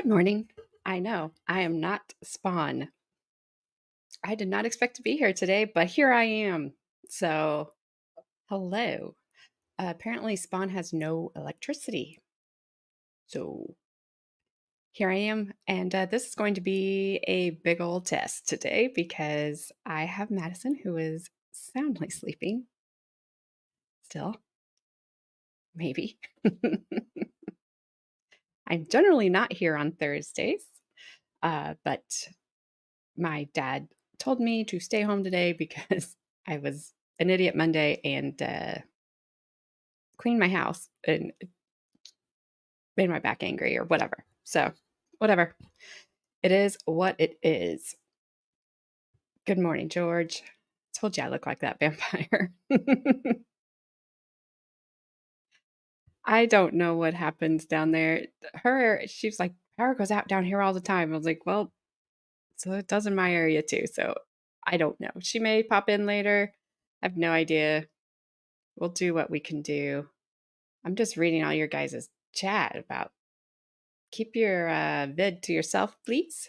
Good morning. I know I am not Spawn. I did not expect to be here today, but here I am. So, hello. Apparently, Spawn has no electricity. So, here I am. And this is going to be a big old test today because I have Madison who is soundly sleeping. Still, maybe. I'm generally not here on Thursdays, but my dad told me to stay home today because I was an idiot Monday and cleaned my house and made my back angry or whatever. So, whatever. It is what it is. Good morning, George. Told you I look like that vampire. I don't know what happens down there. She's like, power goes out down here all the time. I was like, well, so it does in my area too. So I don't know. She may pop in later. I have no idea. We'll do what we can do. I'm just reading all your guys' chat about keep your vid to yourself, please.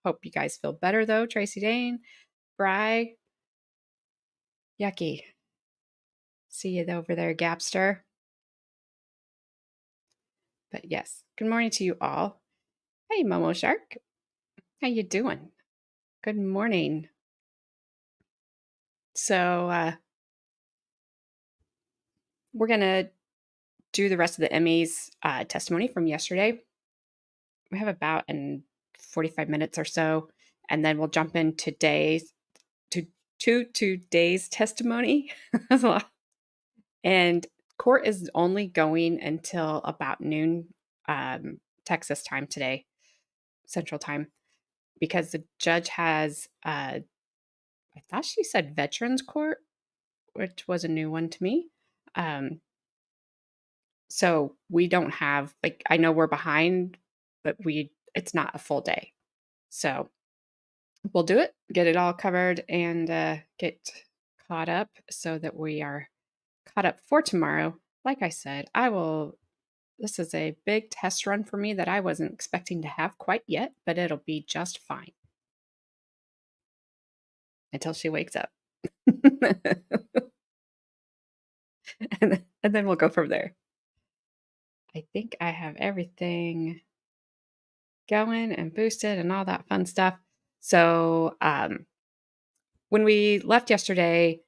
Hope you guys feel better though. Tracy Dane, Bry, Yucky. See you over there, Gapster. But yes, good morning to you all. Hey, Momo Shark. How you doing? Good morning. So we're going to do the rest of the Emmys testimony from yesterday. We have about 45 minutes or so, and then we'll jump in today's testimony. And court is only going until about noon Texas time today, Central Time, because the judge has, I thought she said Veterans Court, which was a new one to me. So we don't have, like, I know we're behind, but it's not a full day. So we'll do it, get it all covered, and get caught up so that we are caught up for tomorrow. Like I said, this is a big test run for me that I wasn't expecting to have quite yet, but it'll be just fine. Until she wakes up. and then we'll go from there. I think I have everything going and boosted and all that fun stuff. So when we left yesterday,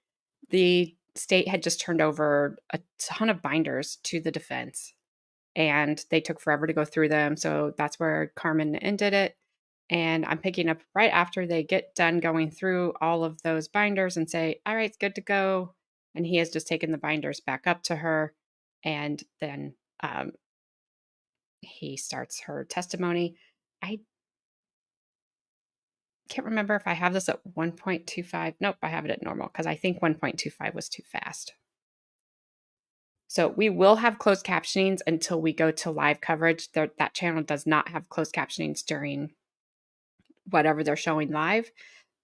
the state had just turned over a ton of binders to the defense, and they took forever to go through them. So that's where Carmen ended it. And I'm picking up right after they get done going through all of those binders and say, all right, it's good to go. And he has just taken the binders back up to her. And then he starts her testimony. I can't remember if I have this at 1.25. Nope, I have it at normal because I think 1.25 was too fast. So we will have closed captionings until we go to live coverage. That channel does not have closed captionings during whatever they're showing live,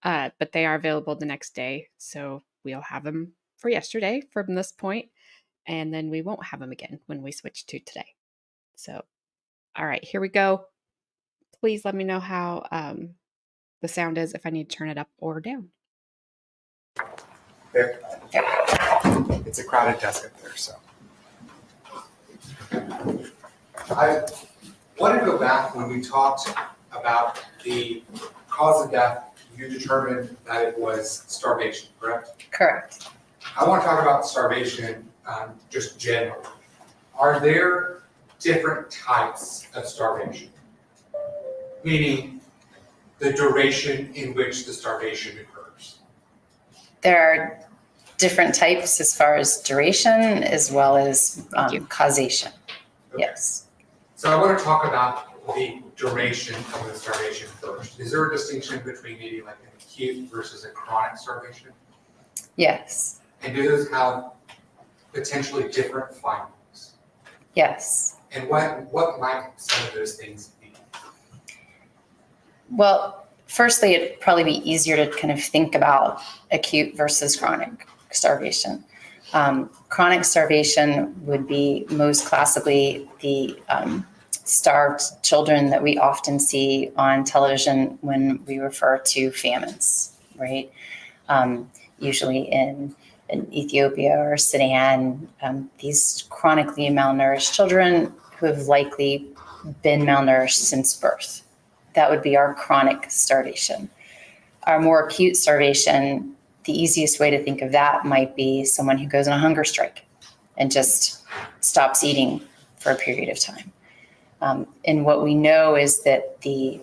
but they are available the next day. So we'll have them for yesterday from this point, and then we won't have them again when we switch to today. So, all right, here we go. Please let me know how the sound is, if I need to turn it up or down. There. It's a crowded desk up there, so. I want to go back when we talked about the cause of death. You determined that it was starvation, correct? Correct. I want to talk about starvation just generally. Are there different types of starvation? Meaning the duration in which the starvation occurs. There are different types as far as duration as well as causation. Okay. Yes. So I want to talk about the duration of the starvation first. Is there a distinction between maybe like an acute versus a chronic starvation? Yes. And do those have potentially different findings? Yes. And what might some of those things be? Well, firstly, it'd probably be easier to kind of think about acute versus chronic starvation. Chronic starvation would be most classically the starved children that we often see on television when we refer to famines, right? Usually in Ethiopia or Sudan, these chronically malnourished children who have likely been malnourished since birth. That would be our chronic starvation. Our more acute starvation, the easiest way to think of that might be someone who goes on a hunger strike and just stops eating for a period of time. And what we know is that the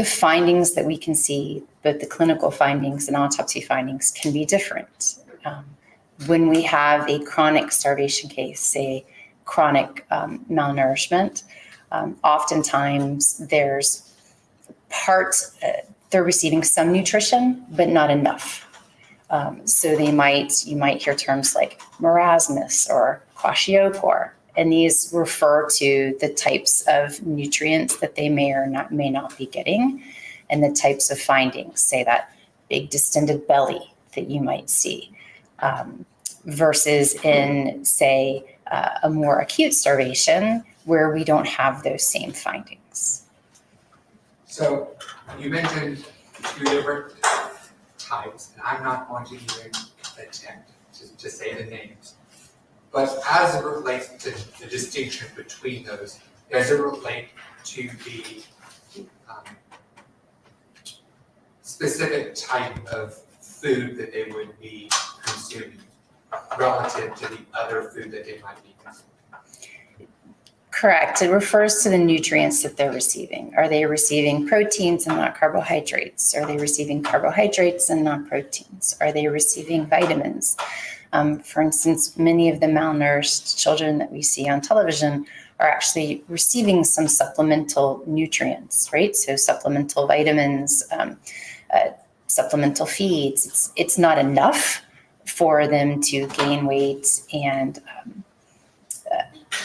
findings that we can see, both the clinical findings and autopsy findings, can be different. When we have a chronic starvation case, a chronic malnourishment, oftentimes there's parts, they're receiving some nutrition, but not enough. So you might hear terms like marasmus or kwashiorkor, and these refer to the types of nutrients that they may not be getting, and the types of findings, say that big distended belly that you might see, versus in, say, a more acute starvation where we don't have those same findings. So you mentioned 2 different types, and I'm not going to even attempt to say the names. But as it relates to the distinction between those, does it relate to the specific type of food that they would be consuming relative to the other food that they might be consuming? Correct. It refers to the nutrients that they're receiving. Are they receiving proteins and not carbohydrates? Are they receiving carbohydrates and not proteins? Are they receiving vitamins? For instance, many of the malnourished children that we see on television are actually receiving some supplemental nutrients, right? So supplemental vitamins, supplemental feeds. It's not enough for them to gain weight and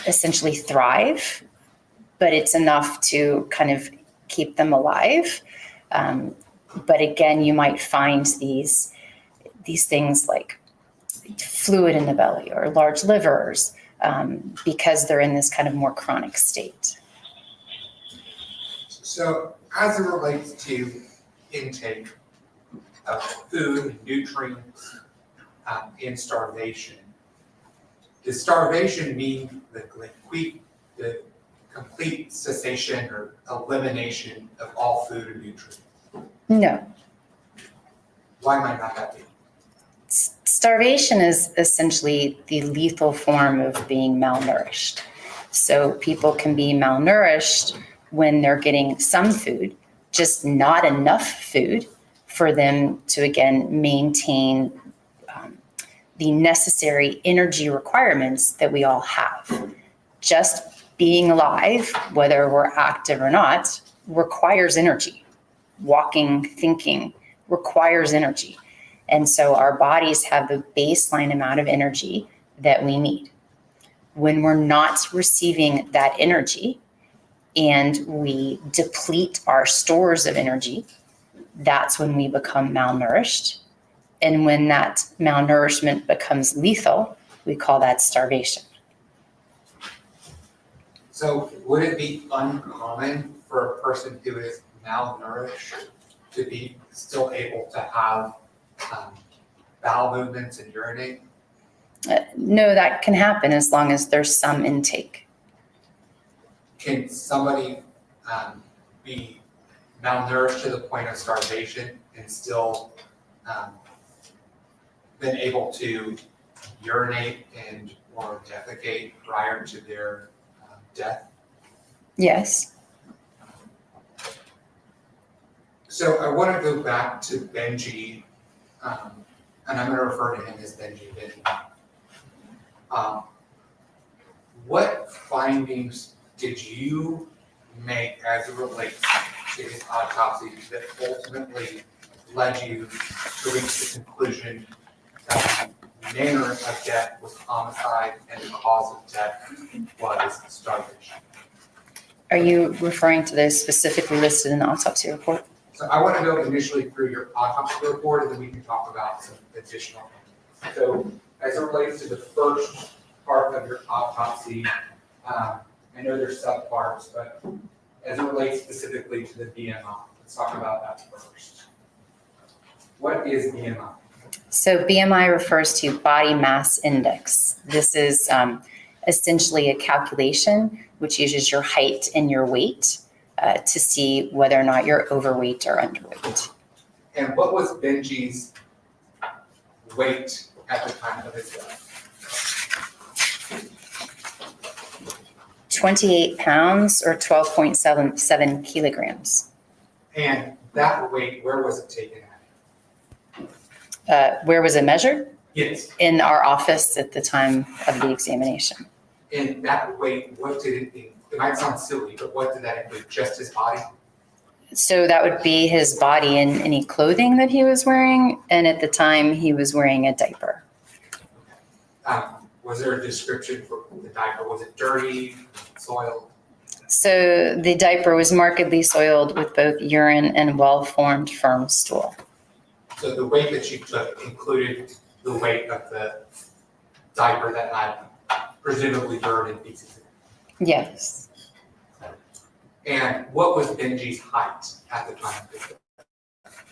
essentially thrive, but it's enough to kind of keep them alive. But again, you might find these things like fluid in the belly or large livers because they're in this kind of more chronic state. So as it relates to intake of food and nutrients in starvation, does starvation mean the complete cessation or elimination of all food and nutrients? No. Why might not that be? Starvation is essentially the lethal form of being malnourished. So people can be malnourished when they're getting some food, just not enough food for them to, again, maintain the necessary energy requirements that we all have. Just being alive, whether we're active or not, requires energy. Walking, thinking requires energy. And so our bodies have the baseline amount of energy that we need. When we're not receiving that energy and we deplete our stores of energy, that's when we become malnourished. And when that malnourishment becomes lethal, we call that starvation. So would it be uncommon for a person who is malnourished to be still able to have bowel movements and urinate? No, that can happen as long as there's some intake. Can somebody be malnourished to the point of starvation and still been able to urinate and or defecate prior to their death? Yes. So I want to go back to Benji, and I'm going to refer to him as Benji. What findings did you make as it relates to his autopsy that ultimately led you to reach the conclusion that the manner of death was homicide and the cause of death was starvation? Are you referring to those specifically listed in the autopsy report? So I want to go initially through your autopsy report, and then we can talk about some additional things. So as it relates to the first part of your autopsy, I know there's subparts, but as it relates specifically to the BMI, let's talk about that first. What is BMI? So BMI refers to body mass index. This is essentially a calculation which uses your height and your weight to see whether or not you're overweight or underweight. And what was Benji's weight at the time of his death? 28 pounds or 12.77 kilograms. And that weight, where was it taken at? Where was it measured? Yes. In our office at the time of the examination. And that weight, what did it include? It might sound silly, but what did that include? Just his body? So that would be his body and any clothing that he was wearing. And at the time he was wearing a diaper. Was there a description for the diaper? Was it dirty, soiled? So the diaper was markedly soiled with both urine and well-formed firm stool. So the weight that you took included the weight of the diaper that had presumably dirt and pieces in it. Yes. And what was Benji's height at the time of his death?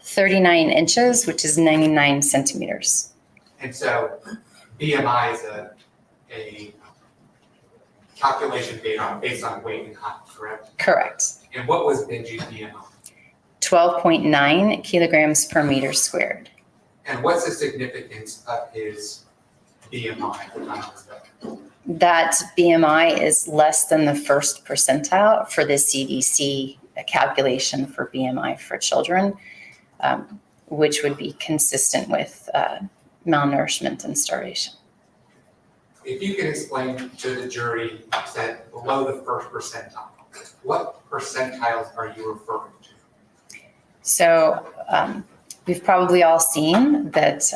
39 inches, which is 99 centimeters. And so BMI is a calculation based on weight and height, correct? Correct. And what was Benji's BMI? 12.9 kilograms per meter squared. And what's the significance of his BMI at the time of his death? That BMI is less than the first percentile for the CDC calculation for BMI for children, which would be consistent with malnourishment and starvation. If you can explain to the jury, you said below the first percentile, what percentiles are you referring to? So we've probably all seen that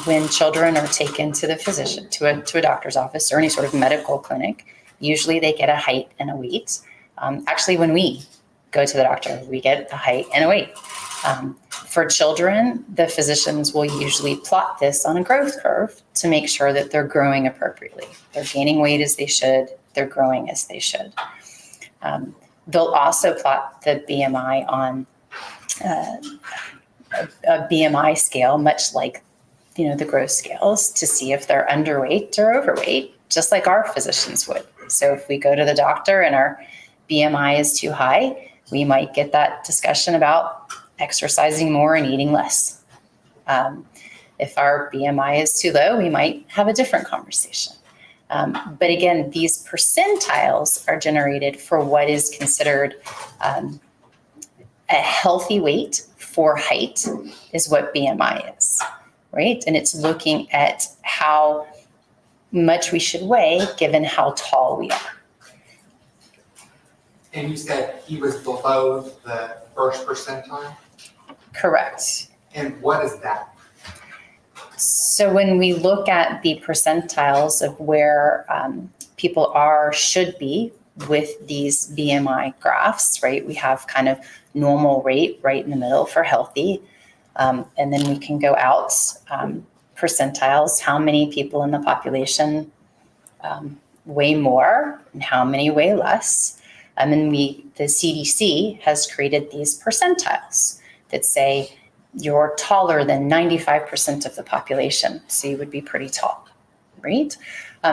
when children are taken to the physician, to a doctor's office or any sort of medical clinic, usually they get a height and a weight. Actually, when we go to the doctor, we get a height and a weight. For children, the physicians will usually plot this on a growth curve to make sure that they're growing appropriately. They're gaining weight as they should, they're growing as they should. They'll also plot the BMI on a BMI scale, much like the growth scales, to see if they're underweight or overweight, just like our physicians would. So if we go to the doctor and our BMI is too high, we might get that discussion about exercising more and eating less. If our BMI is too low, we might have a different conversation. But again, these percentiles are generated for what is considered a healthy weight for height is what BMI is, right? And it's looking at how much we should weigh given how tall we are. And you said he was below the first percentile? Correct. And what is that? So when we look at the percentiles of where people should be with these BMI graphs, right? We have kind of normal rate right in the middle for healthy. And then we can go out percentiles, how many people in the population weigh more and how many weigh less. And then the CDC has created these percentiles that say you're taller than 95% of the population. So you would be pretty tall, right?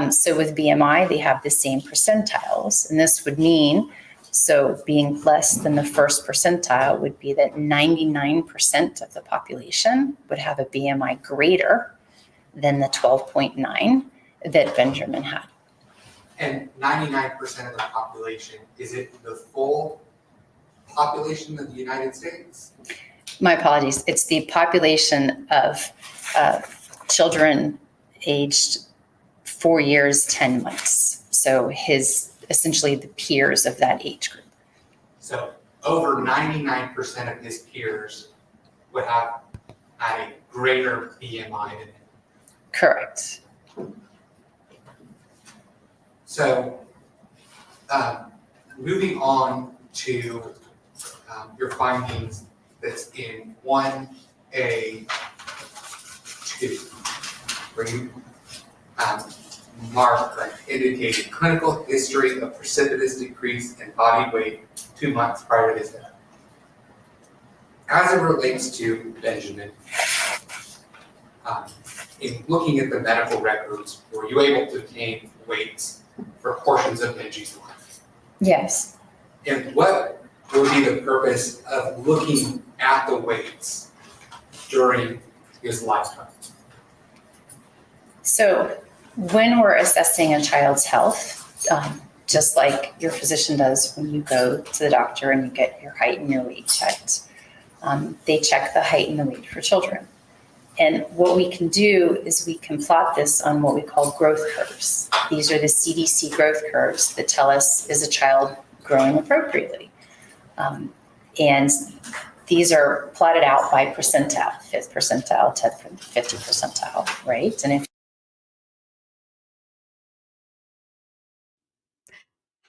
So with BMI, they have the same percentiles. And this would mean, so being less than the first percentile would be that 99% of the population would have a BMI greater than the 12.9 that Benjamin had. And 99% of the population, is it the full population of the United States? My apologies. It's the population of children aged 4 years, 10 months. So essentially the peers of that age group. So over 99% of his peers would have had a greater BMI than him. Correct. So moving on to your findings that's in 1A2, where you marker indicating clinical history of precipitous decrease in body weight 2 months prior to his death. As it relates to Benjamin, in looking at the medical records, were you able to obtain weights for portions of Benji's life? Yes. And what would be the purpose of looking at the weights during his lifetime? So when we're assessing a child's health, just like your physician does when you go to the doctor and you get your height and your weight checked, they check the height and the weight for children. And what we can do is we can plot this on what we call growth curves. These are the CDC growth curves that tell us, is a child growing appropriately? And these are plotted out by percentile, 5th percentile to 50th percentile, right? And if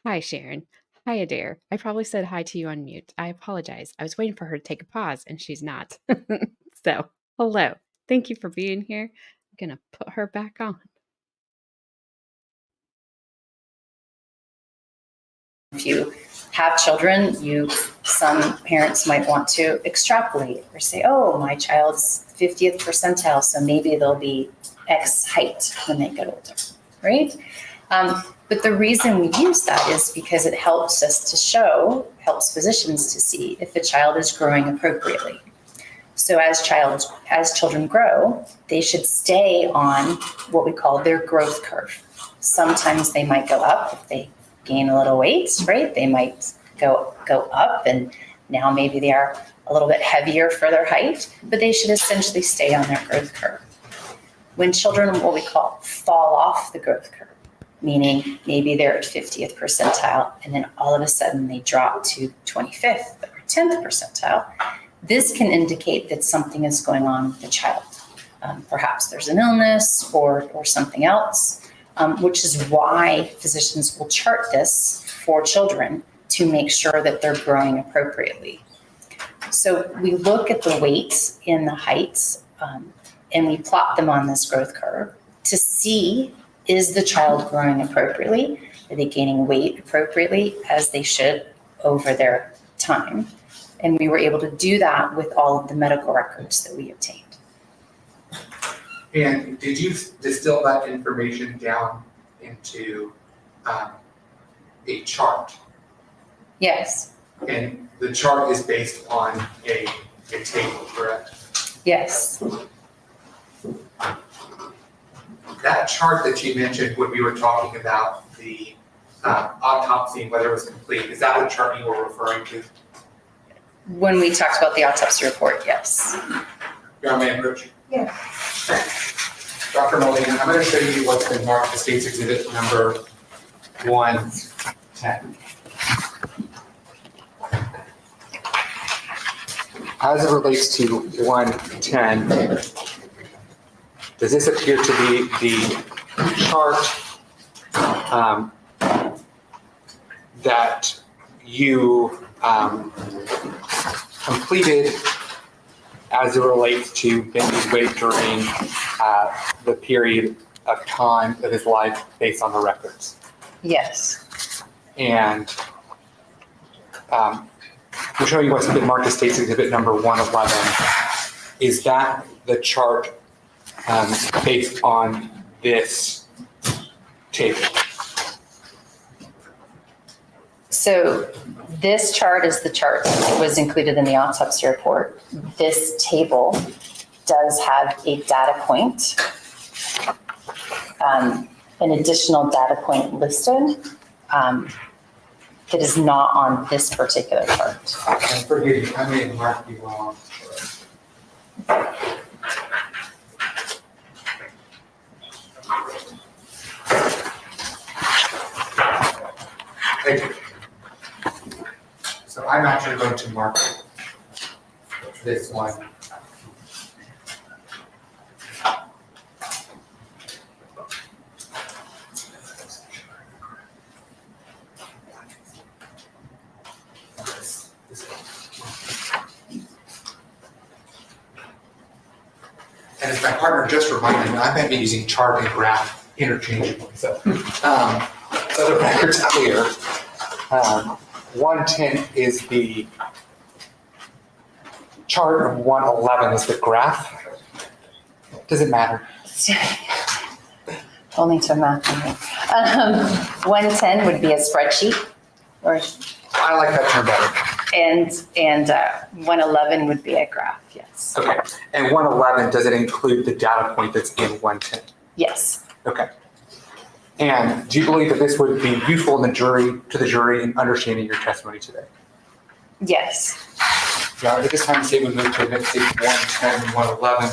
Hi, Sharon. Hi, Adair. I probably said hi to you on mute. I apologize. I was waiting for her to take a pause, and she's not. So, hello. Thank you for being here. I'm going to put her back on. if you have children, some parents might want to extrapolate or say, oh, my child's 50th percentile, so maybe they'll be X height when they get older, right? But the reason we use that is because it helps us to helps physicians to see if a child is growing appropriately. So as children grow, they should stay on what we call their growth curve. Sometimes they might go up if they gain a little weight, right? They might go up, and now maybe they are a little bit heavier for their height, but they should essentially stay on their growth curve. When children, what we call, fall off the growth curve, meaning maybe they're at 50th percentile and then all of a sudden they drop to 25th or 10th percentile, this can indicate that something is going on with the child. Perhaps there's an illness or something else, which is why physicians will chart this for children to make sure that they're growing appropriately. So we look at the weights and the heights, and we plot them on this growth curve to see, is the child growing appropriately? Are they gaining weight appropriately as they should over their time? And we were able to do that with all of the medical records that we obtained. And did you distill that information down into a chart? Yes. And the chart is based on a table, correct? Yes. That chart that you mentioned when we were talking about the autopsy and whether it was complete, is that the chart you were referring to? When we talked about the autopsy report, yes. Young man, approach. Yeah. Dr. Molina, I'm going to show you what's been marked as State's Exhibit number 110. As it relates to 110, does this appear to be the chart that you completed as it relates to Benji's weight during the period of time of his life based on the records? Yes. And we'll show you what's been marked as State's Exhibit number 111. Is that the chart based on this table? So this chart is the chart that was included in the autopsy report. This table does have a data point, an additional data point listed that is not on this particular chart. Forgive me, I may have marked you wrong. Thank you. So I'm actually going to mark this one. And as my partner just reminded me, I've been using chart and graph interchangeably. So the record's clear. 110 is the chart, and 111 is the graph. Does it matter? Only to math. 110 would be a spreadsheet, or I like that term better. and 111 would be a graph. Yes. Okay. And 111, does it include the data point that's in 110? Yes. Okay. And do you believe that this would be useful in to the jury in understanding your testimony today? Yes. Yeah, at this time, the state would move to admit states 110 and 111.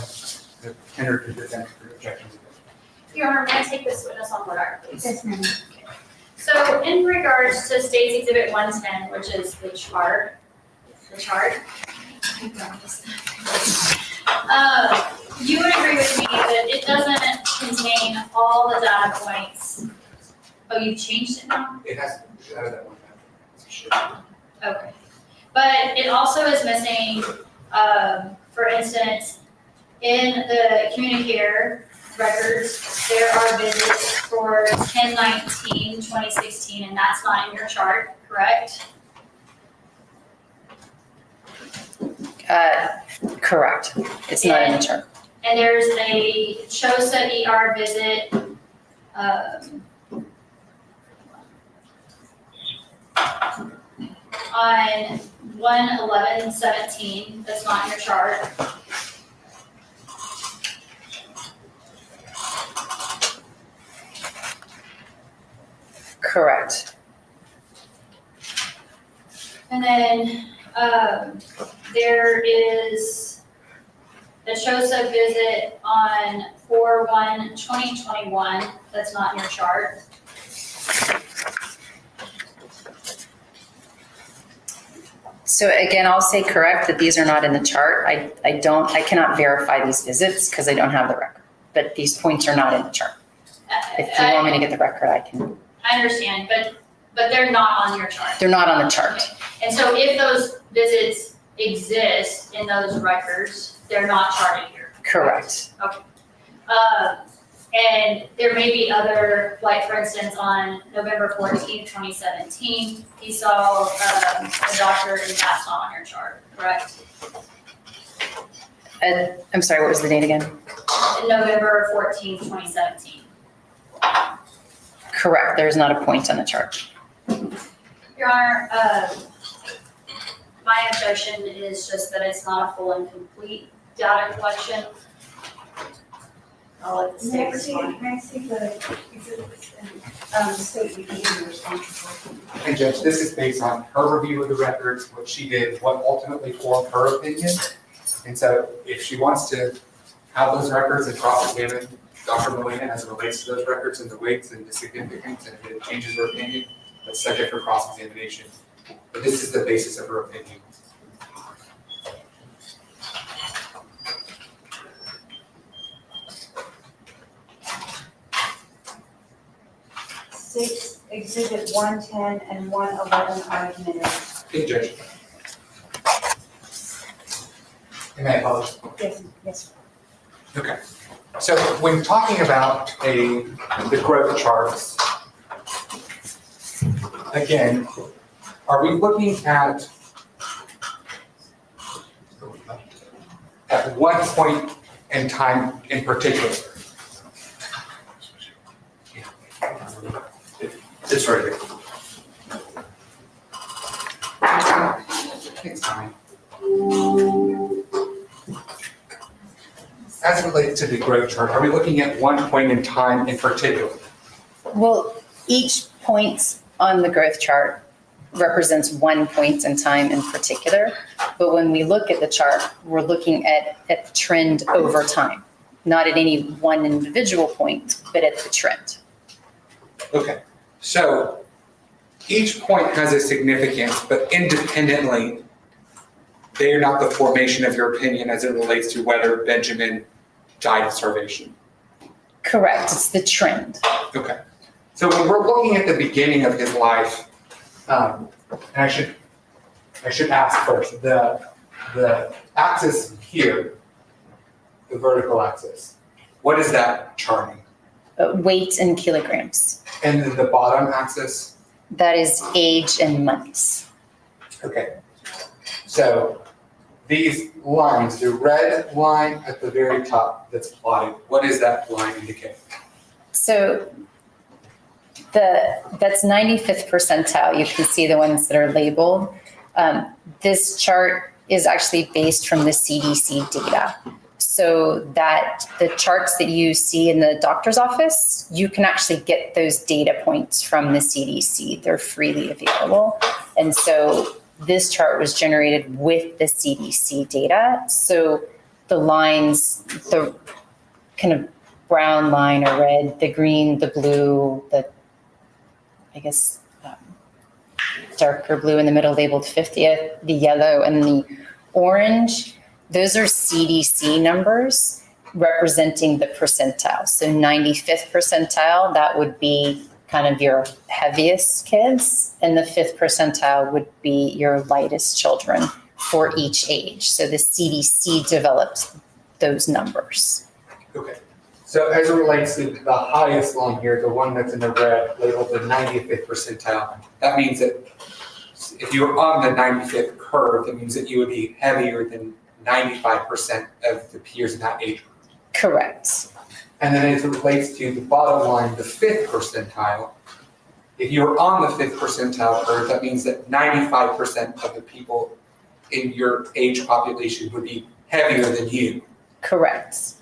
The tender could present for objections. Your Honor, may I take this witness on the record, please? Yes, ma'am. So in regards to State's Exhibit 110, which is the chart, you would agree with me that it doesn't contain all the data points. Oh, you changed it now? It has to out of that one time. Okay. But it also is missing, for instance, in the communicator records, there are visits for 10/19/2016, and that's not in your chart, correct? Correct. It's not in the chart. And there's a CHOSA ER visit, on 1/11/17, that's not in your chart. Correct. And then, there is the CHOSA visit on 4/1/2021, that's not in your chart. So again, I'll say correct that these are not in the chart. I cannot verify these visits because I don't have the record, but these points are not in the chart. If you want me to get the record, I can. I understand, but they're not on your chart. They're not on the chart. And so if those visits exist in those records, they're not charted here. Correct. And there may be other, like for instance, on November 14th, 2017, he saw a doctor and that's not on your chart, correct? I'm sorry, what was the date again? November 14th, 2017. Correct. There's not a point on the chart. Your Honor, my objection is just that it's not a full and complete data collection. I'll let the state respond. May I see the exhibits and state you can be responsible? And Judge, this is based on her review of the records, what she did, what ultimately formed her opinion. And so if she wants to have those records and cross-examine Dr. Molina as it relates to those records and the weights and the significance, and if it changes her opinion, that's subject for cross-examination. But this is the basis of her opinion. States Exhibit 110 and 111 are admitted. Okay, Judge. Am I opposed? Yes, yes. Okay. So when talking about the growth charts, again, are we looking at one point in time in particular? It's right here. It's fine. As it relates to the growth chart, are we looking at one point in time in particular? Well, each point on the growth chart represents one point in time in particular. But when we look at the chart, we're looking at the trend over time, not at any one individual point, but at the trend. Okay, so each point has a significance, but independently, they are not the formation of your opinion as it relates to whether Benjamin died of starvation. Correct, it's the trend. Okay, so when we're looking at the beginning of his life, and I should ask first, the axis here, the vertical axis, what is that charting? weight in kilograms. And then the bottom axis? That is age in months. Okay. So these lines, the red line at the very top that's plotted, what does that line indicate? So that's 95th percentile. You can see the ones that are labeled. This chart is actually based from the CDC data. So that the charts that you see in the doctor's office, you can actually get those data points from the CDC. They're freely available. And so this chart was generated with the CDC data. So the lines, the kind of brown line or red, the green, the blue, the, I guess, darker blue in the middle labeled 50th, the yellow and the orange, those are CDC numbers representing the percentile. So 95th percentile, that would be kind of your heaviest kids, and the 5th percentile would be your lightest children for each age. So the CDC developed those numbers. Okay. So as it relates to the highest line here, the one that's in the red, labeled the 95th percentile, that means that if you were on the 95th curve, that means that you would be heavier than 95% of the peers in that age group. Correct. And then as it relates to the bottom line, the 5th percentile, if you were on the 5th percentile curve, that means that 95% of the people in your age population would be heavier than you. Correct.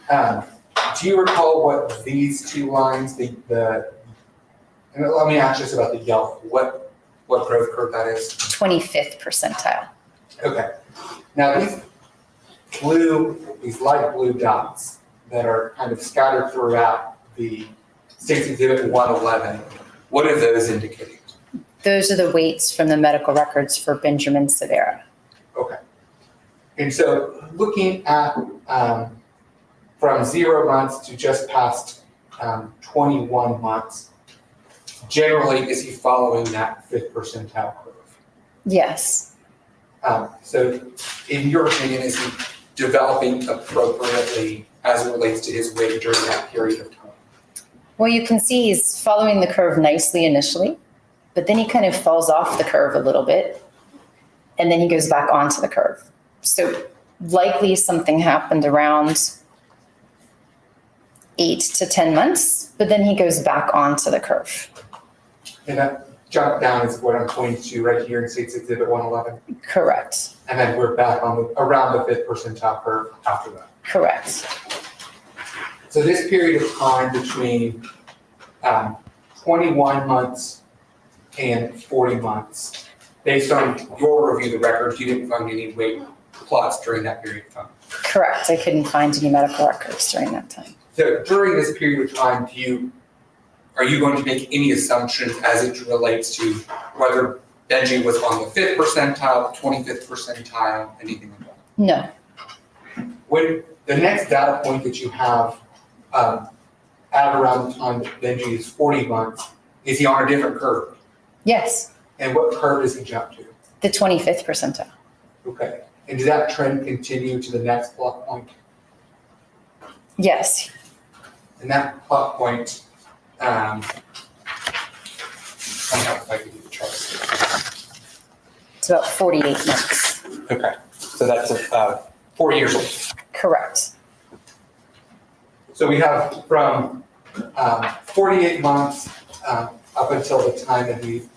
Do you recall what these two lines, and let me ask just about the yellow, what growth curve that is? 25th percentile. Okay. Now these light blue dots that are kind of scattered throughout the States Exhibit 111, what are those indicating? Those are the weights from the medical records for Benjamin Cervera. Okay. And so looking at from 0 months to just past 21 months, generally, is he following that 5th percentile curve? Yes. So in your opinion, is he developing appropriately as it relates to his weight during that period of time? Well, you can see he's following the curve nicely initially, but then he kind of falls off the curve a little bit, and then he goes back onto the curve. So likely something happened around 8 to 10 months, but then he goes back onto the curve. And that jump down is what I'm pointing to right here in States Exhibit 111. Correct. And then we're back on around the 5th percentile curve after that. Correct. So this period of time between 21 months and 40 months, based on your review of the records, you didn't find any weight plots during that period of time. Correct. I couldn't find any medical records during that time. So during this period of time, are you going to make any assumptions as it relates to whether Benji was on the 5th percentile, 25th percentile, anything like that? No. When the next data point that you have at around the time that Benji is 40 months, is he on a different curve? Yes. And what curve does he jump to? The 25th percentile. Okay. And does that trend continue to the next plot point? Yes. And that plot point, I don't know if I can do the charts. It's about 48 months. Okay. So that's 4 years old. Correct. So we have from 48 months up until the time that he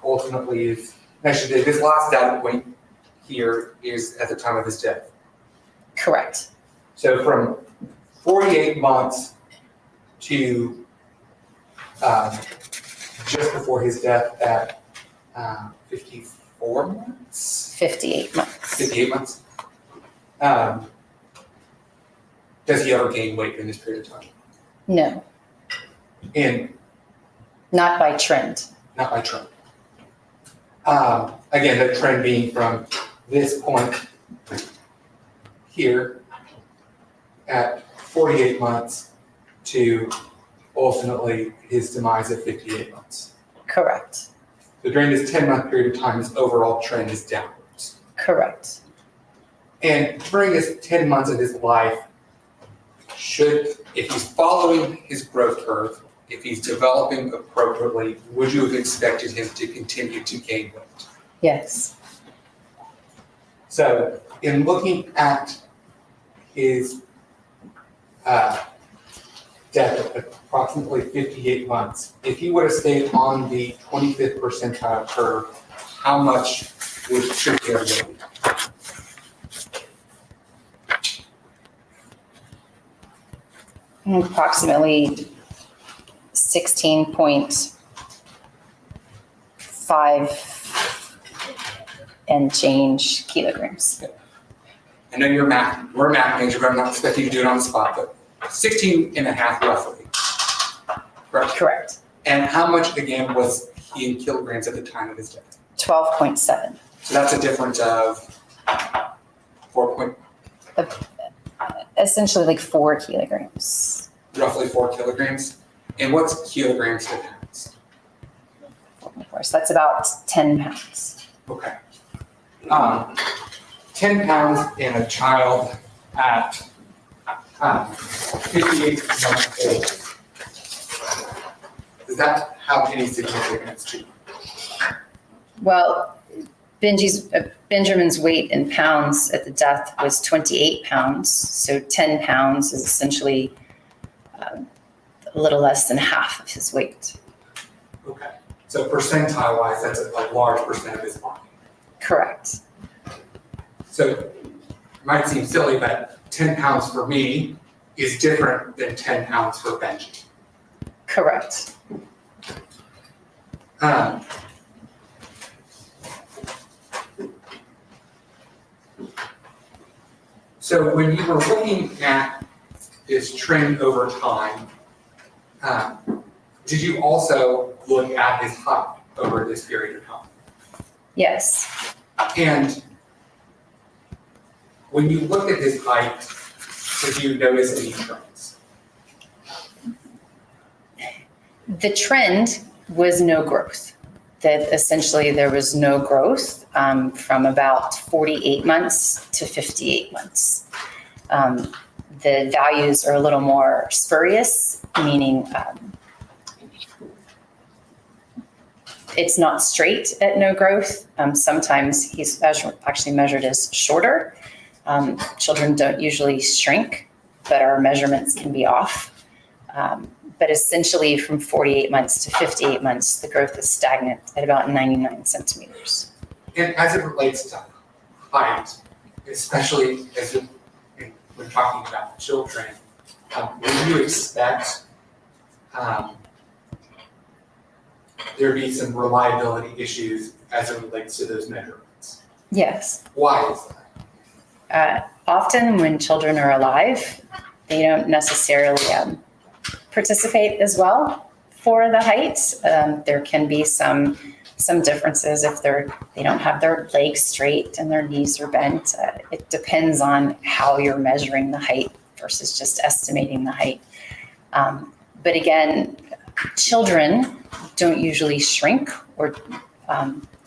ultimately is, actually this last data point here is at the time of his death. Correct. So from 48 months to just before his death at 54 months? 58 months. 58 months. Does he ever gain weight in this period of time? No. And Not by trend. not by trend. Again, the trend being from this point here at 48 months to ultimately his demise at 58 months. Correct. So during this 10-month period of time, his overall trend is downwards. Correct. And during this 10 months of his life, if he's following his growth curve, if he's developing appropriately, would you have expected him to continue to gain weight? Yes. So in looking at his death at approximately 58 months, if he would have stayed on the 25th percentile curve, how much should he have weighed? Approximately 16.5 and change kilograms. I know we're a math major, but I'm not expecting you to do it on the spot, but 16 and a half roughly, correct? Correct. And how much, again, was he in kilograms at the time of his death? 12.7. So that's a difference of 4 Essentially like 4 kilograms. roughly 4 kilograms. And what's kilograms to pounds? So that's about 10 pounds. Okay. 10 pounds in a child at 58 months old. Does that have any significance to you? Well, Benjamin's weight in pounds at the death was 28 pounds. So 10 pounds is essentially a little less than half of his weight. Okay. So percentile wise, that's a large percent of his body. Correct. So it might seem silly, but 10 pounds for me is different than 10 pounds for Benji. Correct. So when you were looking at his trend over time, did you also look at his height over this period of time? Yes. And when you look at his height, did you notice any trends? The trend was no growth. That essentially there was no growth from about 48 months to 58 months. The values are a little more spurious, meaning it's not straight at no growth. Sometimes he's actually measured as shorter. Children don't usually shrink, but our measurements can be off. But essentially from 48 months to 58 months, the growth is stagnant at about 99 centimeters. And as it relates to height, especially as we're talking about children, would you expect there be some reliability issues as it relates to those measurements? Yes. Why is that? Often when children are alive, they don't necessarily participate as well for the height. There can be some differences if they don't have their legs straight and their knees are bent. It depends on how you're measuring the height versus just estimating the height. But again, children don't usually shrink, or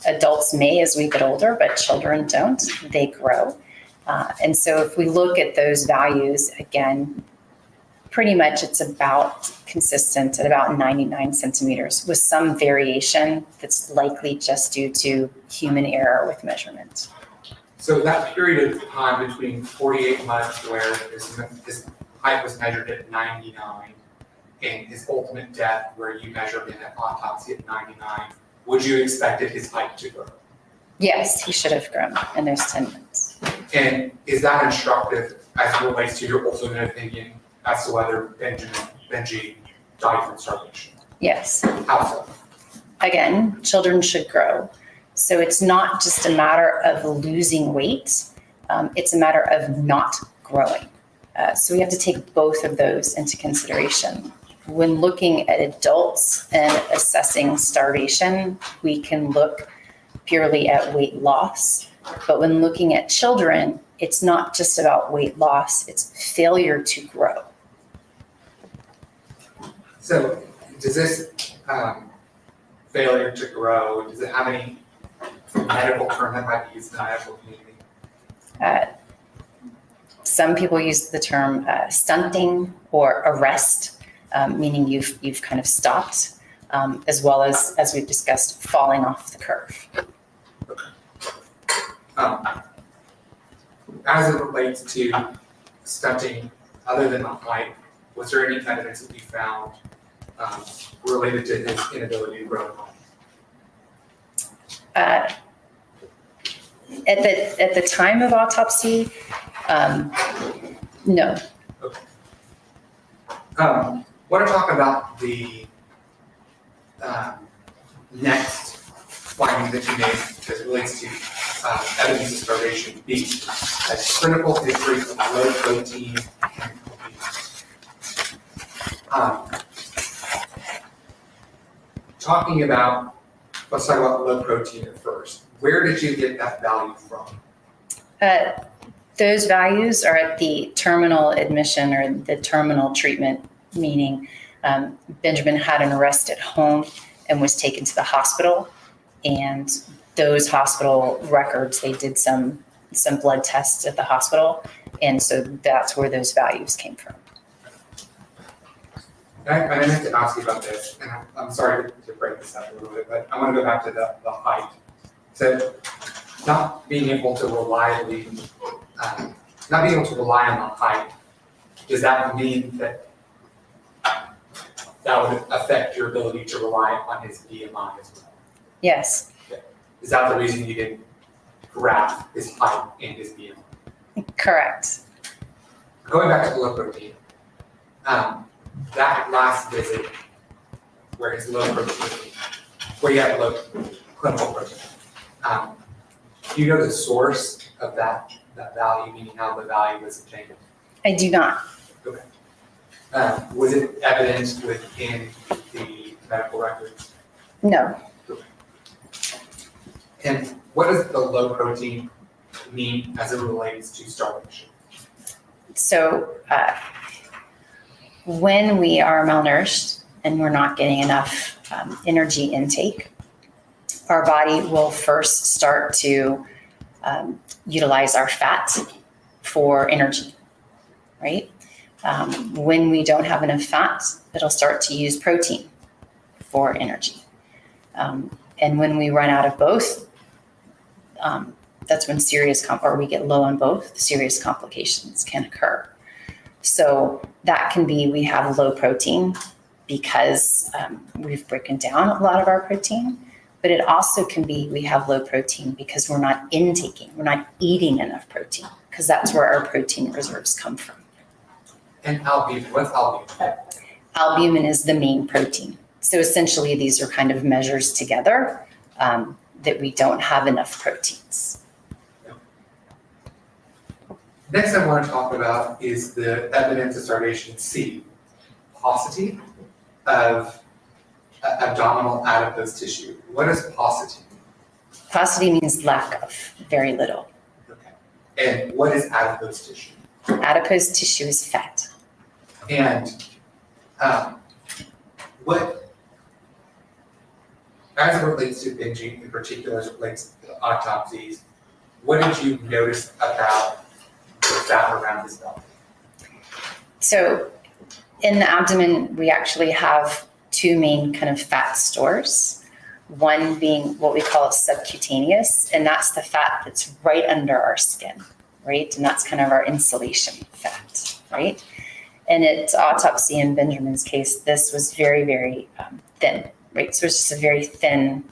adults may as we get older, but children don't. They grow. And so if we look at those values, again, pretty much it's about consistent at about 99 centimeters with some variation that's likely just due to human error with measurement. So that period of time between 48 months where his height was measured at 99 and his ultimate death where you measured him at autopsy at 99, would you expected his height to grow? Yes, he should have grown in those 10 months. And is that instructive as it relates to your ultimate opinion as to whether Benji died from starvation? Yes. How so? Again, children should grow. So it's not just a matter of losing weight. It's a matter of not growing. So we have to take both of those into consideration. When looking at adults and assessing starvation, we can look purely at weight loss. But when looking at children, it's not just about weight loss, it's failure to grow. So does this failure to grow, does it have any Some people use the term stunting or arrest, meaning you've kind of stopped, as well as we've discussed, falling off the curve. As it relates to stunting, other than the height, was there any evidence that you found related to his inability to grow in height? At the time of autopsy, no. Okay. Want to talk about the next finding that you made as it relates to evidence of starvation being a clinical history of low protein and talking about, let's talk about low protein at first. Where did you get that value from? Those values are at the terminal admission or the terminal treatment, meaning Benjamin had an arrest at home and was taken to the hospital. And those hospital records, they did some blood tests at the hospital. And so that's where those values came from. I meant to ask you about this, and I'm sorry to break this up a little bit, but I want to go back to the height. So not being able to rely on the height, does that mean that would affect your ability to rely on his BMI as well? Yes. Okay. Is that the reason you didn't graph his height and his BMI? Correct. Going back to the low protein, that last visit where his low protein, where you have low clinical protein, do you know the source of that value, meaning how the value was obtained? I do not. Okay. Was it evident within the medical records? No. And what does the low protein mean as it relates to starvation? So when we are malnourished and we're not getting enough energy intake, our body will first start to utilize our fat for energy, right? When we don't have enough fat, it'll start to use protein for energy. And when we run out of both, that's when or we get low on both, serious complications can occur. So that can be, we have low protein because we've broken down a lot of our protein, but it also can be, we have low protein because we're not eating enough protein, because that's where our protein reserves come from. And albumin, what's albumin? Albumin is the main protein. So essentially these are kind of measures together that we don't have enough proteins. Next I want to talk about is the evidence of starvation C, paucity of abdominal adipose tissue. What is paucity? Paucity means lack of, very little. Okay. And what is adipose tissue? Adipose tissue is fat. And what, as it relates to binging, in particular as it relates to autopsies, what did you notice about the fat around his belly? So in the abdomen, we actually have two main kind of fat stores. One being what we call subcutaneous, and that's the fat that's right under our skin, right? And that's kind of our insulation fat, right? And at autopsy in Benjamin's case, this was very, very thin, right? So it's just a very thin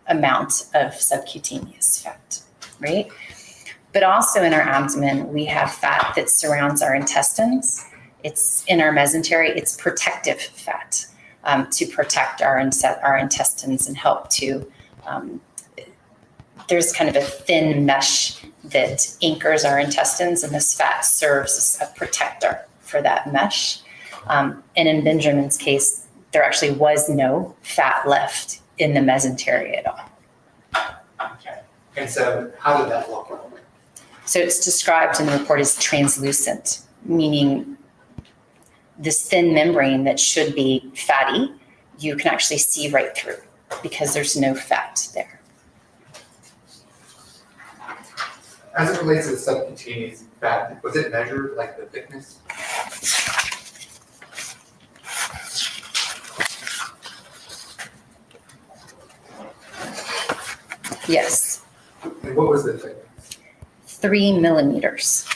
amount of subcutaneous fat, right? But also in our abdomen, we have fat that surrounds our intestines. It's in our mesentery. It's protective fat to protect our intestines and help to, there's kind of a thin mesh that anchors our intestines, and this fat serves as a protector for that mesh. And in Benjamin's case, there actually was no fat left in the mesentery at all. Okay. And so how did that look? So it's described in the report as translucent, meaning this thin membrane that should be fatty, you can actually see right through because there's no fat there. As it relates to the subcutaneous fat, was it measured like the thickness? Yes, And what was the thickness? 3 millimeters.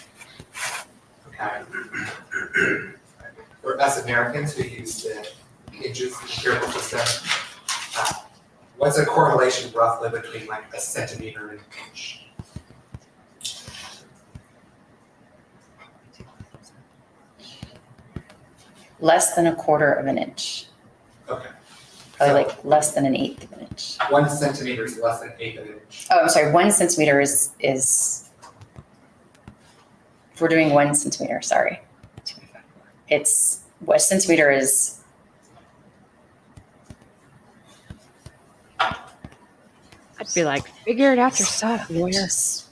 Okay. For us Americans who use the inches empirical system, what's a correlation roughly between like a centimeter and an inch? Less than 1/4 of an inch. Okay. Probably like less than an 1/8 of an inch. 1 centimeter is less than 1/8 of an inch. Oh, I'm sorry, 1 centimeter is, if we're doing 1 centimeter, sorry. It's, what centimeter is, I'd be like, figure it out yourself, lawyer. inches.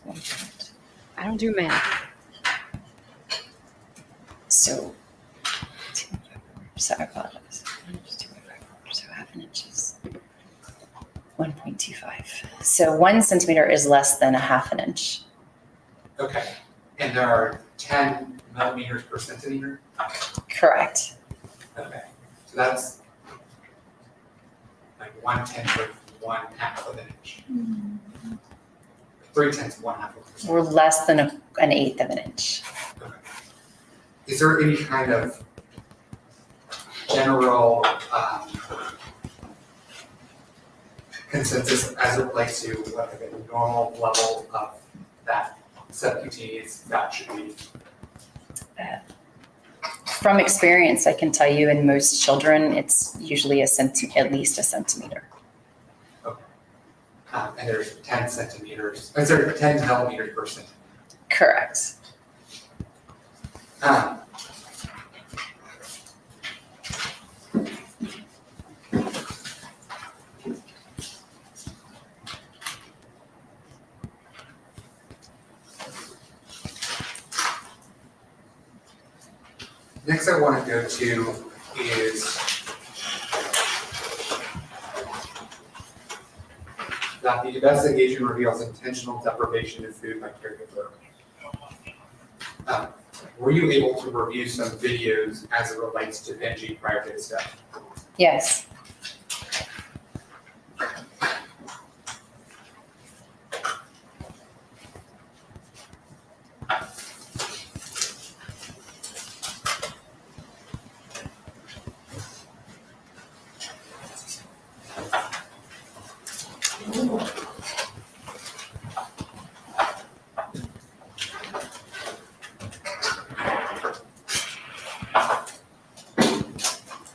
I don't do math. So, I apologize. 2.5, so half an inch is 1.25. So 1 centimeter is less than a half an inch. Okay. And there are 10 millimeters per centimeter? Correct. Okay. So that's like 1/10 of 1/2 of an inch. 3/10 of 1/2 of an inch. We're less than an 1/8 of an inch. Okay. Is there any kind of general consensus as it relates to what like a normal level of that subcutaneous fat should be? From experience, I can tell you in most children, it's usually at least a centimeter. And there's 10 centimeters, is there 10 millimeters per centimeter? Correct. Next I want to go to is that the investigation reveals intentional deprivation of food by caregiver. Were you able to review some videos as it relates to binging prior to this step? Yes.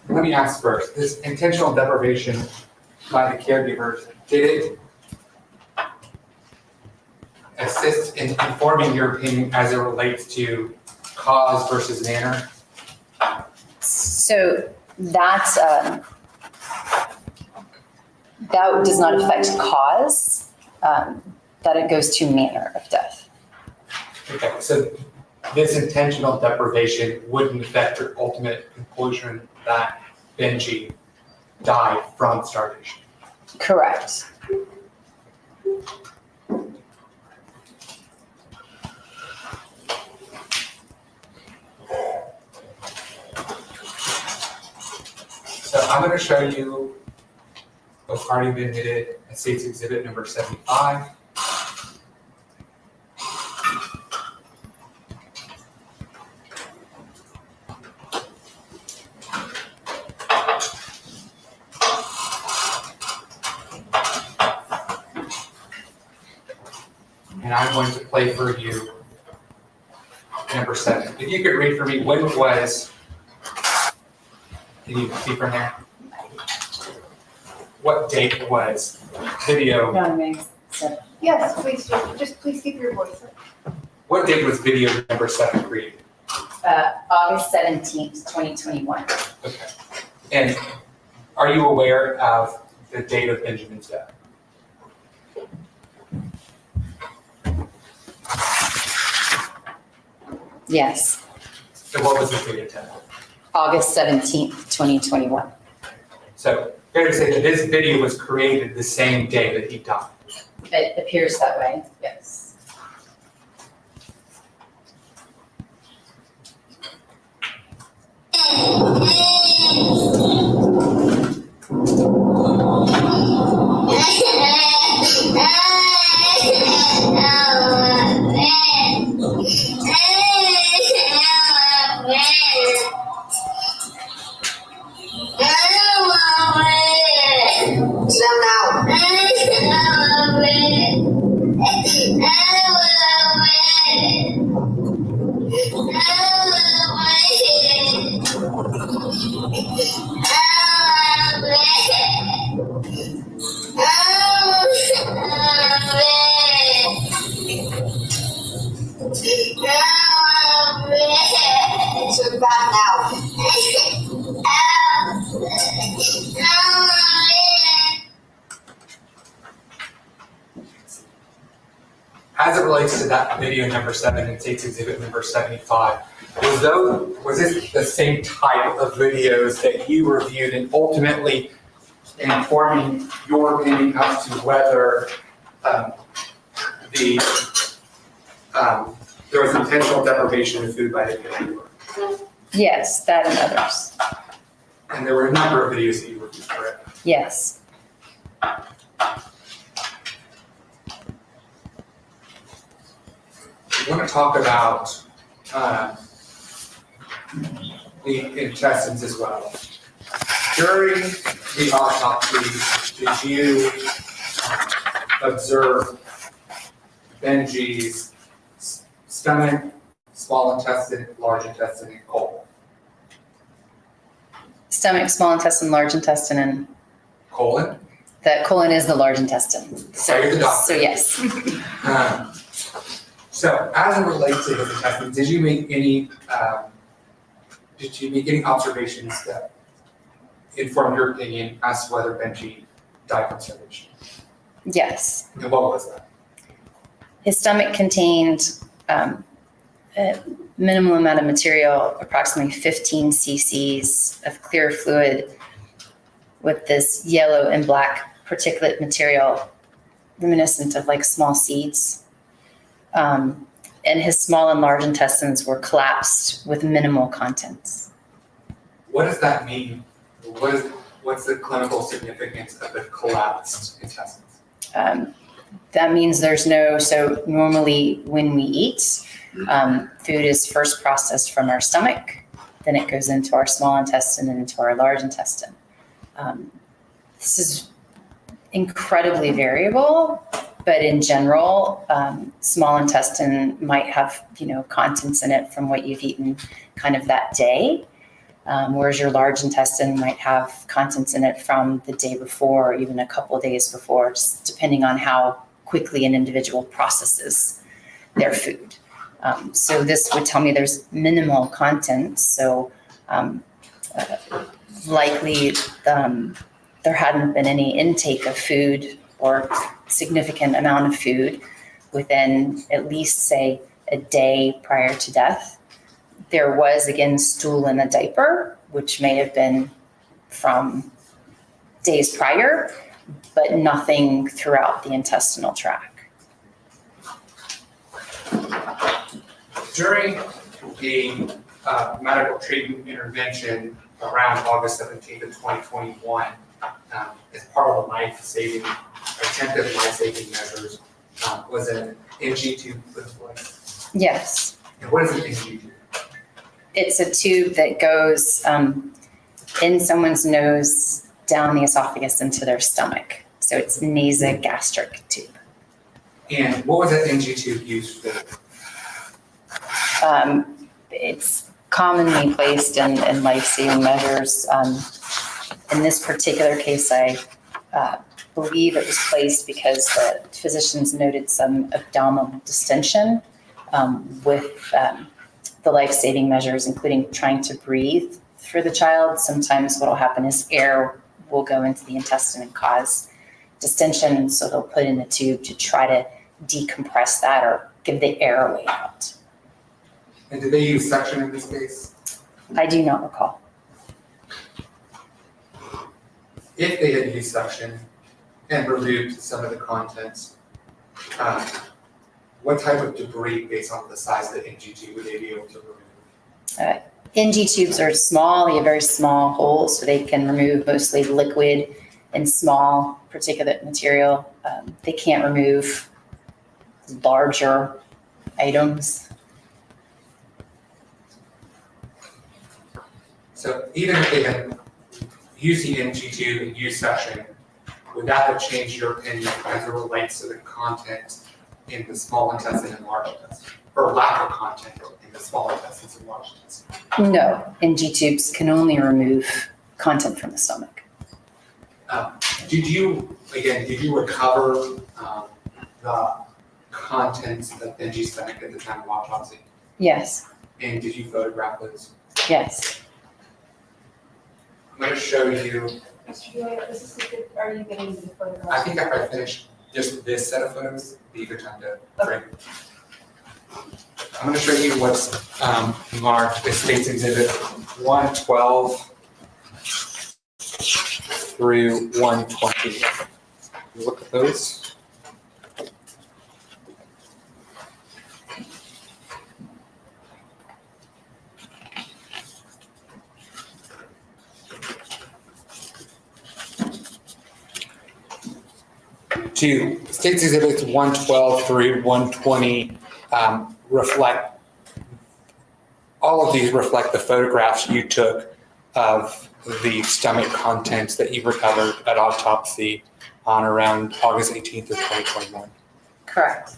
Let me ask first, this intentional deprivation by the caregivers, did it assist in informing your opinion as it relates to cause versus manner? So that does not affect cause, that it goes to manner of death. Okay, so this intentional deprivation wouldn't affect your ultimate conclusion that Benji died from starvation. Correct. So I'm going to show you what's already been admitted as State's Exhibit number 75. And I'm going to play for you number 7. If you could read for me, when was, can you see from there? What date was video, Yes, please do. Just please keep your voice up. what date was video number 7 created? August 17th, 2021. Okay. And are you aware of the date of Benjamin's death? Yes, So what was the date of death? August 17th, 2021. So fair to say that this video was created the same day that he died. It appears that way, yes. As it relates to that video number 7 and Tate's exhibit number 75, was this the same type of videos that you reviewed and ultimately informing your opinion as to whether there was intentional deprivation of food by the individual? Yes, that and others. And there were a number of videos that you reviewed, correct? Yes. I want to talk about the intestines as well. During the autopsy, did you observe Benji's stomach, small intestine, large intestine, and colon? Stomach, small intestine, large intestine, and Colon? the colon is the large intestine. So you're the doctor. So yes. So as it relates to his intestines, did you make any observations that informed your opinion as to whether Benji died from starvation? Yes. And what was that? His stomach contained a minimal amount of material, approximately 15 cc's of clear fluid with this yellow and black particulate material reminiscent of like small seeds. And his small and large intestines were collapsed with minimal contents. What does that mean? What's the clinical significance of the collapsed intestines? That means so normally when we eat, food is first processed from our stomach, then it goes into our small intestine and into our large intestine. This is incredibly variable, but in general, small intestine might have, contents in it from what you've eaten kind of that day, whereas your large intestine might have contents in it from the day before or even a couple of days before, just depending on how quickly an individual processes their food. So this would tell me there's minimal contents, so likely there hadn't been any intake of food or significant amount of food within at least, say, a day prior to death. There was, again, stool in a diaper, which may have been from days prior, but nothing throughout the intestinal tract. During the medical treatment intervention around August 17th of 2021, as part of attempted life-saving measures, was an NG tube put in place. Yes. And what is an NG tube? It's a tube that goes in someone's nose, down the esophagus into their stomach. So it's nasogastric tube. And what was that NG tube used for? It's commonly placed in life-saving measures. In this particular case, I believe it was placed because the physicians noted some abdominal distension with the life-saving measures, including trying to breathe for the child. Sometimes what will happen is air will go into the intestine and cause distension, so they'll put in a tube to try to decompress that or give the airway out. And did they use suction in this case? I do not recall. If they had used suction and removed some of the contents, what type of debris, based on the size of the NG tube, would they be able to remove? NG tubes are small, they have very small holes, so they can remove mostly liquid and small particulate material. They can't remove larger items. So even if they had used the NG2 and use suction, would that have changed your opinion as it relates to the content in the small intestine and large intestine? Or lack of content in the small intestines and large intestine? No, NG tubes can only remove content from the stomach. Did you recover the contents of Benji's stomach at the time of autopsy? Yes, And did you photograph those? yes. I'm going to show you, Mr. Julia, this is a good, are you getting the photographs? I think after I finish just this set of photos, it'd be a good time to break. I'm going to show you what's marked as States Exhibit 112 through 120. Look at those. To States Exhibits 112 through 120 reflect, all of these reflect the photographs you took of the stomach contents that you recovered at autopsy on around August 18th of 2021. Correct.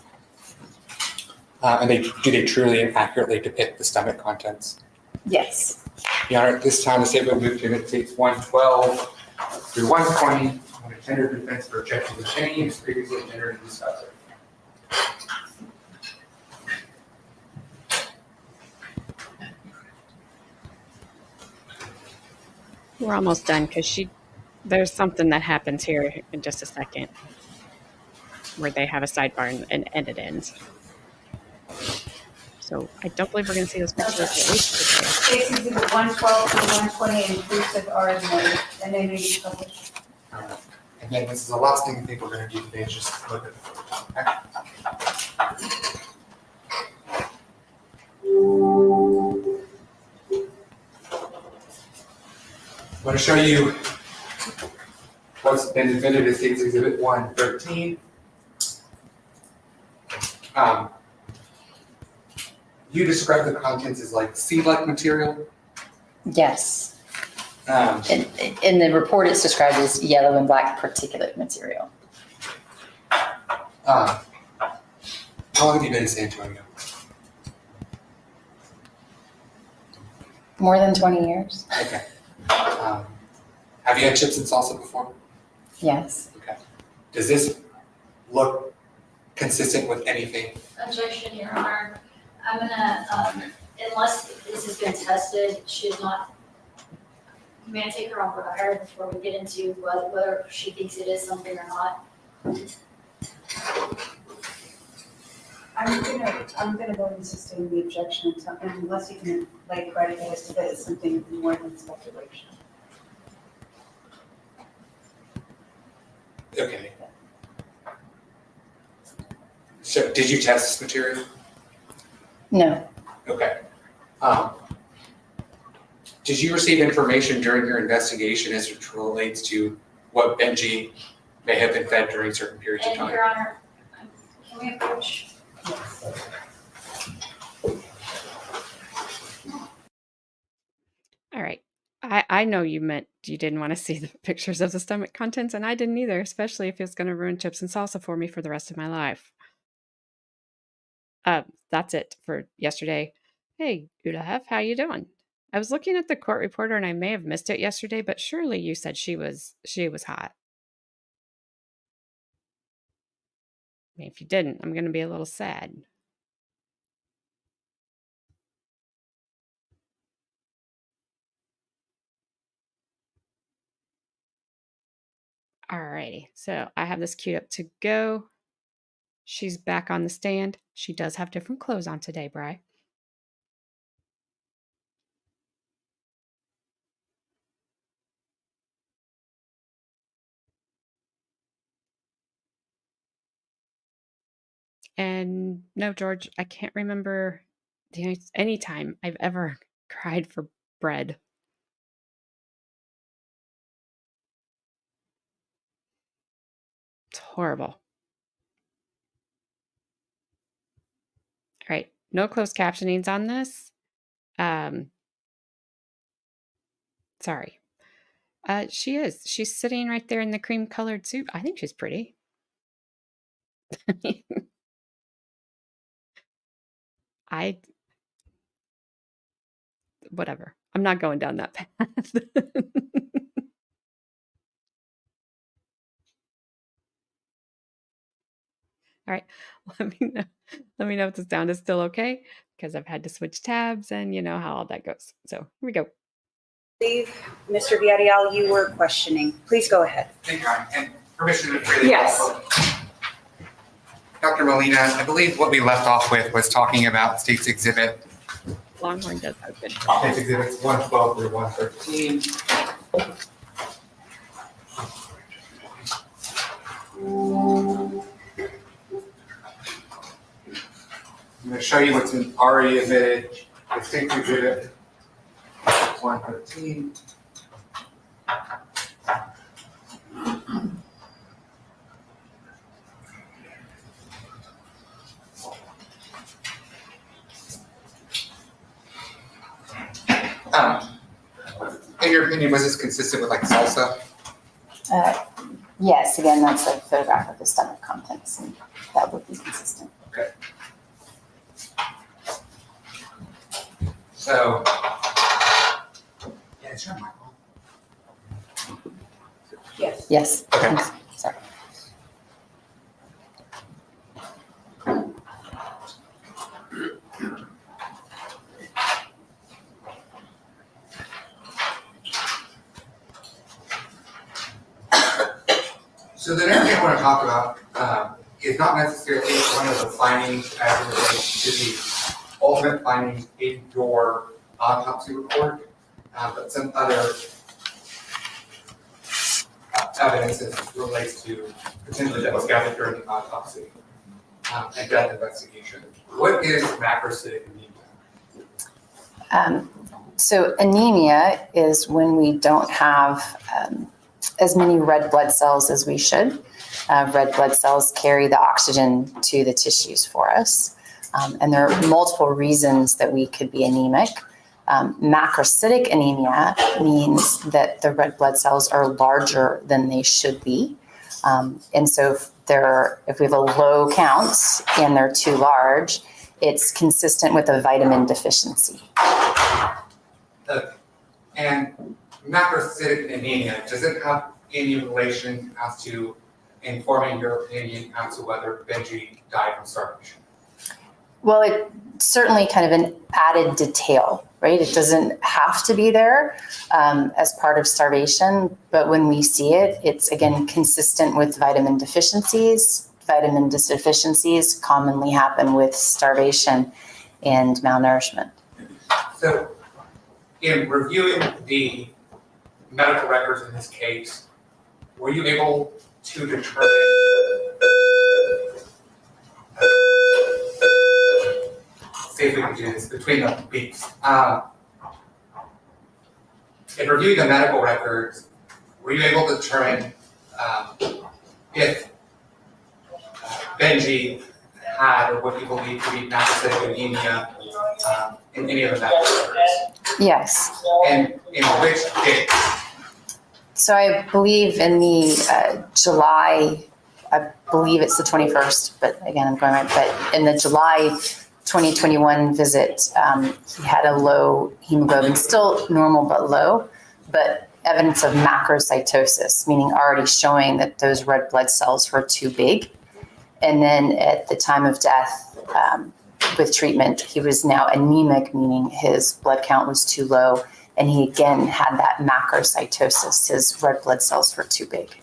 And do they truly and accurately depict the stomach contents? Yes. Your Honor, at this time, the statement will move to Unit States 112 through 120 on a tender defense for objections of any as previously tendered and discussed. We're almost done because there's something that happens here in just a second where they have a sidebar and it ends. So I don't believe we're going to see those pictures at least today. States Exhibit 112 through 120 inclusive are admitted, and they may be published. Again, this is the last thing I think we're going to do today is just look at the photos. I'm going to show you what's been admitted as States Exhibit 113. You describe the contents as like seed-like material. Yes. Um, In the report, it's described as yellow and black particulate material. how long have you been in San Antonio? More than 20 years. Okay. Have you had chips and salsa before? Yes. Okay. Does this look consistent with anything? Objection, Your Honor. I'm gonna, unless this has been tested, should not, may I take her on prior before we get into whether she thinks it is something or not? I'm gonna go and sustain the objection unless you can lay credit as to that it's something more than speculation. Okay. So did you test this material? No. Okay. Did you receive information during your investigation as it relates to what Benji may have been fed during certain periods of And time? Your Honor, can we approach? Yes. All right. I know you meant you didn't want to see the pictures of the stomach contents, and I didn't either, especially if it's going to ruin chips and salsa for me for the rest of my life. That's it for yesterday. Hey, Ulahev, how you doing? I was looking at the court reporter and I may have missed it yesterday, but surely you said she was hot. I mean, if you didn't, I'm going to be a little sad. Alrighty, so I have this queued up to go. She's back on the stand. She does have different clothes on today, Bri. And no, George, I can't remember any time I've ever Cried for bread. It's horrible. All right. No closed captionings on this. Sorry. She is. She's sitting right there in the cream colored suit. I think she's pretty. Whatever. I'm not going down that path. All right. Let me know if the sound is still okay, because I've had to switch tabs and you know how all that goes. So here we go. Believe, Mr. Villarreal, you were questioning. Please go ahead. Thank you, and permission to freely. Yes. Dr. Molina, I believe what we left off with was talking about state's exhibit. Longhorn does have good. State's exhibits 112 through 113. I'm going to show you what's been already admitted. The state's exhibit 113. In your opinion, was this consistent with like salsa? Yes, again, that's a photograph of the stomach contents, and that would be consistent. Okay. So, yeah, it's your Michael. Yes. Yes. Okay. Sorry. So the next thing I want to talk about is not necessarily one of the findings as it relates to the ultimate findings in your autopsy report, but some other evidence that relates to potentially that was gathered during the autopsy and death investigation. What is macrocytic anemia? So anemia is when we don't have as many red blood cells as we should. Red blood cells carry the oxygen to the tissues for us. And there are multiple reasons that we could be anemic. Macrocytic anemia means that the red blood cells are larger than they should be. And so if we have a low counts and they're too large, it's consistent with a vitamin deficiency. And macrocytic anemia, does it have any relation as to informing your opinion as to whether Benji died from starvation? Well, it's certainly kind of an added detail, right? It doesn't have to be there as part of starvation, but when we see it, it's again consistent with vitamin deficiencies. Vitamin deficiencies commonly happen with starvation and malnourishment. So, in reviewing the medical records in this case, were you able to determine see if we can do this between the beats. In reviewing the medical records, were you able to determine if Benji had or what you believe to be macrocytic anemia in any of the medical records? Yes. And in which case? So I believe in the July, I believe it's the 21st, but again, I'm going right, but in the July 2021 visit, he had a low hemoglobin, still normal but low, but evidence of macrocytosis, meaning already showing that those red blood cells were too big. And then at the time of death, with treatment, he was now anemic, meaning his blood count was too low. And he again had that macrocytosis. His red blood cells were too big.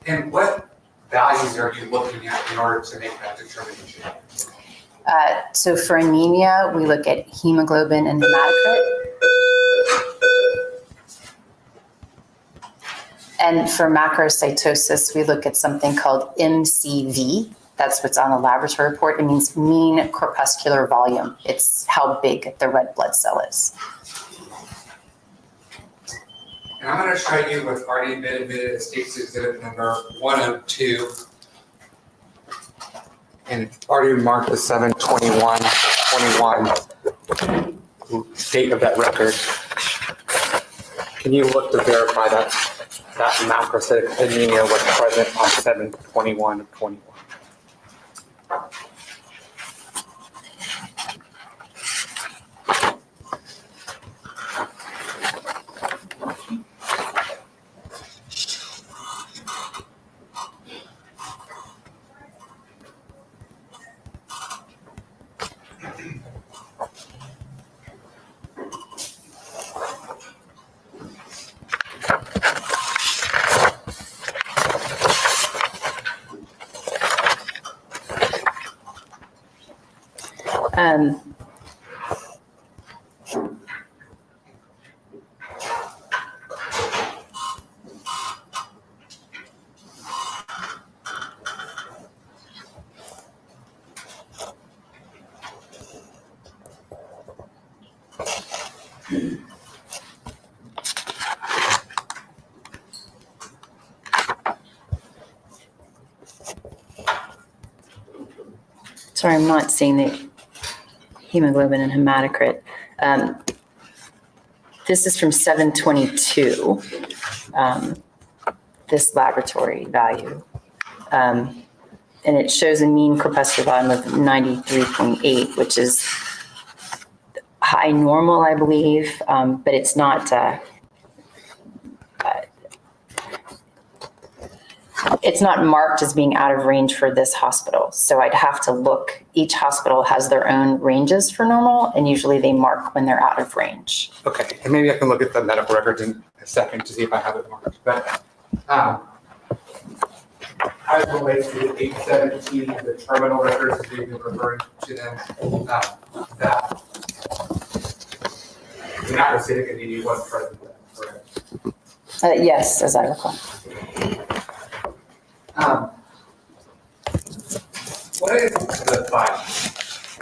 And what values are you looking at in order to make that determination? So for anemia, we look at hemoglobin and hematocrit. And for macrocytosis, we look at something called MCV. That's what's on the laboratory report. It means mean corpuscular volume. It's how big the red blood cell is. And I'm gonna try you what's already been admitted as state's exhibit number 102. And it's already marked as 7/21/21, date of that record. Can you look to verify that macrocytic anemia was present on 7/21/21? Um, Sorry, I'm not seeing the hemoglobin and hematocrit. This is from 7/22, this laboratory value. And it shows a mean corpuscular volume of 93.8, which is high normal, I believe, but it's not, it's not marked as being out of range for this hospital. So I'd have to look. Each hospital has their own ranges for normal, and usually they mark when they're out of range. Okay, and maybe I can look at the medical records in a second to see if I have it marked. But as it relates to the 817, the terminal records, as we've been referring to them, that the macrocytic anemia was present then, correct? Yes, as I recall. What is the thymus?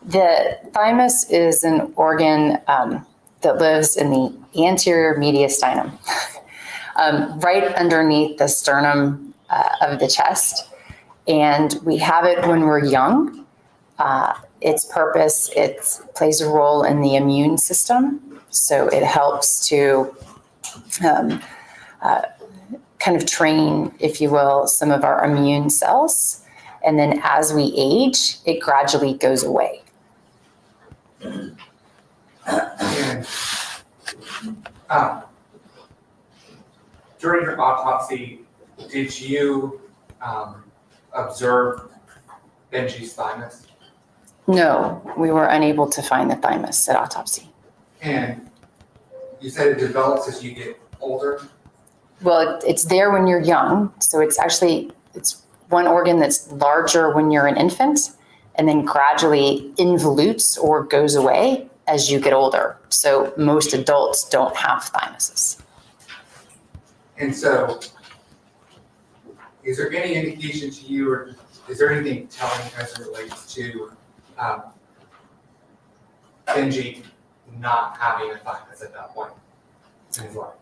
The thymus is an organ that lives in the anterior mediastinum, right underneath the sternum of the chest. And we have it when we're young. Its purpose, it plays a role in the immune system. So it helps to kind of train, if you will, some of our immune cells. And then as we age, it gradually goes away. And, during your autopsy, did you observe Benji's thymus? No, we were unable to find the thymus at autopsy. And you said it develops as you get older? Well, it's there when you're young. So it's one organ that's larger when you're an infant and then gradually involutes or goes away as you get older. So most adults don't have thymuses. And so, is there any indication to you, or is there anything telling as it relates to Benji not having a thymus at that point in his life?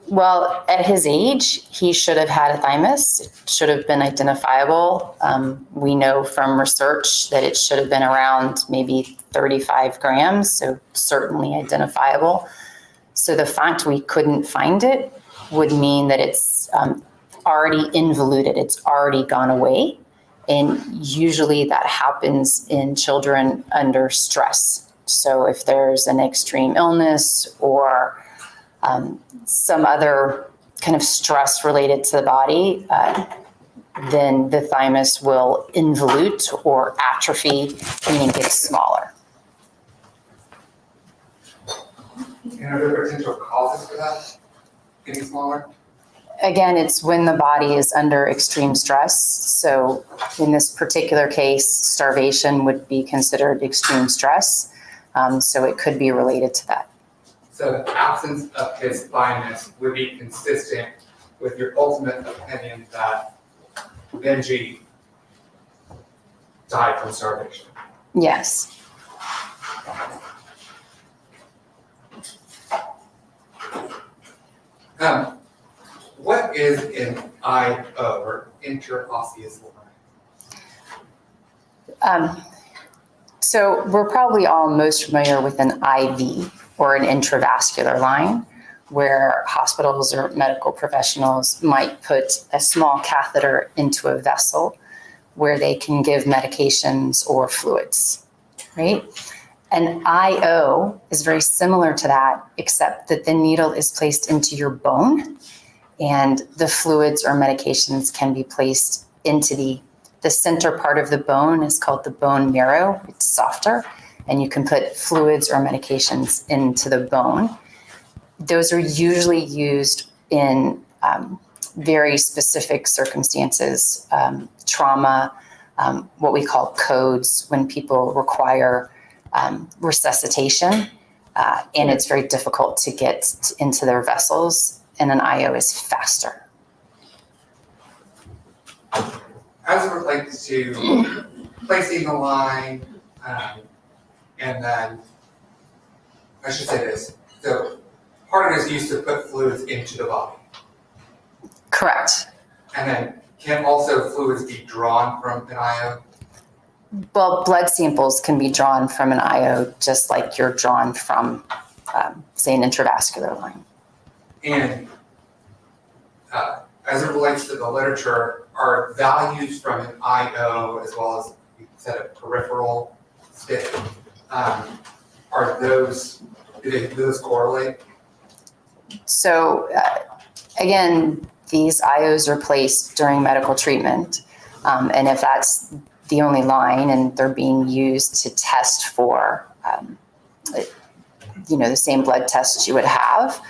Well, at his age, he should have had a thymus. It should have been identifiable. We know from research that it should have been around maybe 35 grams, so certainly identifiable. So the fact we couldn't find it would mean that it's already involuted, it's already gone away. And usually that happens in children under stress. So if there's an extreme illness or some other kind of stress related to the body, then the thymus will involute or atrophy, meaning get smaller. And are there potential causes for that getting smaller? Again, it's when the body is under extreme stress. So in this particular case, starvation would be considered extreme stress. So it could be related to that. So the absence of his thymus would be consistent with your ultimate opinion that Benji died from starvation. What is an IO, or interosseous line? So we're probably all most familiar with an IV or an intravascular line, where hospitals or medical professionals might put a small catheter into a vessel where they can give medications or fluids, right? An IO is very similar to that, except that the needle is placed into your bone and the fluids or medications can be placed into the center part of the bone is called the bone marrow. It's softer, and you can put fluids or medications into the bone. Those are usually used in very specific circumstances, trauma, what we call codes, when people require resuscitation, and it's very difficult to get into their vessels, and an IO is faster. As it relates to placing the line, and then, I should say this, so part of it is used to put fluids into the body. Correct. And then can also fluids be drawn from an IO? Well, blood samples can be drawn from an IO just like you're drawn from, say, an intravascular line. And as it relates to the literature, are values from an IO as well as you said a peripheral stick, do those correlate? So again, these IOs are placed during medical treatment. And if that's the only line and they're being used to test for, the same blood tests you would have,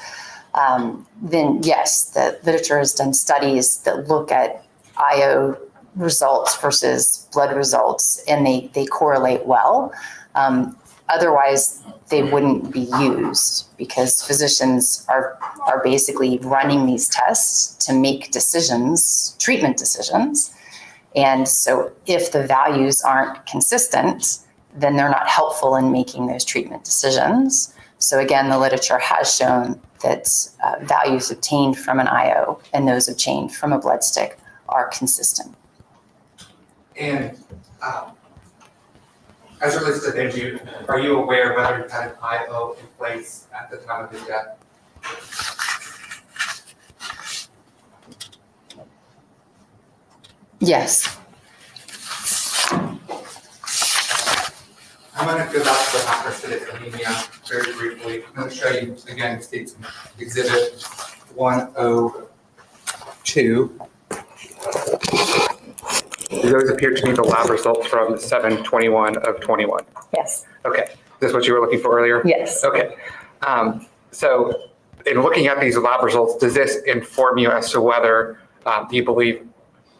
then yes, the literature has done studies that look at IO results versus blood results, and they correlate well. Otherwise, they wouldn't be used because physicians are basically running these tests to make decisions, treatment decisions. And so if the values aren't consistent, then they're not helpful in making those treatment decisions. So again, the literature has shown that values obtained from an IO and those obtained from a blood stick are consistent. And as it relates to Benji, are you aware whether he had an IO in place at the time of his death? Yes. I'm going to go back to the macrocytic anemia very briefly. I'm going to show you again states exhibit 102. Those appear to be the lab results from 7/21 of 21. Yes. Okay. Is this what you were looking for earlier? Yes. Okay. So in looking at these lab results, does this inform you as to whether you believe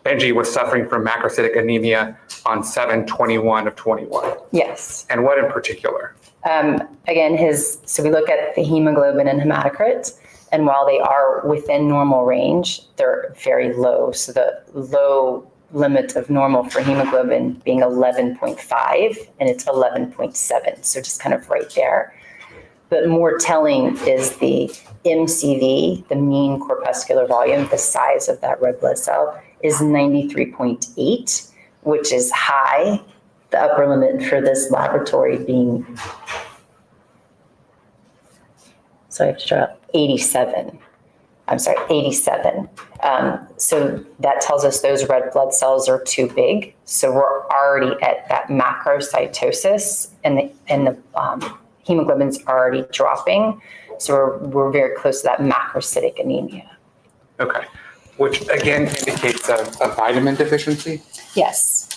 Benji was suffering from macrocytic anemia on 7/21 of 21? Yes. And what in particular? Again, so we look at the hemoglobin and hematocrit, and while they are within normal range, they're very low. So the low limit of normal for hemoglobin being 11.5, and it's 11.7. So just kind of right there. But more telling is the MCV, the mean corpuscular volume, the size of that red blood cell, is 93.8, which is high. The upper limit for this laboratory being, so I have to draw 87. I'm sorry, 87. So that tells us those red blood cells are too big. So we're already at that macrocytosis, and the hemoglobin's already dropping. So we're very close to that macrocytic anemia. Okay. Which again indicates a vitamin deficiency? Yes.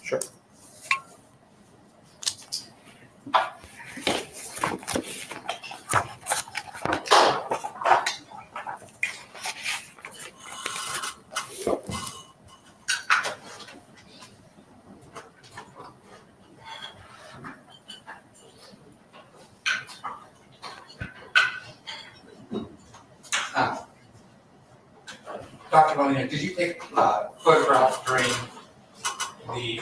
Sure. Dr. Monia, did you take photographs during the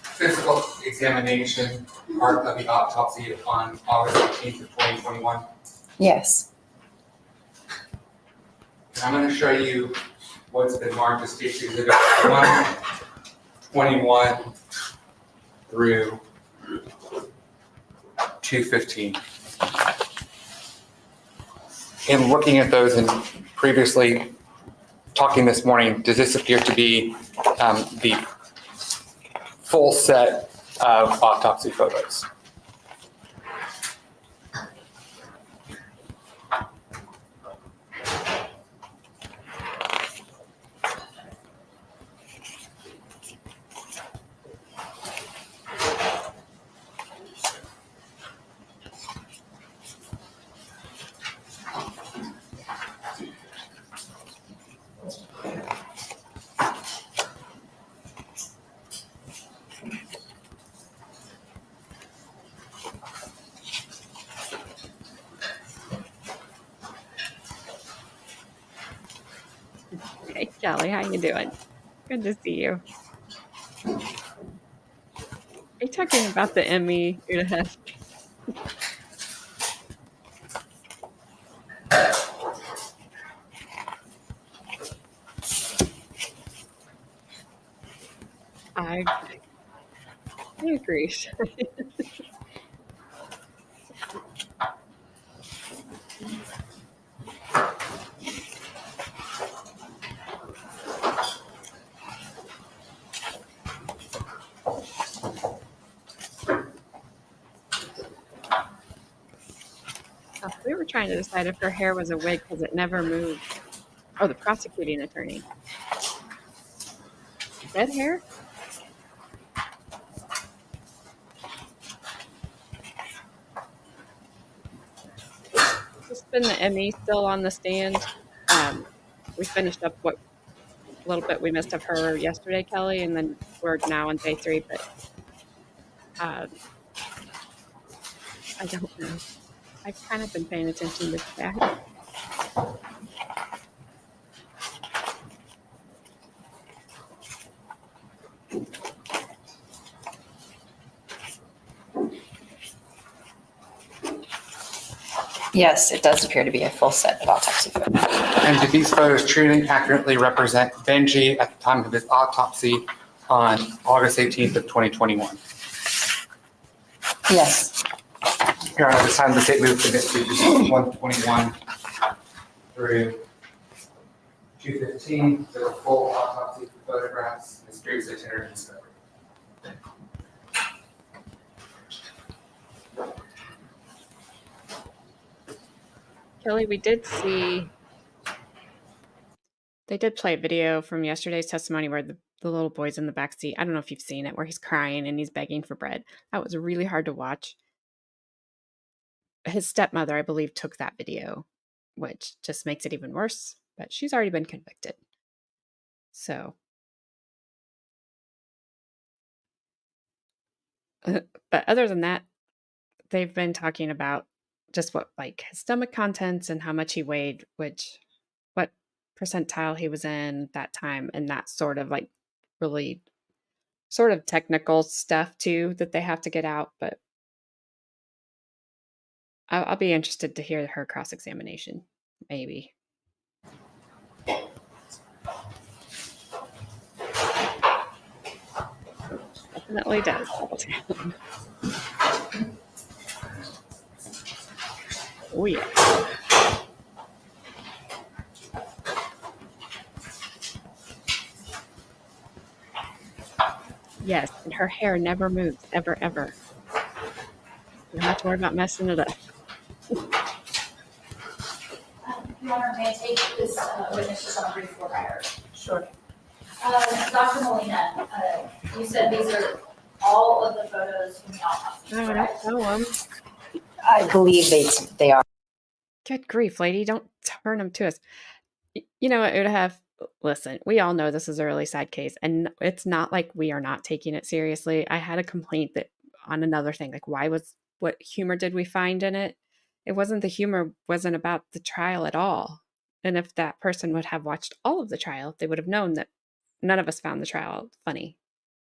physical examination part of the autopsy on August 18th of 2021? Yes. And I'm going to show you what's been marked as case exhibit 121 through 215. In looking at those and previously talking this morning, does this appear to be the full set of autopsy photos? Hey, Kelly, how you doing? Good to see you. Are you talking about the Emmy? I agree. We were trying to decide if her hair was a wig because it never moved. Oh, the prosecuting attorney. Red hair? Just been the Emmy still on the stand. We finished up what little bit we missed of her yesterday, Kelly, and then we're now on day 3. But I don't know. I've kind of been paying attention to that. Yes, it does appear to be a full set of autopsy photos. And do these photos truly accurately represent Benji at the time of his autopsy on August 18th of 2021? Yes. Your Honor, this time the state moves to this to 121 through 215 for the full autopsy photographs and streets itinerary discovery. Kelly, we did see, they did play a video from yesterday's testimony where the little boy's in the back seat. I don't know if you've seen it, where he's crying and he's begging for bread. That was really hard to watch. His stepmother, I believe, took that video, which just makes it even worse, but she's already been convicted. So, but other than that, they've been talking about just what, like, his stomach contents and how much he weighed, what percentile he was in that time, and that sort of like really sort of technical stuff too that they have to get out. But I'll be interested to hear her cross-examination, maybe. Definitely does. Oh yeah. Yes, and her hair never moves, ever, ever. You don't have to worry about messing it up. Your Honor, may I take this witness just on a brief for hire? Sure. Dr. Molina, you said these are all of the photos from the autopsy, No, correct? don't tell them. I believe they are. Good grief, lady, don't turn them to us. You know what, it would have, listen, we all know this is a really sad case, and it's not like we are not taking it seriously. I had a complaint that on another thing, like what humor did we find in it? It wasn't, the humor wasn't about the trial at all. And if that person would have watched all of the trial, they would have known that none of us found the trial funny.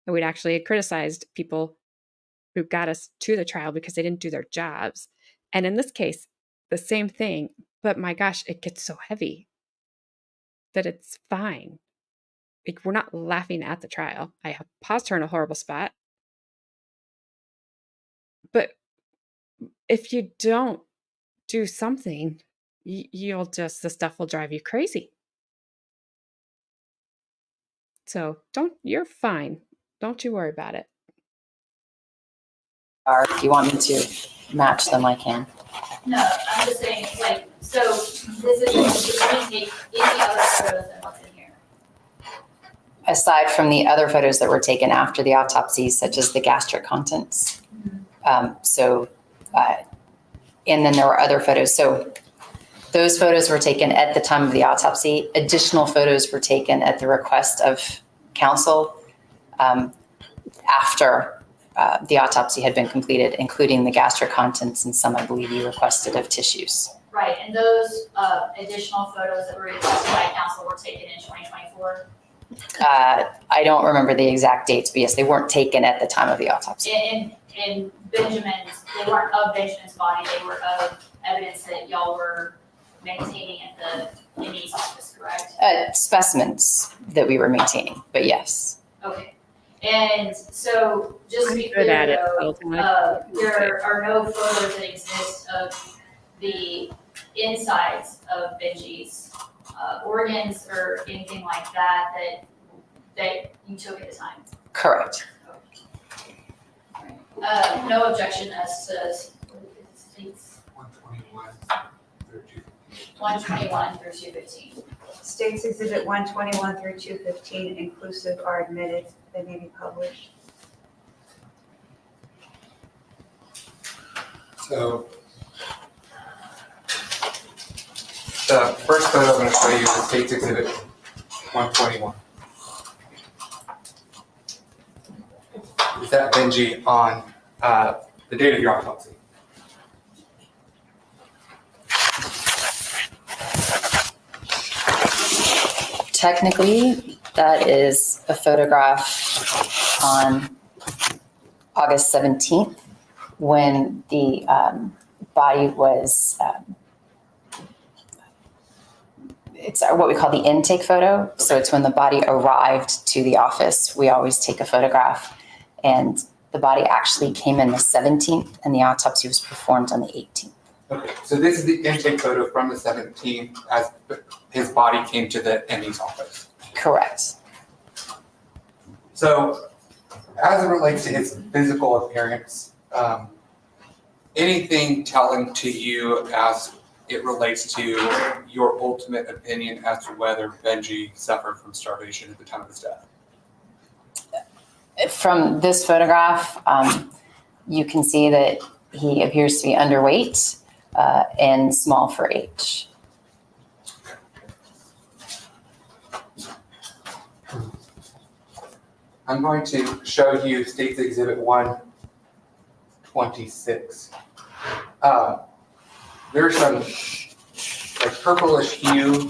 And we'd actually criticized people who got us to the trial because they didn't do their jobs. And in this case, the same thing. But my gosh, it gets so heavy that it's fine. Like, we're not laughing at the trial. I paused her in a horrible spot. But if you don't do something, you'll just, the stuff will drive you crazy. So you're fine. Don't you worry about it. Or if you want me to match them, I can. No, I'm just saying, like, so this is, let me take any other photos than what's in here. Aside from the other photos that were taken after the autopsy, such as the gastric contents. And then there were other photos. So those photos were taken at the time of the autopsy. Additional photos were taken at the request of counsel after the autopsy had been completed, including the gastric contents and some, I believe, you requested of tissues. Right, and those additional photos that were requested by council were taken in 2024. I don't remember the exact dates, but yes, they weren't taken at the time of the autopsy. In Benjamin's, they weren't of Benjamin's body, they were of evidence that y'all were maintaining at the MD's office, correct? Specimens that we were maintaining, but yes. Okay, and so just to be I'm good clear at it, though, there are no photos that exist of the insides of Benji's organs or anything like that that you took at the time. Correct. No objection as to states 121 through 121 through 215. States Exhibit 121 through 215 inclusive are admitted. They may be published. So the first photo I'm going to show you is States Exhibit 121. Is that Benji on the date of your autopsy? Technically, that is a photograph on August 17th when the body was, it's what we call the intake photo. So it's when the body arrived to the office. We always take a photograph, and the body actually came in the 17th and the autopsy was performed on the 18th. Okay, so this is the intake photo from the 17th as his body came to the MD's office. Correct. So as it relates to his physical appearance, anything telling to you as it relates to your ultimate opinion as to whether Benji suffered from starvation at the time of his death? From this photograph, you can see that he appears to be underweight and small for age. I'm going to show you States Exhibit 126. There's some like purplish hue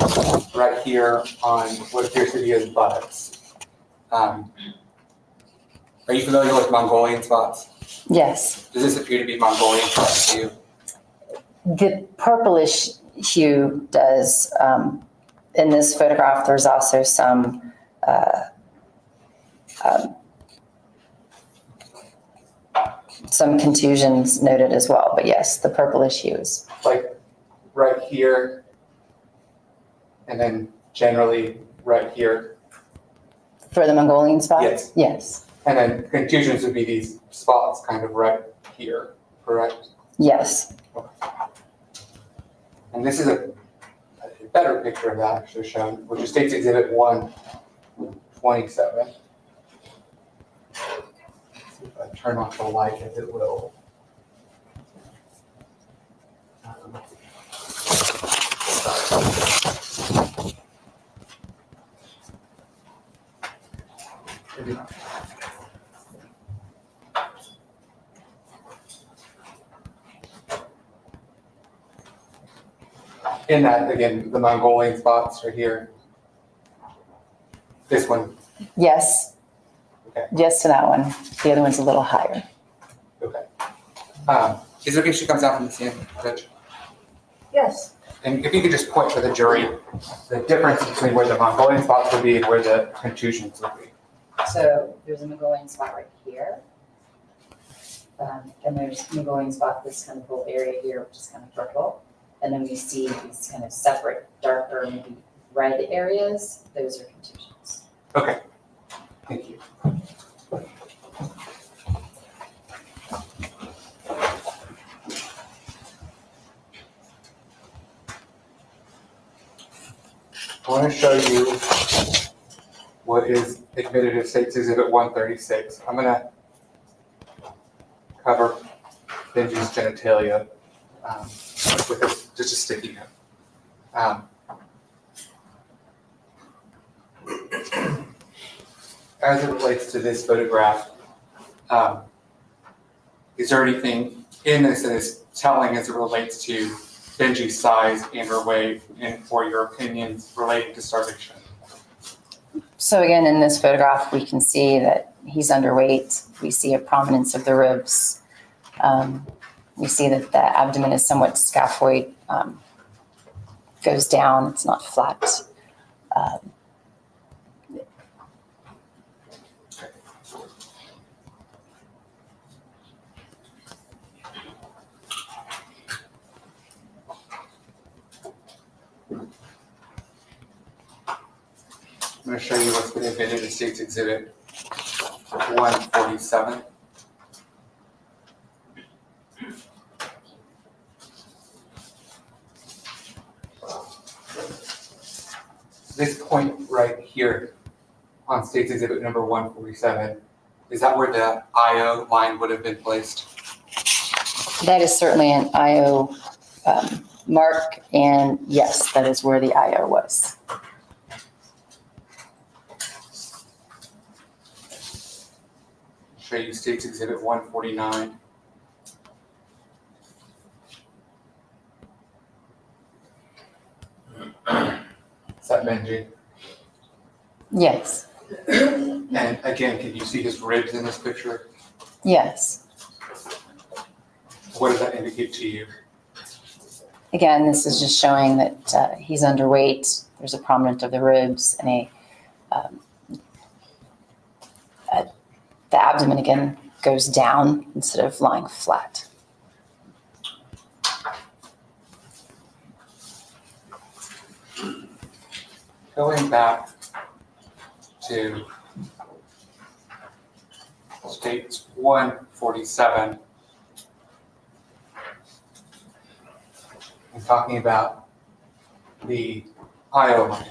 right here on what appears to be his buttocks. Are you familiar with Mongolian spots? Yes. Does this appear to be Mongolian spots to you? The purplish hue does. In this photograph, there's also some contusions noted as well. But yes, the purplish hue is. Like right here, and then generally right here. For the Mongolian spots? Yes. Yes. And then contusions would be these spots kind of right here, correct? Yes. And this is a better picture of that actually shown, which is States Exhibit 127. See if I turn off the light, if it will. In that, again, the Mongolian spots are here. This one, Yes. Just to that one. The other one's a little higher. Okay. Is it okay if she comes out from the stand, Judge? Yes. And if you could just point for the jury, the difference between where the Mongolian spots would be and where the contusions would be. So there's a Mongolian spot right here. And there's a Mongolian spot, this kind of whole area here, which is kind of purple. And then we see these kind of separate, darker, maybe red areas. Those are contusions. Okay. Thank you. I want to show you what is admitted as State's Exhibit 136. I'm going to cover Benji's genitalia with just a sticky note. As it relates to this photograph, is there anything in this that is telling as it relates to Benji's size and her weight, and for your opinions relating to starvation? So again, in this photograph, we can see that he's underweight. We see a prominence of the ribs. We see that the abdomen is somewhat scaphoid, goes down, it's not flat. I'm going to show you what's been admitted as State's Exhibit 147. This point right here on State's Exhibit number 147, is that where the IO line would have been placed? That is certainly an IO mark, and yes, that is where the IO was. Show you State's Exhibit 149. Is that Benji? Yes, And again, can you see his ribs in this picture? yes. What does that indicate to you? Again, this is just showing that he's underweight. There's a prominence of the ribs and the abdomen again goes down instead of lying flat. Going back to State's 147, I'm talking about the IO line.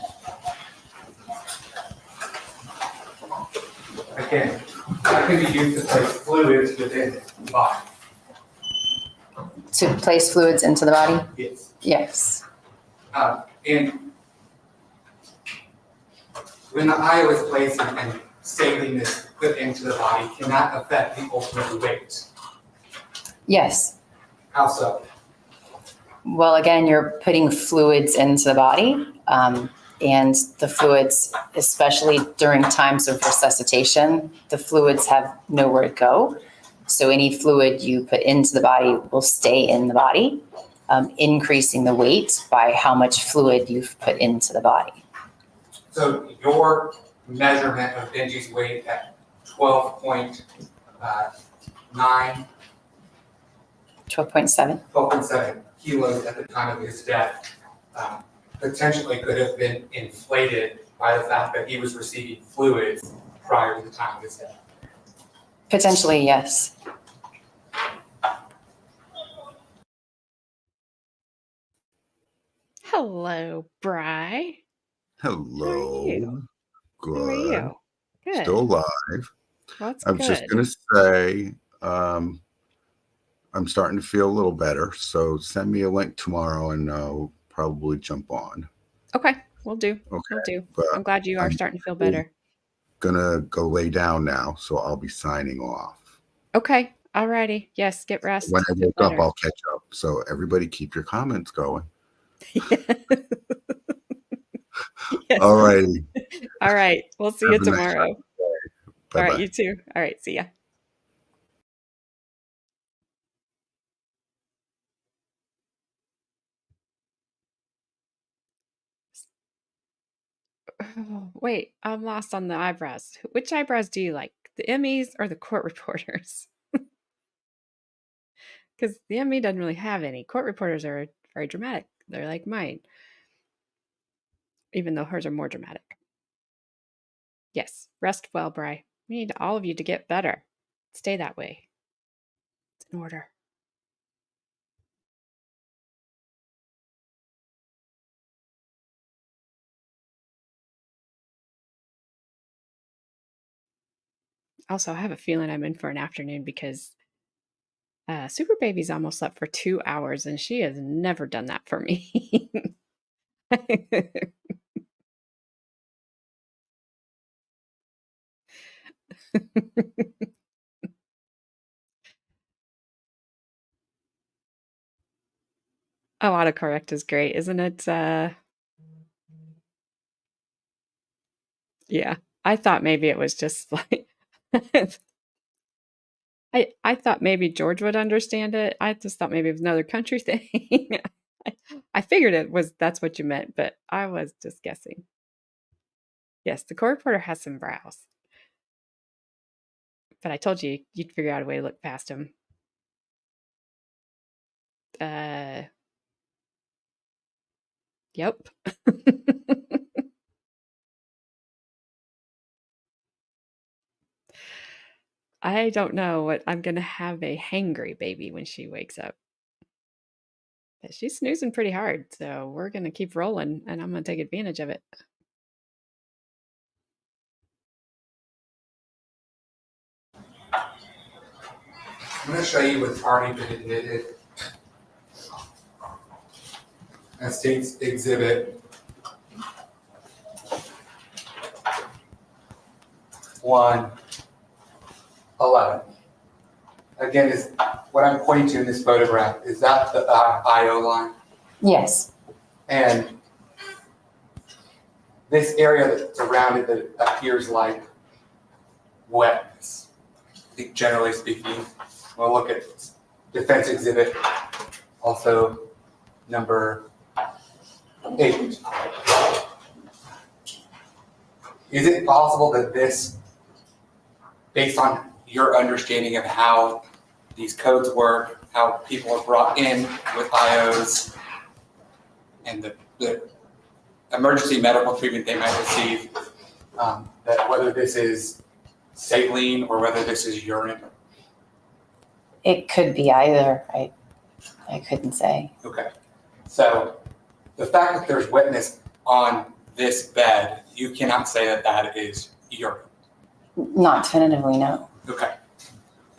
Again, that can be used to place fluids within the body. To place fluids into the body? Yes. Yes. And when the IO is placed and saline is put into the body, can that affect the ultimate weight? Yes. How so? Well, again, you're putting fluids into the body, and the fluids, especially during times of resuscitation, the fluids have nowhere to go. So any fluid you put into the body will stay in the body, increasing the weight by how much fluid you've put into the body. So your measurement of Benji's weight at 12.9, 12.7. 12.7 kilos at the time of his death potentially could have been inflated by the fact that he was receiving fluids prior to the time of his death. Potentially, yes. Hello, Bri. Hello. you? Good. How are you? Good. Still alive. That's I was good. just going to say, I'm starting to feel a little better. So send me a link tomorrow and I'll probably jump on. Okay, we'll do. Okay. We'll do. But I'm glad you are I'm starting to feel better. going to go lay down now. So I'll be signing off. Okay, alrighty. Yes, get rest. When I Feel wake up, better. I'll catch up. So everybody keep your comments going. Yes. All righty. All right. We'll see you Have a nice tomorrow. All right, Bye-bye. you too. All right, see ya. Oh, wait, I'm lost on the eyebrows. Which eyebrows do you like? The Emmys or the court reporters? Because the Emmy doesn't really have any. Court reporters are very dramatic. They're like mine, even though hers are more dramatic. Yes, rest well, Bri. We need all of you to get better. Stay that way. It's in order. Also, I have a feeling I'm in for an afternoon because Super Baby's almost slept for 2 hours and she has never done that for me. Oh, autocorrect is great, isn't it? Yeah. I thought maybe it was just like I thought maybe George would understand it. I just thought maybe it was another country thing. I figured it was that's what you meant, but I was just guessing. Yes, the court reporter has some brows. But I told you you'd figure out a way to look past him. Yep. I don't know what I'm gonna have a hangry baby when she wakes up. But she's snoozing pretty hard, so we're gonna keep rolling and I'm gonna take advantage of it. I'm going to show you what's already been admitted. That states exhibit 111. Again, is what I'm pointing to in this photograph, is that the IO line? Yes. And this area that's around it that appears like wetness, I think generally speaking, we'll look at defense exhibit, also number 8. Is it possible that this, based on your understanding of how these codes work, how people are brought in with IOs, and the emergency medical treatment they might receive, that whether this is saline or whether this is urine? It could be either. I couldn't say. Okay. So the fact that there's wetness on this bed, you cannot say that that is urine. Not definitively, no. Okay.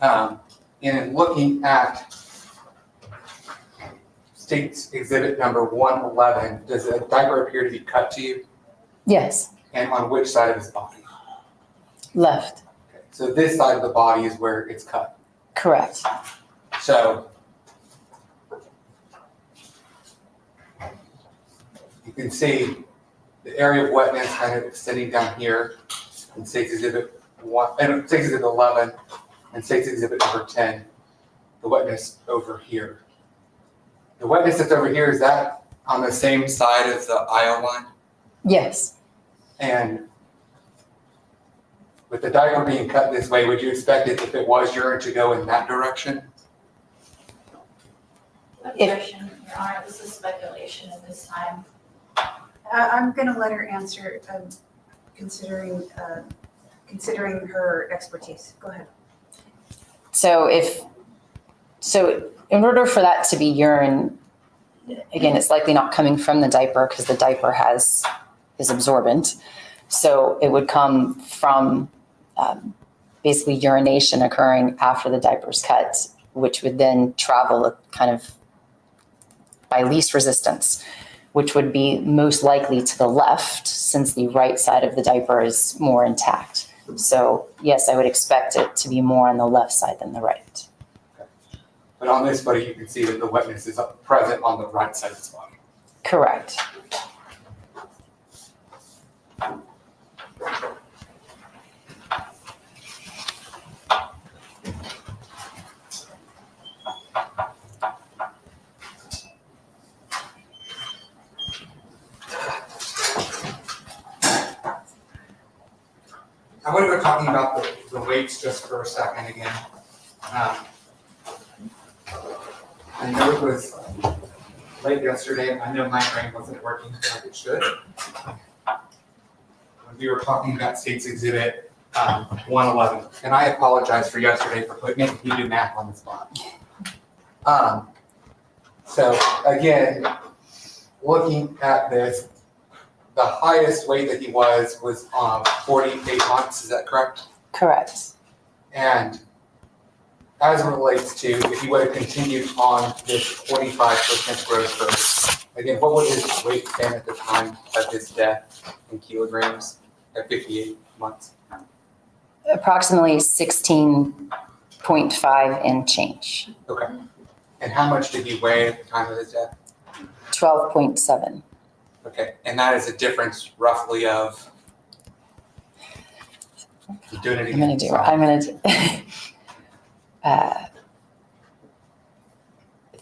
And in looking at State's Exhibit number 111, does a diaper appear to be cut to you? Yes. And on which side of his body? Left. Okay. So this side of the body is where it's cut. Correct. So you can see the area of wetness kind of extending down here in State's Exhibit 1, and State's Exhibit 11, and State's Exhibit number 10, the wetness over here. The wetness that's over here, is that on the same side of the IO line? Yes. And with the diaper being cut this way, would you expect it, if it was urine, to go in that direction? Objection, Your Honor, this is speculation at this time. I'm gonna let her answer, considering her expertise. Go ahead. So in order for that to be urine, again, it's likely not coming from the diaper because the diaper is absorbent. So it would come from basically urination occurring after the diaper's cut, which would then travel kind of by least resistance, which would be most likely to the left since the right side of the diaper is more intact. So yes, I would expect it to be more on the left side than the right. But on this photo, you can see that the wetness is present on the right side of his body. Correct. I want to go talking about the weights just for a second again. I know it was late yesterday. I know my brain wasn't working like it should. When we were talking about States Exhibit 111, and I apologize for yesterday for making you do math on the spot. So again, looking at this, the highest weight that he was 48 months. Is that correct? Correct. And as it relates to if he would have continued on this 25% growth rate, again, what would his weight been at the time of his death in kilograms at 58 months? Approximately 16.5 and change. Okay. And how much did he weigh at the time of his death? 12.7. Okay. And that is a difference roughly of. You're doing it again. I'm gonna do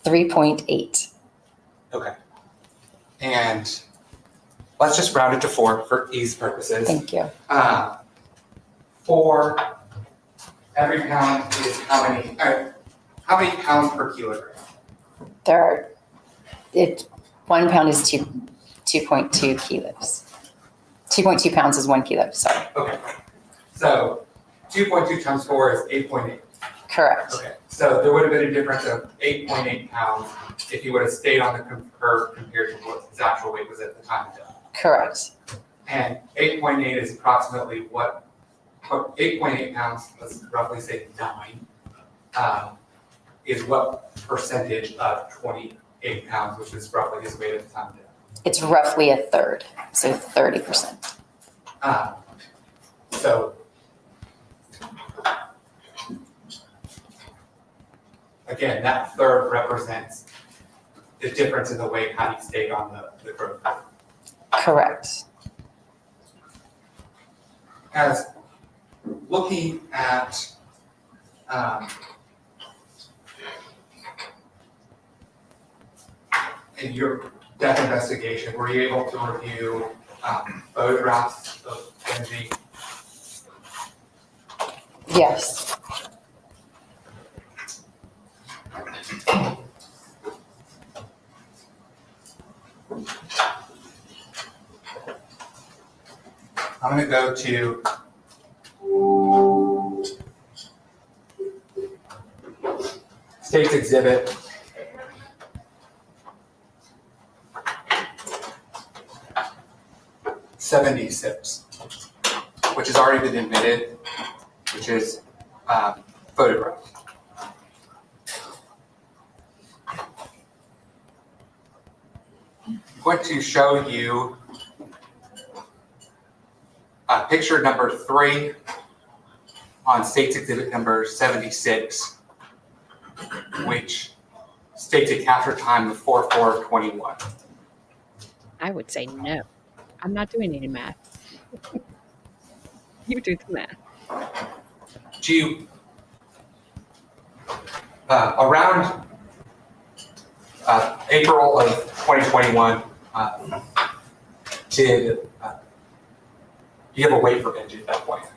3.8. Okay. And let's just round it to 4 for ease purposes. Thank you. For every pound is how many pounds per kilogram? There are, 1 pound is 2.2 kilos. 2.2 pounds is 1 kilo, sorry. Okay. So 2.2 times 4 is 8.8. Correct. Okay. So there would have been a difference of 8.8 pounds if he would have stayed on the curve compared to what his actual weight was at the time of death. Correct. And 8.8 is approximately what 8.8 pounds, let's roughly say 9, is what percentage of 28 pounds, which is roughly his weight at the time of death. It's roughly a third, so 30%. So again, that third represents the difference in the weight had he stayed on the growth curve. Correct. As looking at in your death investigation, were you able to review photographs of Benji? Yes. I'm going to go to State's Exhibit 76, which has already been admitted, which is photographed. I'm going to show you picture number 3 on State's Exhibit number 76, which states a capture time of 4/4/21. I would say no. I'm not doing any math. You do the math. Around April of 2021, did you have a weight for Benji at that point?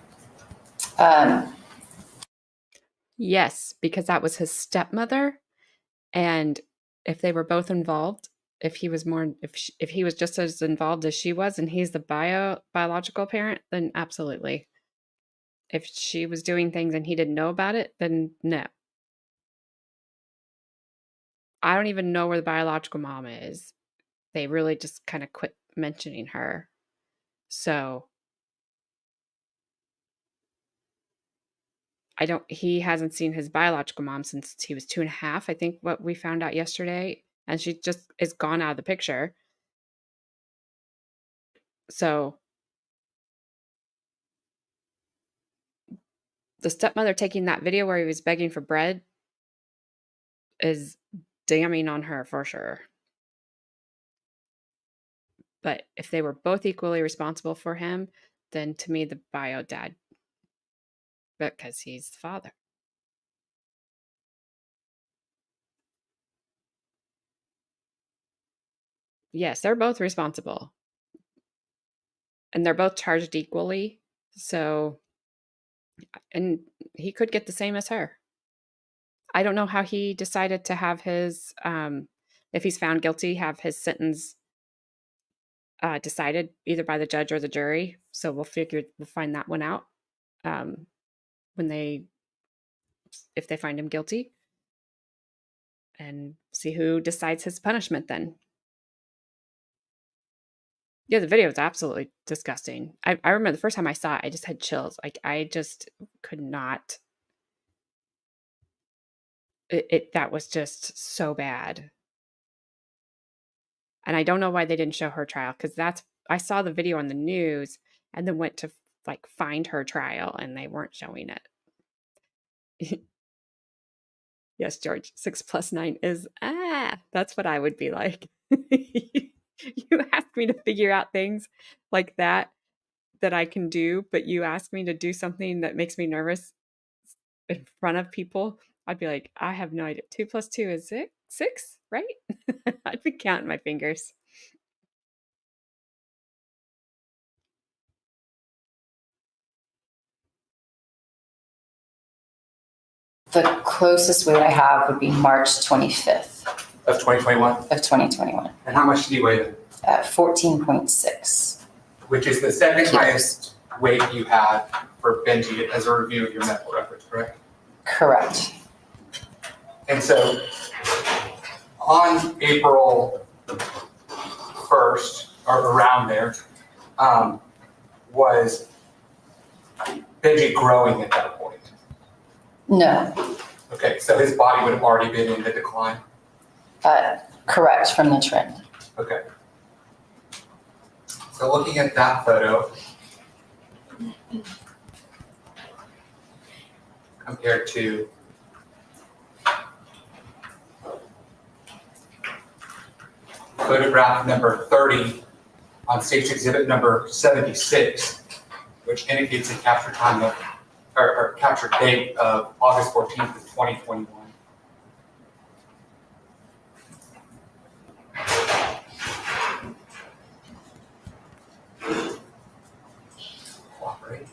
Yes, because that was his stepmother, and if they were both involved, if he was just as involved as she was, and he's the biological parent, then absolutely. If she was doing things and he didn't know about it, then no. I don't even know where the biological mom is. They really just kind of quit mentioning her. So he hasn't seen his biological mom since he was 2.5, I think what we found out yesterday. And she just is gone out of the picture. So the stepmother taking that video where he was begging for bread is damning on her for sure. But if they were both equally responsible for him, then to me, the bio dad, because he's the father. Yes, they're both responsible. And they're both charged equally. So And he could get the same as her. I don't know how he decided to have his, if he's found guilty, have his sentence decided either by the judge or the jury. So we'll find that one out um, when if they find him guilty, and see who decides his punishment then. Yeah, the video is absolutely disgusting. I remember the first time I saw it, I just had chills. Like, I just could not. That was just so bad. And I don't know why they didn't show her trial, because I saw the video on the news and then went to like find her trial and they weren't showing it. Yes, George, 6 + 9 is that's what I would be like. You ask me to figure out things like that I can do, but you ask me to do something that makes me nervous in front of people, I'd be like, I have no idea. 2 + 2 is 6, 6, right? I'd be counting my fingers. The closest weight I have would be March 25th Of 2021? of 2021 And how much did you weigh then? at 14.6. Which is the second highest weight you had for Benji as a review of your medical records, correct? Correct. And so on April 1st, or around there, was Benji growing at that point? No, Okay, so his body would have already been in the decline? correct from the trend. Okay. So looking at that photo, compared to photograph number 30 on stage exhibit number 76, which indicates a capture time of, or capture date of August 14th of 2021. Cooperate.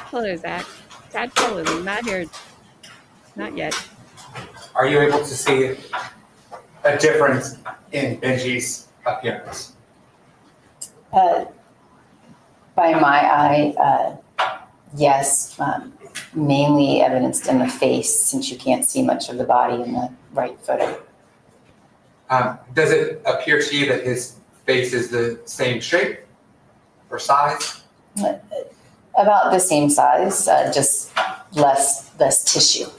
Hello, Zach. Tadpole is not here. Not yet. Are you able to see a difference in Benji's appearance? By my eye, yes, mainly evidenced in the face since you can't see much of the body in the right photo. Does it appear to you that his face is the same shape or size? About the same size, just less tissue.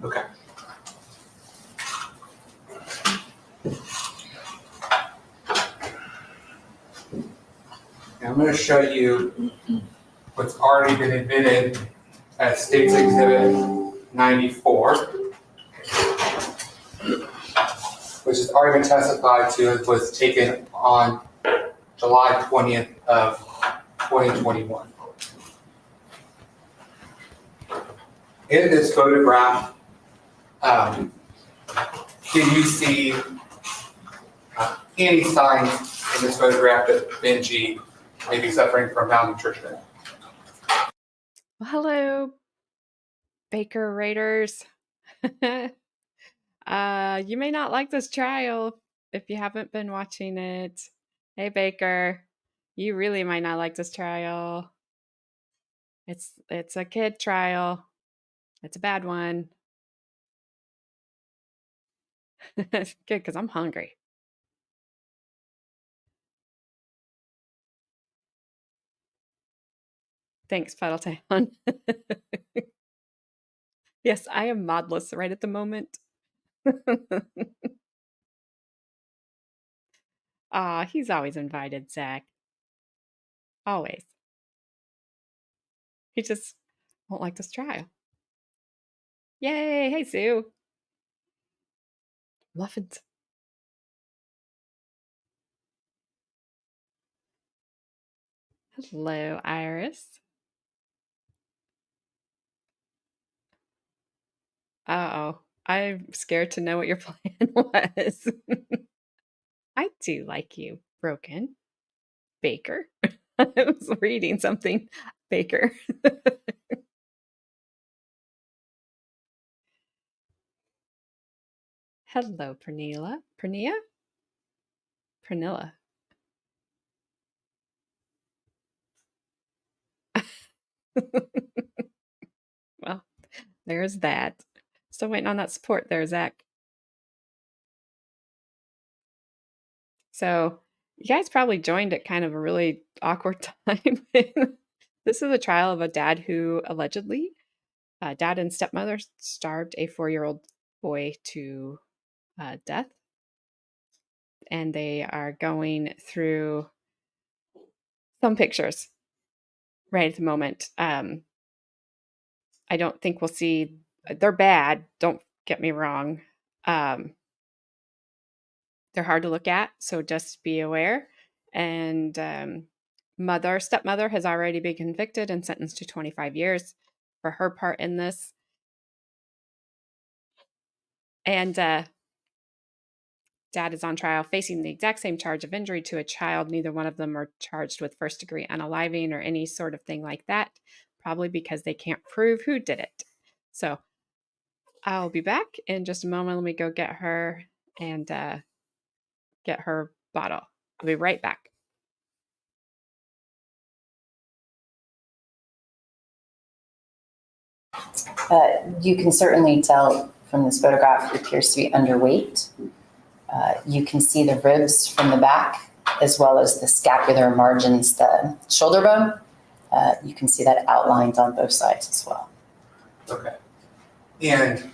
Okay. Now I'm going to show you what's already been admitted as State's Exhibit 94, which has already been testified to and was taken on July 20th of 2021. In this photograph, can you see any signs in this photograph that Benji may be suffering from malnutrition? Well, hello, Baker Raiders. You may not like this trial if you haven't been watching it. Hey, Baker, you really might not like this trial. It's a kid trial. It's a bad one. Good, because I'm hungry. Thanks, Puddletown. Yes, I am modless right at the moment. He's always invited, Zach. Always. He just won't like this trial. Yay! Hey, Sue. Muffins. Hello, Iris. Uh-oh. I'm scared to know what your plan was. I do like you, Broken. Baker. I was reading something. Baker. Hello, Pernilla. Pernia? Pernilla. Well, there's that. Still waiting on that support there, Zach. So you guys probably joined at kind of a really awkward time. This is a trial of a dad who allegedly, dad and stepmother starved a 4-year-old boy to death. And they are going through some pictures right at the moment. I don't think we'll see, they're bad, don't get me wrong. They're hard to look at, so just be aware. And stepmother has already been convicted and sentenced to 25 years for her part in this. And dad is on trial facing the exact same charge of injury to a child. Neither one of them are charged with first-degree unaliving or any sort of thing like that, probably because they can't prove who did it. So I'll be back in just a moment. Let me go get her and get her bottle. I'll be right back. You can certainly tell from this photograph, it appears to be underweight. You can see the ribs from the back, as well as the scapular margins, the shoulder bone. You can see that outlined on both sides as well. Okay. And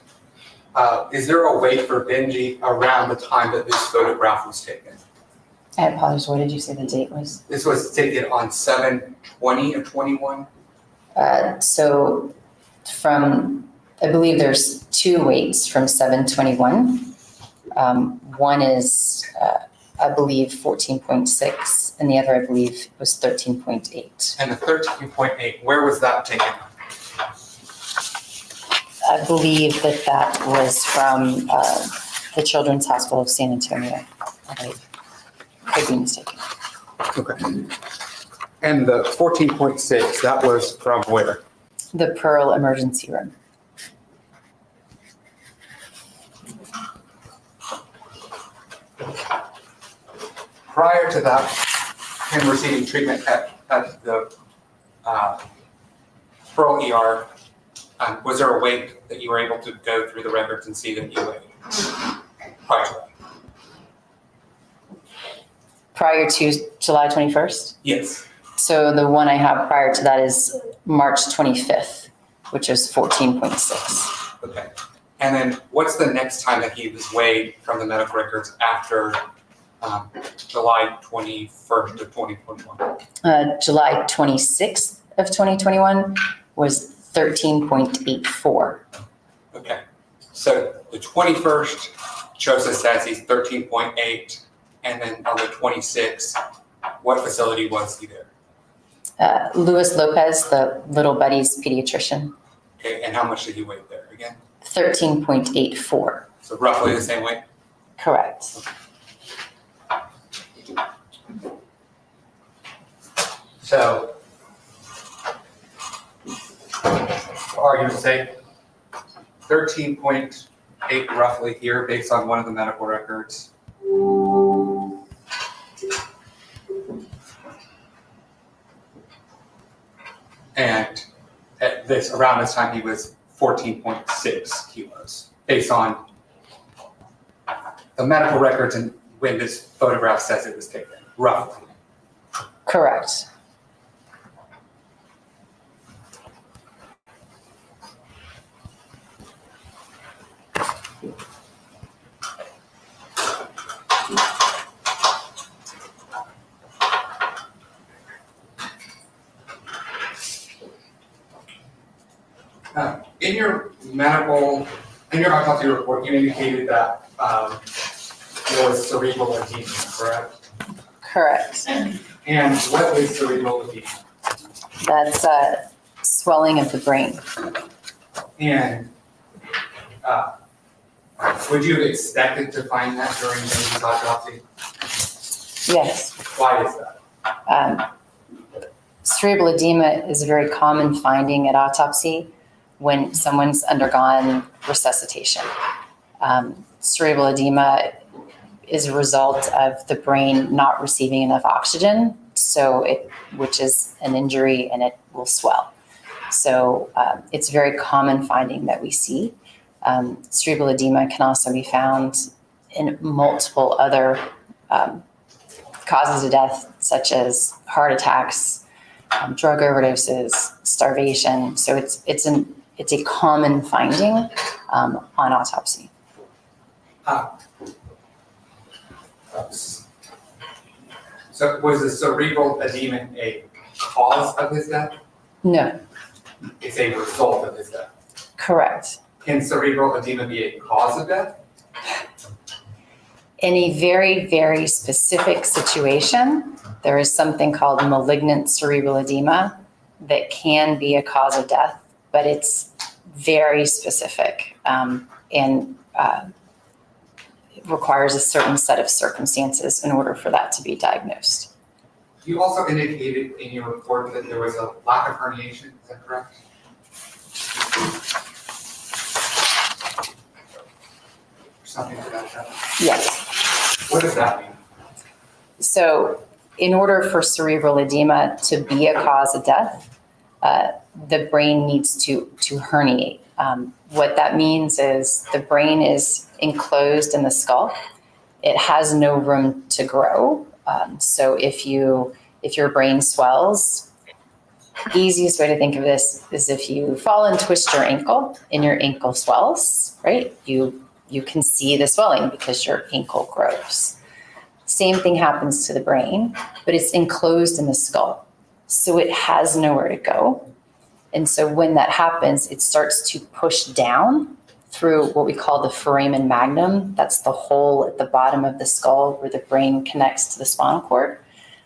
is there a weight for Benji around the time that this photograph was taken? I apologize, what did you say the date was? This was taken on 7/20 of 21. So from, I believe there's 2 weights from 7/21. One is, I believe, 14.6, and the other, I believe, was 13.8. And the 13.8, where was that taken? I believe that was from the Children's Hospital of San Antonio. I could be mistaken. Okay. And the 14.6, that was from where? The Pearl Emergency Room. Prior to that, him receiving treatment at the Pearl ER, was there a weight that you were able to go through the records and see that you weighed prior to that? Prior to July 21st? Yes. So the one I have prior to that is March 25th, which is 14.6. Okay. And then what's the next time that he was weighed from the medical records after July 21st of 2021? July 26th of 2021 was 13.84. Okay. So the 21st, Joseph says he's 13.8. And then on the 26th, what facility was he there? Luis Lopez, the little buddy's pediatrician. Okay. And how much did he weigh there again? 13.84. So roughly the same weight? Correct. So, for argument's sake, 13.8 roughly here based on one of the medical records. And around this time he was 14.6 kilos based on the medical records and when this photograph says it was taken, roughly. Correct. In your autopsy report, you indicated that there was cerebral edema, correct? Correct. And what is cerebral edema? That's swelling of the brain. And Would you have expected to find that during the autopsy? Yes. Why is that? Cerebral edema is a very common finding at autopsy when someone's undergone resuscitation. Cerebral edema is a result of the brain not receiving enough oxygen, which is an injury, and it will swell. So it's a very common finding that we see. Cerebral edema can also be found in multiple other causes of death, such as heart attacks, drug overdoses, starvation. So it's a common finding on autopsy. So was the cerebral edema a cause of his death? No, It's a result of his death. correct. Can cerebral edema be a cause of death? In a very, very specific situation, there is something called malignant cerebral edema that can be a cause of death, but it's very specific and it requires a certain set of circumstances in order for that to be diagnosed. You also indicated in your report that there was a lack of herniation, is that correct? Something to that effect. Yes. What does that mean? So in order for cerebral edema to be a cause of death, the brain needs to herniate. What that means is the brain is enclosed in the skull. It has no room to grow. So if your brain swells, easiest way to think of this is if you fall and twist your ankle and your ankle swells, right? You can see the swelling because your ankle grows. Same thing happens to the brain, but it's enclosed in the skull. So it has nowhere to go. And so when that happens, it starts to push down through what we call the foramen magnum. That's the hole at the bottom of the skull where the brain connects to the spinal cord.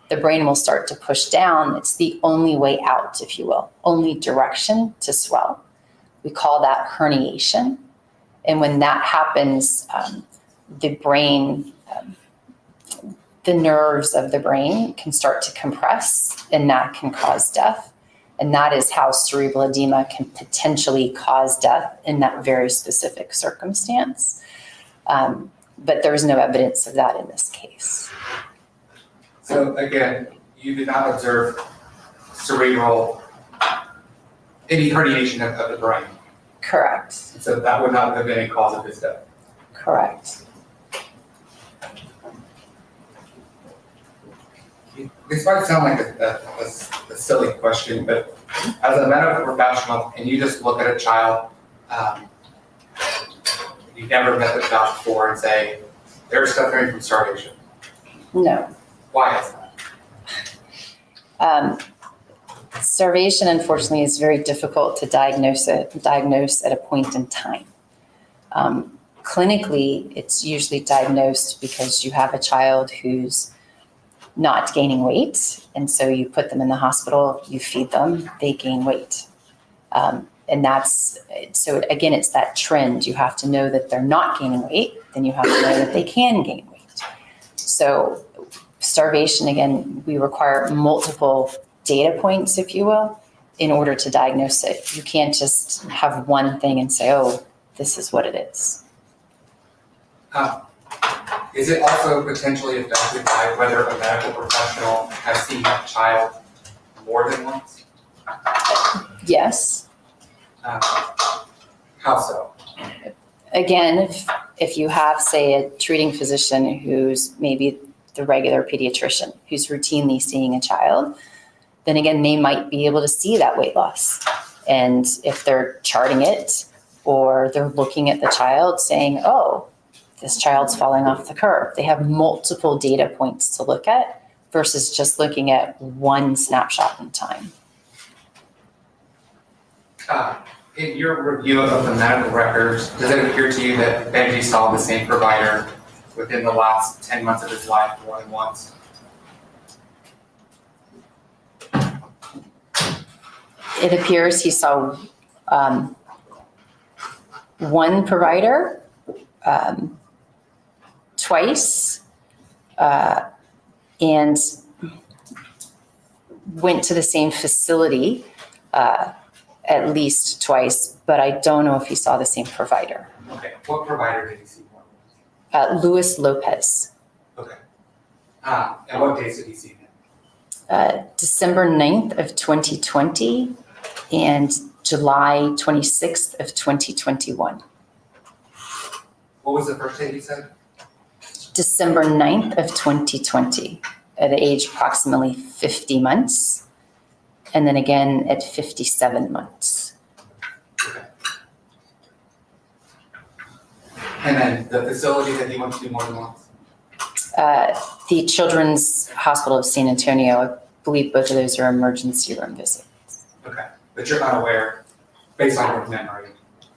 The brain will start to push down. It's the only way out, if you will, only direction to swell. We call that herniation. And when that happens, the brain, the nerves of the brain can start to compress, and that can cause death. And that is how cerebral edema can potentially cause death in that very specific circumstance. But there's no evidence of that in this case. So again, you did not observe any herniation of the brain. Correct. So that would not have been a cause of his death. Correct. This might sound like a silly question, but as a medical professional, can you just look at a child, you've never met the child before, and say, they're suffering from starvation? No. Why is that? Starvation, unfortunately, is very difficult to diagnose at a point in time. Clinically, it's usually diagnosed because you have a child who's not gaining weight, and so you put them in the hospital, you feed them, they gain weight. And so again, it's that trend. You have to know that they're not gaining weight, then you have to know that they can gain weight. So starvation, again, we require multiple data points, if you will, in order to diagnose it. You can't just have one thing and say, oh, this is what it is. Is it also potentially affected by whether a medical professional has seen that child more than once? Yes. How so? Again, if you have, say, a treating physician who's maybe the regular pediatrician who's routinely seeing a child, then again, they might be able to see that weight loss. And if they're charting it or they're looking at the child saying, oh, this child's falling off the curve, they have multiple data points to look at versus just looking at one snapshot in time. In your review of the medical records, does it appear to you that Benji saw the same provider within the last 10 months of his life more than once? It appears he saw one provider, twice, and went to the same facility at least twice, but I don't know if he saw the same provider. Okay, what provider did he see more than once? Luis Lopez, Okay. And what days did he see him? December 9th of 2020 and July 26th of 2021. What was the first date he said? December 9th of 2020 at age approximately 50 months, and then again at 57 months. Okay. And then the facility that he went to more than once? The Children's Hospital of San Antonio, I believe both of those are emergency room visits. Okay, but you're not aware, based on your memory,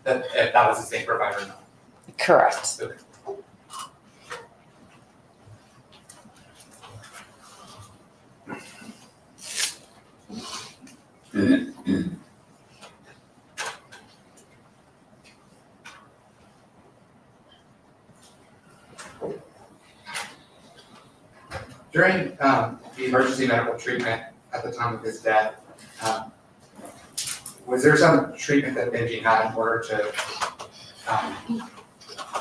that if that was the same provider or not? Correct. Okay. During the emergency medical treatment at the time of his death, was there some treatment that Benji had in order to,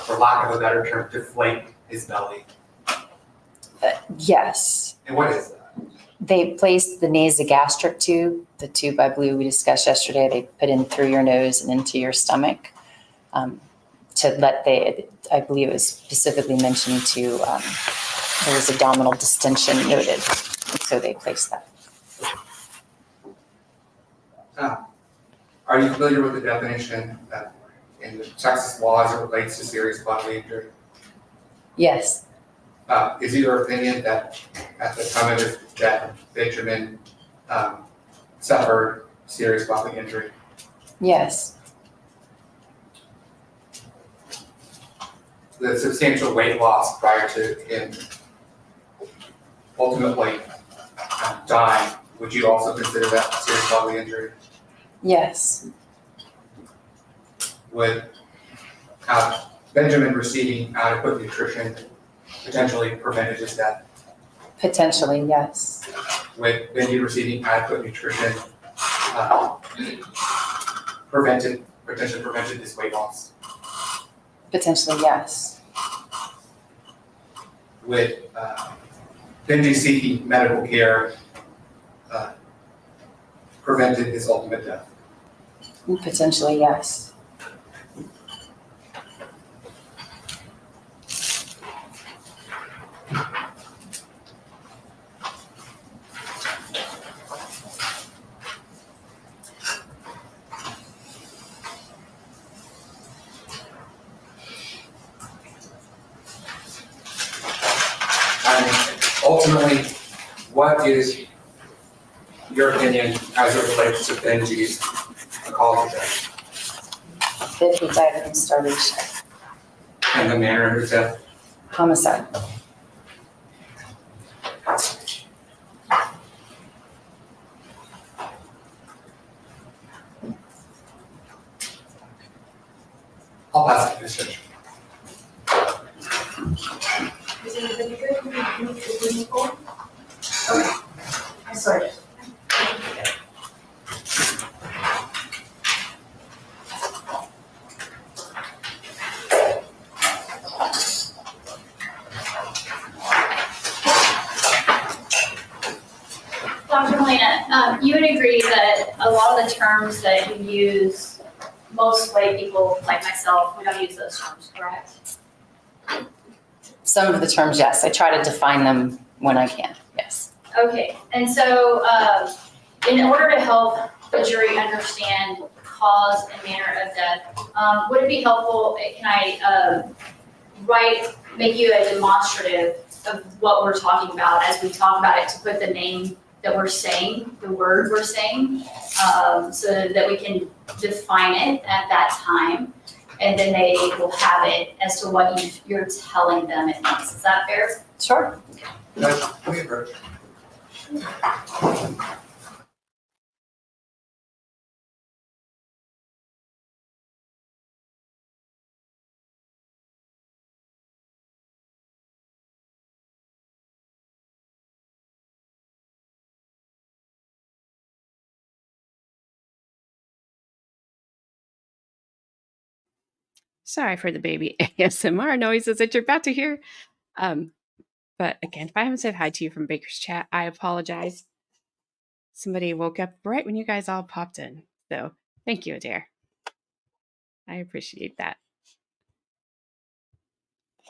for lack of a better term, deflate his belly? Yes. And what is that? They placed the nasogastric tube, the tube I believe we discussed yesterday, they put in through your nose and into your stomach to let I believe it was specifically mentioned to, there was abdominal distension noted, so they placed that. Are you familiar with the definition in the Texas law as it relates to serious bodily injury? Yes, Is it your opinion that at the time of his death, Benjamin suffered serious bodily injury? yes, The substantial weight loss prior to him ultimately dying, would you also consider that serious bodily injury? yes, Would Benjamin receiving adequate nutrition potentially prevented his death? potentially, yes, Would Benji receiving adequate nutrition potentially prevented his weight loss? potentially, yes, Would Benji seeking medical care prevented his ultimate death? potentially, yes. And ultimately, what is your opinion as it relates to Benji's cause of death That he died from starvation, and the manner of his death? homicide. I'll pass it to this judge. Is anybody good? Can we move to the form? Okay, I'm sorry. Dr. Molina, you would agree that a lot of the terms that you use, most lay people like myself, we don't use those terms, correct? Some of the terms, yes, I try to define them when I can, yes. Okay, and so in order to help the jury understand cause and manner of death, would it be helpful, can I make you a demonstrative of what we're talking about as we talk about it, to put the name that we're saying, the word we're saying, so that we can define it at that time, and then they will have it as to what you're telling them it means. Is that fair? Sure. Judge, come here, bro. Sorry for the baby ASMR noises that you're about to hear. But again, if I haven't said hi to you from Baker's Chat, I apologize. Somebody woke up right when you guys all popped in. So thank you, Adair. I appreciate that.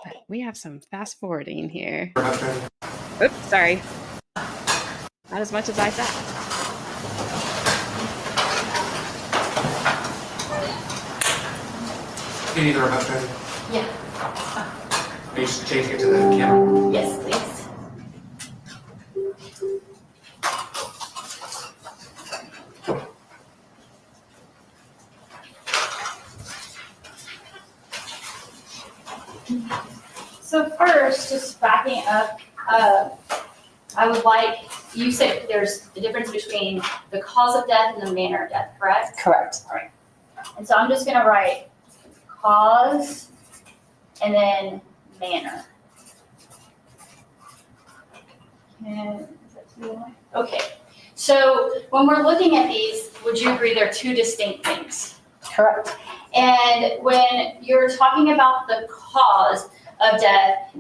But we have some fast forwarding here. Oops, sorry. Not as much as I thought. You need the remote ready? Yeah. Are you just changing it to the camera? Yes, please. So first, just backing up, I would like, you said there's a difference between the cause of death and the manner of death, correct? Correct. And so I'm just gonna write cause and then manner. Okay, so when we're looking at these, would you agree they're two distinct things? Correct. And when you're talking about the cause of death,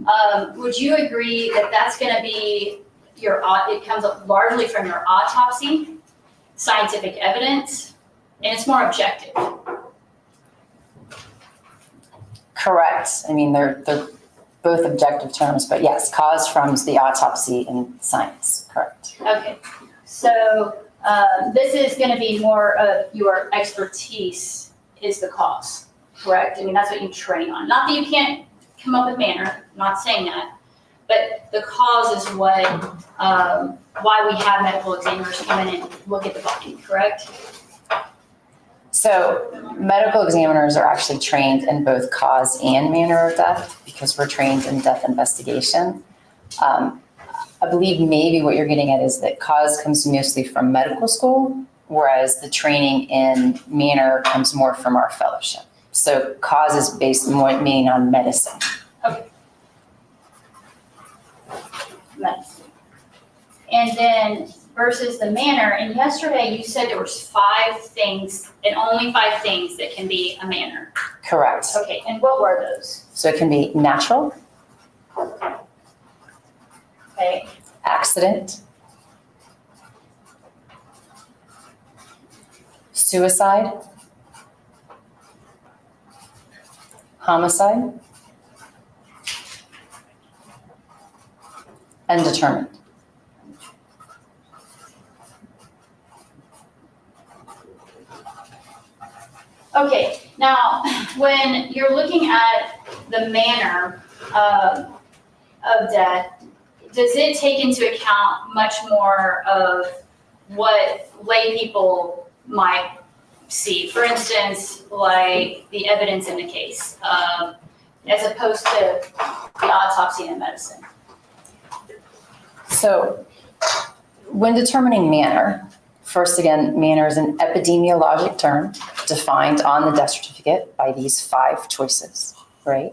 would you agree that that's gonna be it comes up largely from your autopsy, scientific evidence, and it's more objective? Correct. I mean, they're both objective terms, but yes, cause from the autopsy and science. Correct. Okay, so this is going to be more of your expertise is the cause, correct? I mean, that's what you train on. Not that you can't come up with manner, I'm not saying that, but the cause is what why we have medical examiners come in and look at the body, correct? So medical examiners are actually trained in both cause and manner of death because we're trained in death investigation. I believe maybe what you're getting at is that cause comes mostly from medical school, whereas the training in manner comes more from our fellowship. So cause is based more meaning on medicine. Okay. Medicine. And then versus the manner, and yesterday you said there was 5 things, and only 5 things that can be a manner. Correct. Okay, and what were those? So it can be natural, Okay, accident, suicide, homicide, undetermined. okay, now when you're looking at the manner of death, does it take into account much more of what lay people might see? For instance, like the evidence in the case, as opposed to the autopsy and medicine. So when determining manner, first again, manner is an epidemiologic term defined on the death certificate by these 5 choices, right?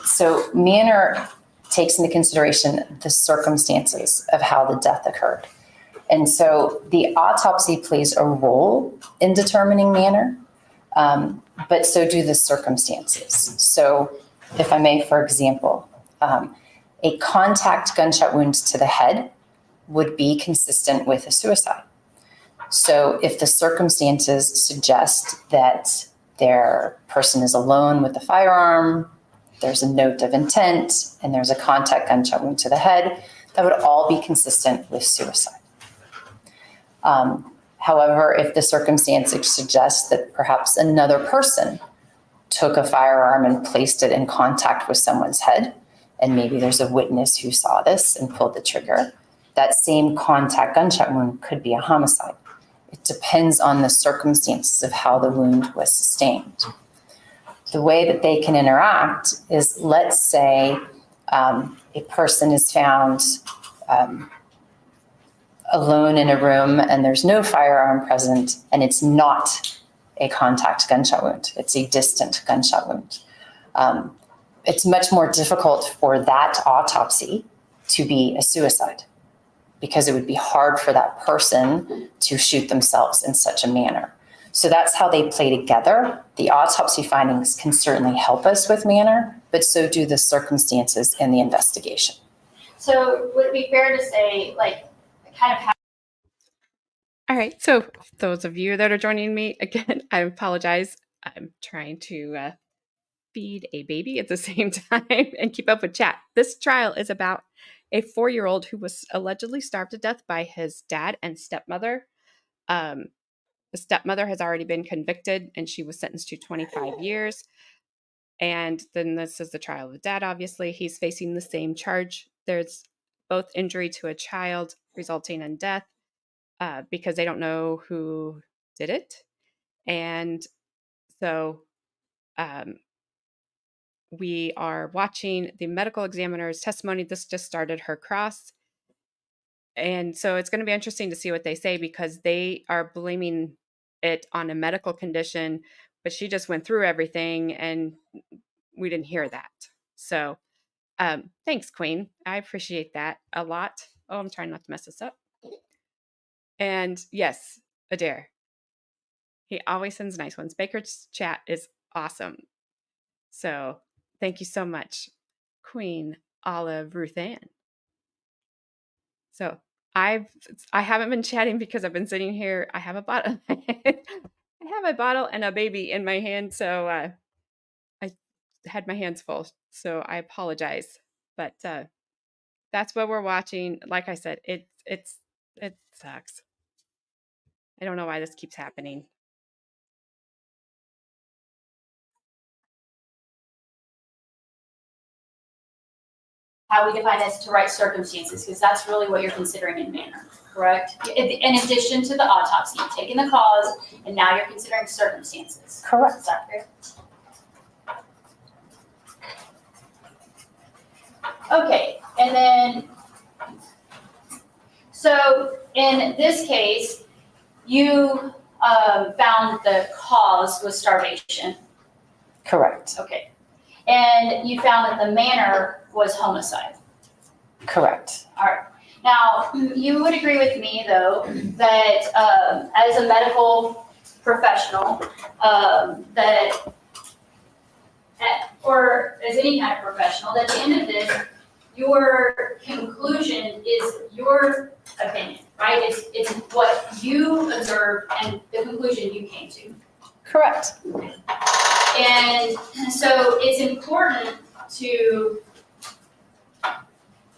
So manner takes into consideration the circumstances of how the death occurred. And so the autopsy plays a role in determining manner, but so do the circumstances. So if I may, for example, a contact gunshot wound to the head would be consistent with a suicide. So if the circumstances suggest that their person is alone with the firearm, there's a note of intent, and there's a contact gunshot wound to the head, that would all be consistent with suicide. However, if the circumstances suggest that perhaps another person took a firearm and placed it in contact with someone's head, and maybe there's a witness who saw this and pulled the trigger, that same contact gunshot wound could be a homicide. It depends on the circumstances of how the wound was sustained. The way that they can interact is, let's say a person is found alone in a room and there's no firearm present, and it's not a contact gunshot wound. It's a distant gunshot wound. It's much more difficult for that autopsy to be a suicide because it would be hard for that person to shoot themselves in such a manner. So that's how they play together. The autopsy findings can certainly help us with manner, but so do the circumstances in the investigation. So would it be fair to say, like, kind of how All right. So, those of you that are joining me, again, I apologize. I'm trying to feed a baby at the same time and keep up with chat. This trial is about a 4-year-old who was allegedly starved to death by his dad and stepmother. The stepmother has already been convicted and she was sentenced to 25 years. And then this is the trial of the dad, obviously. He's facing the same charge. There's both injury to a child resulting in death because they don't know who did it. And so we are watching the medical examiner's testimony. This just started her cross. And so it's going to be interesting to see what they say because they are blaming it on a medical condition, but she just went through everything and we didn't hear that. So thanks, Queen. I appreciate that a lot. Oh, I'm trying not to mess this up. And yes, Adair. He always sends nice ones. Baker's chat is awesome. So thank you so much, Queen Olive Ruth Ann. So I haven't been chatting because I've been sitting here. I have a bottle. I have a bottle and a baby in my hand, so I had my hands full. So I apologize, but that's what we're watching. Like I said, it sucks. I don't know why this keeps happening. how we define this to right circumstances, because that's really what you're considering in manner, correct? In addition to the autopsy, you've taken the cause, and now you're considering circumstances. Correct. Is that fair? Okay, and then, so in this case, you found the cause was starvation. Correct. Okay. And you found that the manner was homicide. Correct. All right. Now, you would agree with me, though, that as a medical professional, or as any kind of professional, that at the end of this, your conclusion is your opinion, right? It's what you observed and the conclusion you came to. Correct. And so it's important to,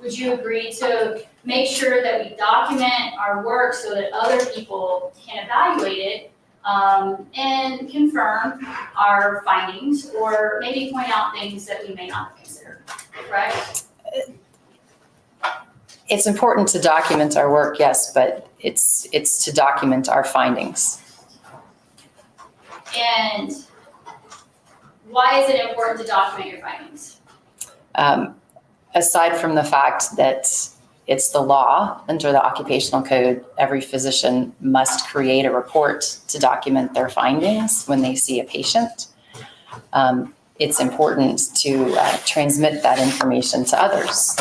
would you agree to make sure that we document our work so that other people can evaluate it and confirm our findings or maybe point out things that we may not have considered, right? It's important to document our work, yes, but it's to document our findings. And why is it important to document your findings? Aside from the fact that it's the law under the occupational code, every physician must create a report to document their findings when they see a patient. It's important to transmit that information to others.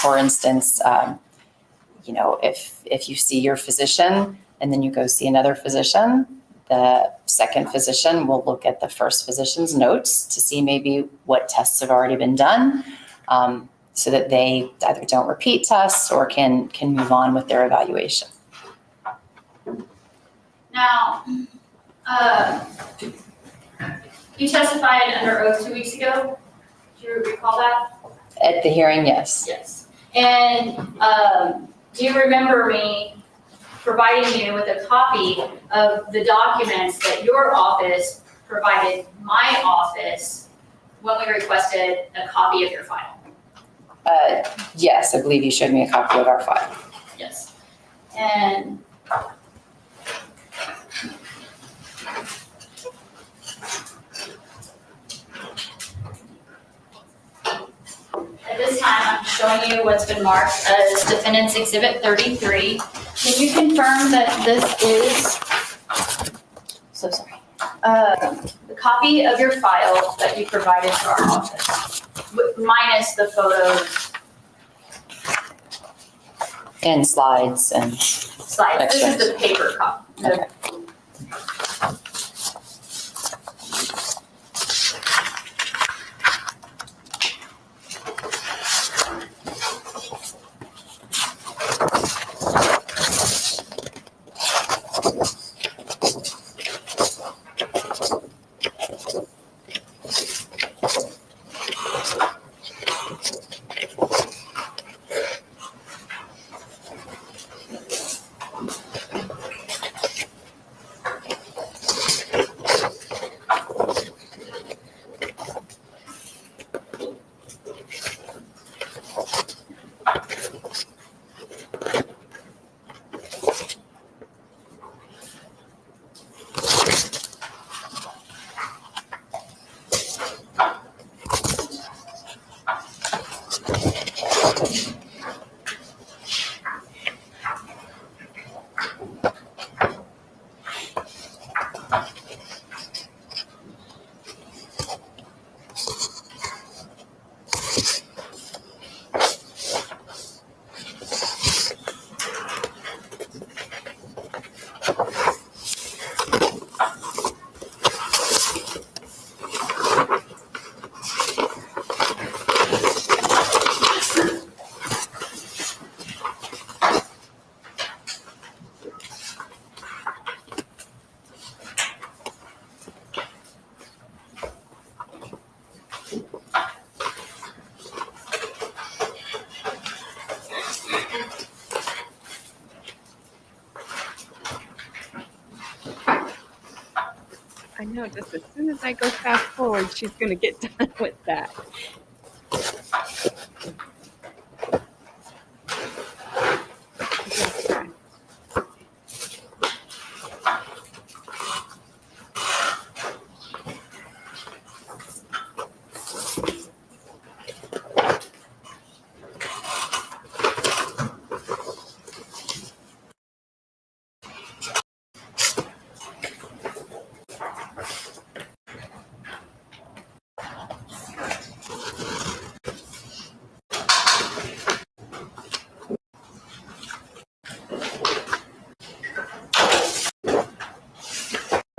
For instance, if you see your physician and then you go see another physician, the second physician will look at the first physician's notes to see maybe what tests have already been done, so that they either don't repeat tests or can move on with their evaluation. Now, you testified under oath 2 weeks ago. Do you recall that? At the hearing, yes. Yes. And do you remember me providing you with a copy of the documents that your office provided my office when we requested a copy of your file? Yes, I believe you showed me a copy of our file. Yes. And at this time, I'm showing you what's been marked as Defendant's Exhibit 33. Can you confirm that this is, So sorry. the copy of your file that you provided to our office, minus the photos, And slides and slides? This is the paper copy. Okay. I know, just as soon as I go fast forward, she's going to get done with that.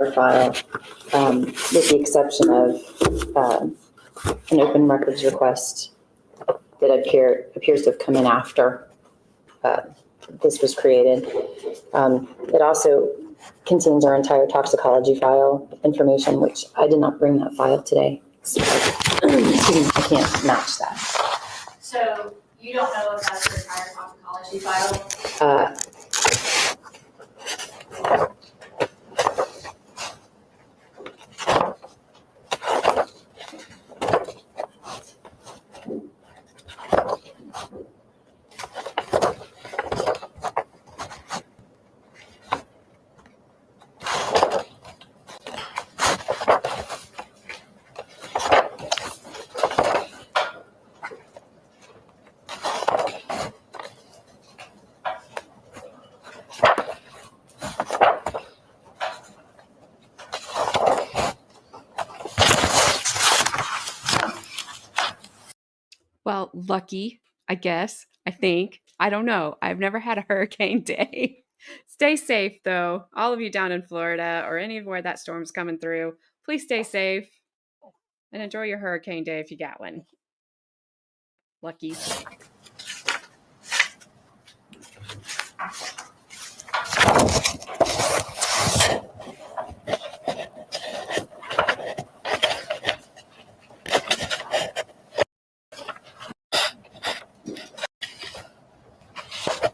Okay. File, with the exception of an open records request that appears to have come in after this was created. It also contains our entire toxicology file information, which I did not bring that file today. So, excuse me, I can't match that. So you don't know if that's your entire toxicology file? Well, lucky, I guess, I think. I don't know. I've never had a hurricane day. Stay safe, though. All of you down in Florida or anywhere that storm's coming through, please stay safe and enjoy your hurricane day if you got one. Lucky.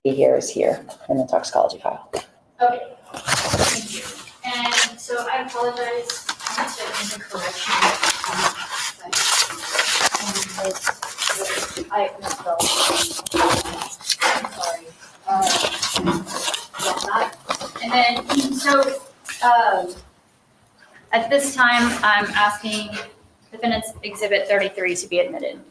Here is here in the toxicology file. Okay, thank you. And so I apologize, I must have made a correction. I misspelled. I'm sorry. About that. And then, so, at this time, I'm asking defendant's exhibit 33 to be admitted.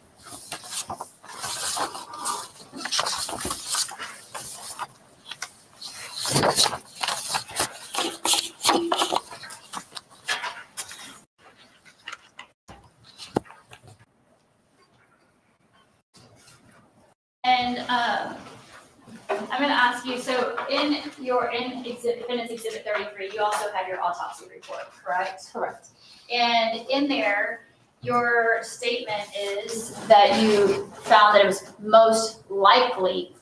And I'm going to ask you, so in defendant's exhibit 33, you also have your autopsy report, correct? Correct. And in there, your statement is that you found that it was most likely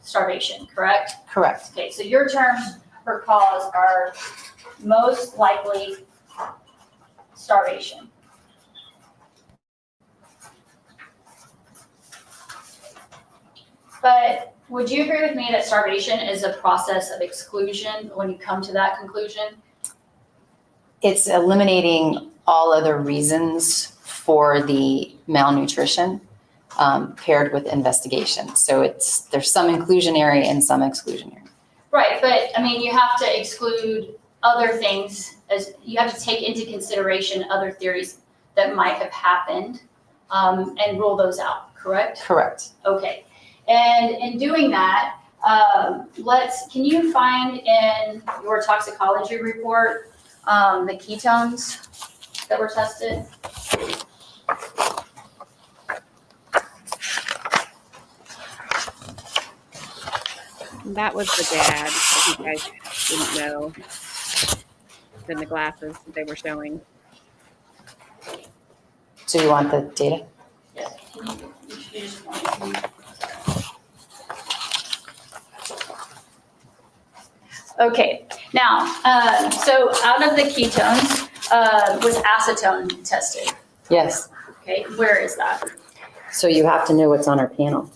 starvation, correct? Correct. Okay, so your terms for cause are most likely starvation. But would you agree with me that starvation is a process of exclusion when you come to that conclusion? It's eliminating all other reasons for the malnutrition. paired with investigation. So there's some inclusionary and some exclusionary. Right, but I mean, you have to exclude other things, as you have to take into consideration other theories that might have happened, and rule those out, correct? Correct. Okay, and in doing that, can you find in your toxicology report, the ketones that were tested? That was the dad, if you guys didn't know, in the glasses that they were showing. So you want the data? Yes. You just want to. Okay, now, so out of the ketones, was acetone tested? Yes. Okay, where is that? So you have to know what's on our panel.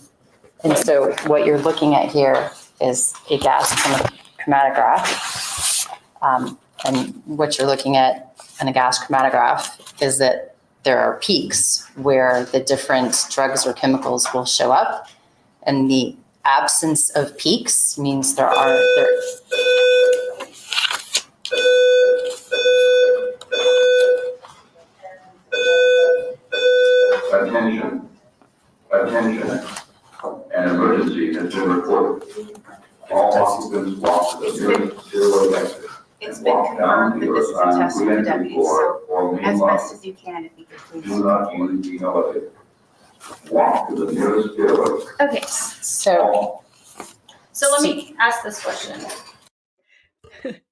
And so what you're looking at here is a gas chromatograph. And what you're looking at in a gas chromatograph is that there are peaks where the different drugs or chemicals will show up. And the absence of peaks means there are. Attention. An emergency has been reported. All occupants walk to the nearest zero exit. It's been confirmed that this is a test for the deputies, so as best as you can, if you could please. Do not use the elevator. Walk to the nearest zero. Okay, So so let me ask this question.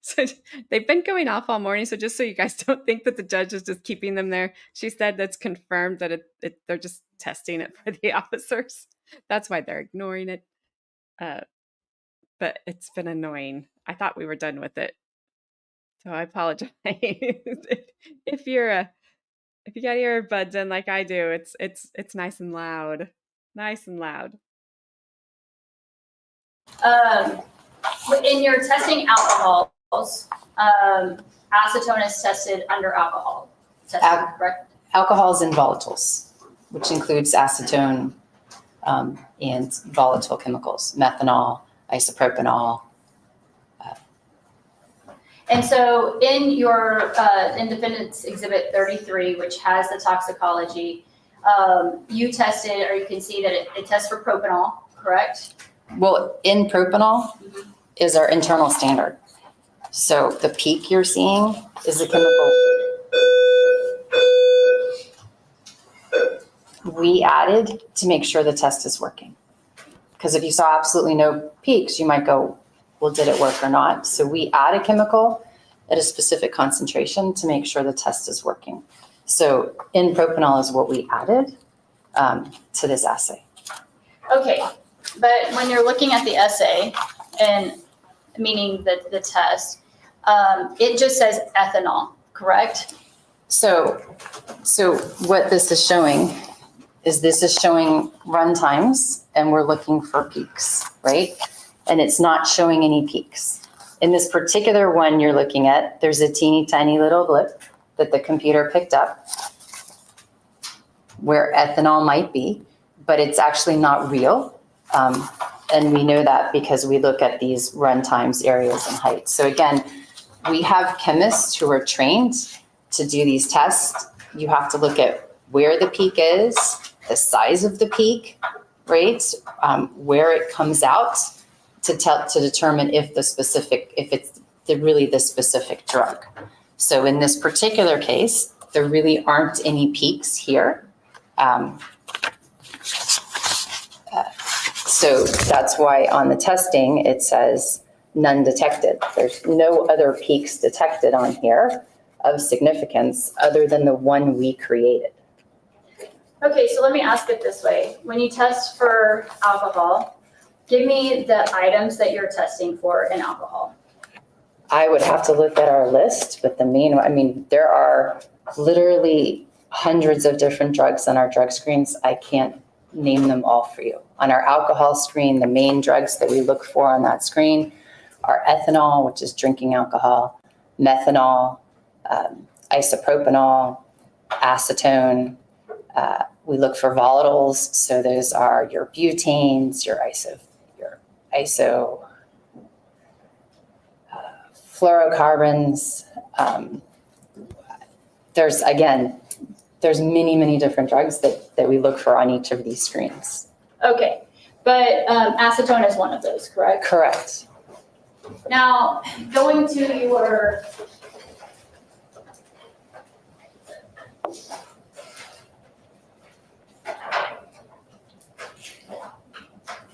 So they've been going off all morning. So just so you guys don't think that the judge is just keeping them there, she said that's confirmed that they're just testing it for the officers. That's why they're ignoring it. But it's been annoying. I thought we were done with it, so I apologize. if you got earbuds in like I do, it's nice and loud, nice and loud. In your testing alcohols, acetone is tested under alcohol testing, correct? alcohols and volatiles, which includes acetone and volatile chemicals, methanol, isopropanol. And so in your in Defendant's Exhibit 33, which has the toxicology, you tested, or you can see that it tests for propanol, correct? Well, in propanol is our internal standard. So the peak you're seeing is a chemical we added to make sure the test is working. Because if you saw absolutely no peaks, you might go, well, did it work or not? So we add a chemical at a specific concentration to make sure the test is working. So in propanol is what we added to this assay. Okay, but when you're looking at the assay, and meaning the test, it just says ethanol, correct? So what this is showing run times, and we're looking for peaks, right? And it's not showing any peaks. In this particular one you're looking at, there's a teeny tiny little blip that the computer picked up where ethanol might be, but it's actually not real. And we know that because we look at these run times, areas, and heights. So again, we have chemists who are trained to do these tests. You have to look at where the peak is, the size of the peak, right? Where it comes out to determine if it's really the specific drug. So in this particular case, there really aren't any peaks here. So that's why on the testing, it says none detected. There's no other peaks detected on here of significance other than the one we created. Okay, so let me ask it this way. When you test for alcohol, give me the items that you're testing for in alcohol. I would have to look at our list, but there are literally hundreds of different drugs on our drug screens. I can't name them all for you. On our alcohol screen, the main drugs that we look for on that screen are ethanol, which is drinking alcohol, methanol, isopropanol, acetone, We look for volatiles, so those are your butanes, your iso fluorocarbons. There's many different drugs that we look for on each of these screens. Okay, but acetone is one of those, correct? Correct. Now, going to your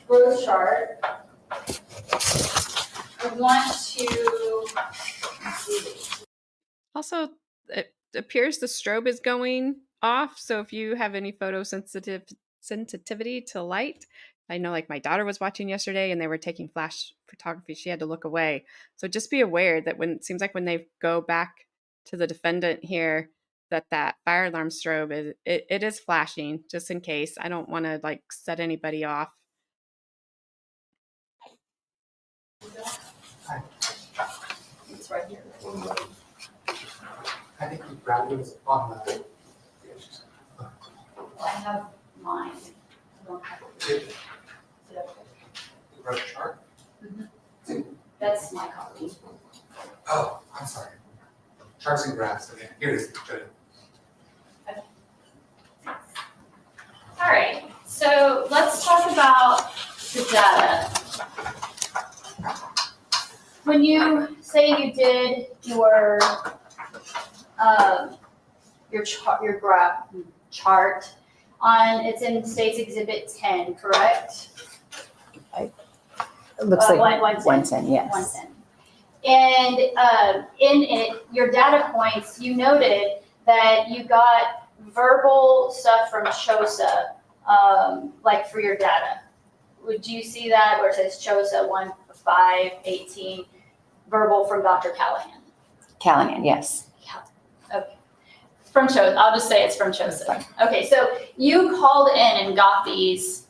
growth chart, I want to Also, it appears the strobe is going off. So if you have any sensitivity to light, I know like my daughter was watching yesterday and they were taking flash photography. She had to look away. So just be aware that when it seems like when they go back to the defendant here, that fire alarm strobe it is flashing, just in case. I don't want to like set anybody off. it's right here. I think we grabbed it on the. I have mine. I don't have it. The road chart? That's my copy. Oh, I'm sorry. Charts and graphs, okay, here it is, good. All right, so let's talk about the data. When you say you did your graph chart on, it's in States Exhibit 10, correct? It looks like 110. 110, yes. 110. And in it, your data points, you noted that you got verbal stuff from CHOSA, like for your data. Would you see that where it says CHOSA 1518, verbal from Dr. Callahan? Callahan, yes. Okay. From CHOSA, I'll just say it's from CHOSA. Okay, so you called in and got this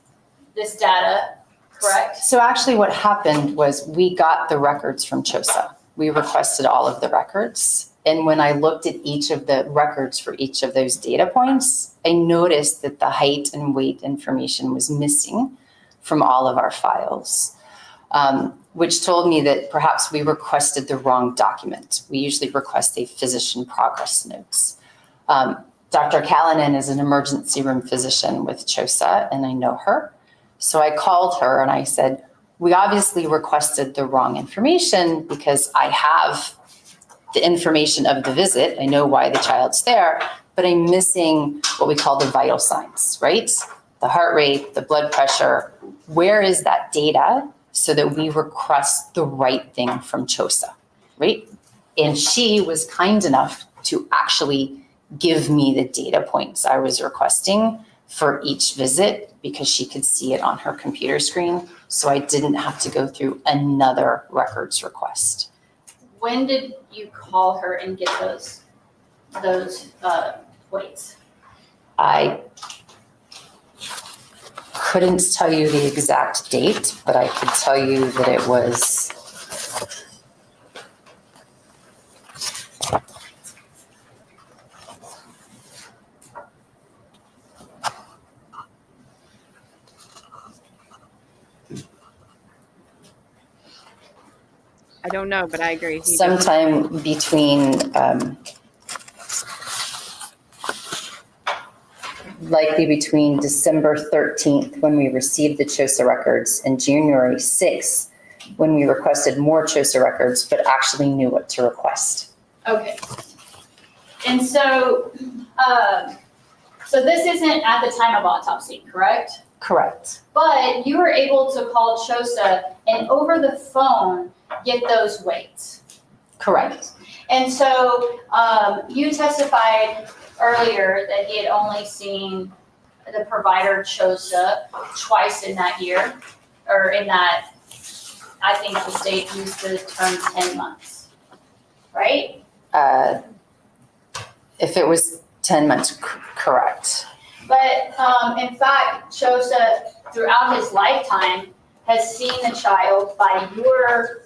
data, correct? So actually what happened was we got the records from CHOSA. We requested all of the records. And when I looked at each of the records for each of those data points, I noticed that the height and weight information was missing from all of our files, which told me that perhaps we requested the wrong document. We usually request a physician progress notes. Dr. Callahan is an emergency room physician with CHOSA, and I know her. So I called her and I said, we obviously requested the wrong information because I have the information of the visit. I know why the child's there, but I'm missing what we call the vital signs, right? The heart rate, the blood pressure. Where is that data so that we request the right thing from CHOSA, right? And she was kind enough to actually give me the data points I was requesting for each visit because she could see it on her computer screen. So I didn't have to go through another records request. When did you call her and get those weights? I couldn't tell you the exact date, but I could tell you that it was I don't know, but I agree. sometime between likely between December 13th when we received the CHOSA records and January 6th when we requested more CHOSA records but actually knew what to request. Okay. And so, so this isn't at the time of autopsy, correct? Correct. But you were able to call CHOSA and over the phone get those weights. Correct. And so you testified earlier that he had only seen the provider CHOSA twice in that year, or in that, I think the state used the term 10 months, right? If it was 10 months, correct. But in fact, CHOSA throughout his lifetime has seen the child by your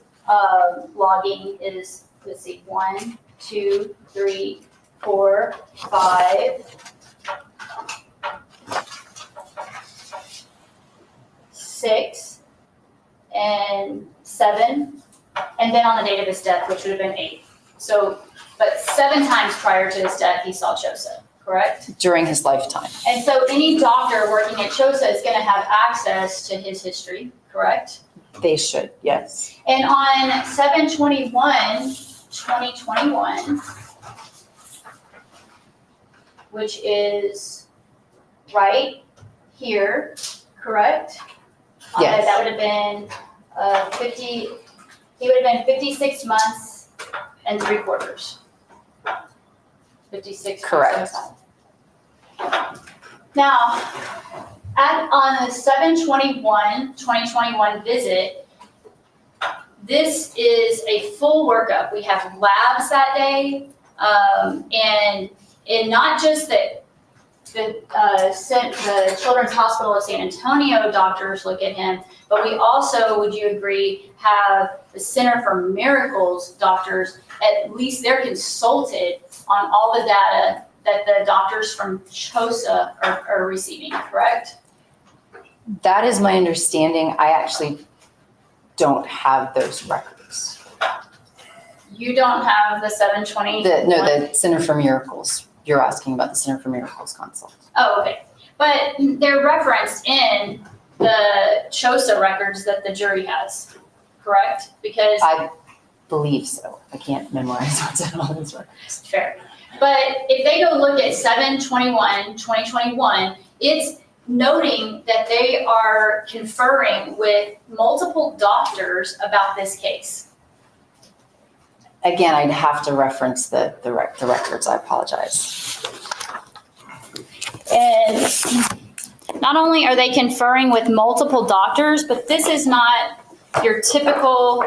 logging is, let's see, 1, 2, 3, 4, 5, 6, and 7, and then on the date of his death, which would have been 8. So, but 7 times prior to his death, he saw CHOSA, correct? During his lifetime. And so any doctor working at CHOSA is going to have access to his history, correct? They should, yes. And on 7/21/2021, which is right here, correct? Yes. That would have been 50, he would have been 56 months and 3/4. 56. Correct. Now, on the 7/21/2021 visit, this is a full workup. We have labs that day, and not just that the Children's Hospital of San Antonio doctors look at him, but we also, would you agree, have the Center for Miracles doctors, at least they're consulted on all the data that the doctors from CHOSA are receiving, correct? That is my understanding. I actually don't have those records. You don't have the 7/20? The Center for Miracles. You're asking about the Center for Miracles consult. Oh, okay. But they're referenced in the CHOSA records that the jury has, correct? Because I believe so. I can't memorize what's in all those records. fair. But if they go look at 7/21/2021, it's noting that they are conferring with multiple doctors about this case. Again, I'd have to reference the records. I apologize. And not only are they conferring with multiple doctors, but this is not your typical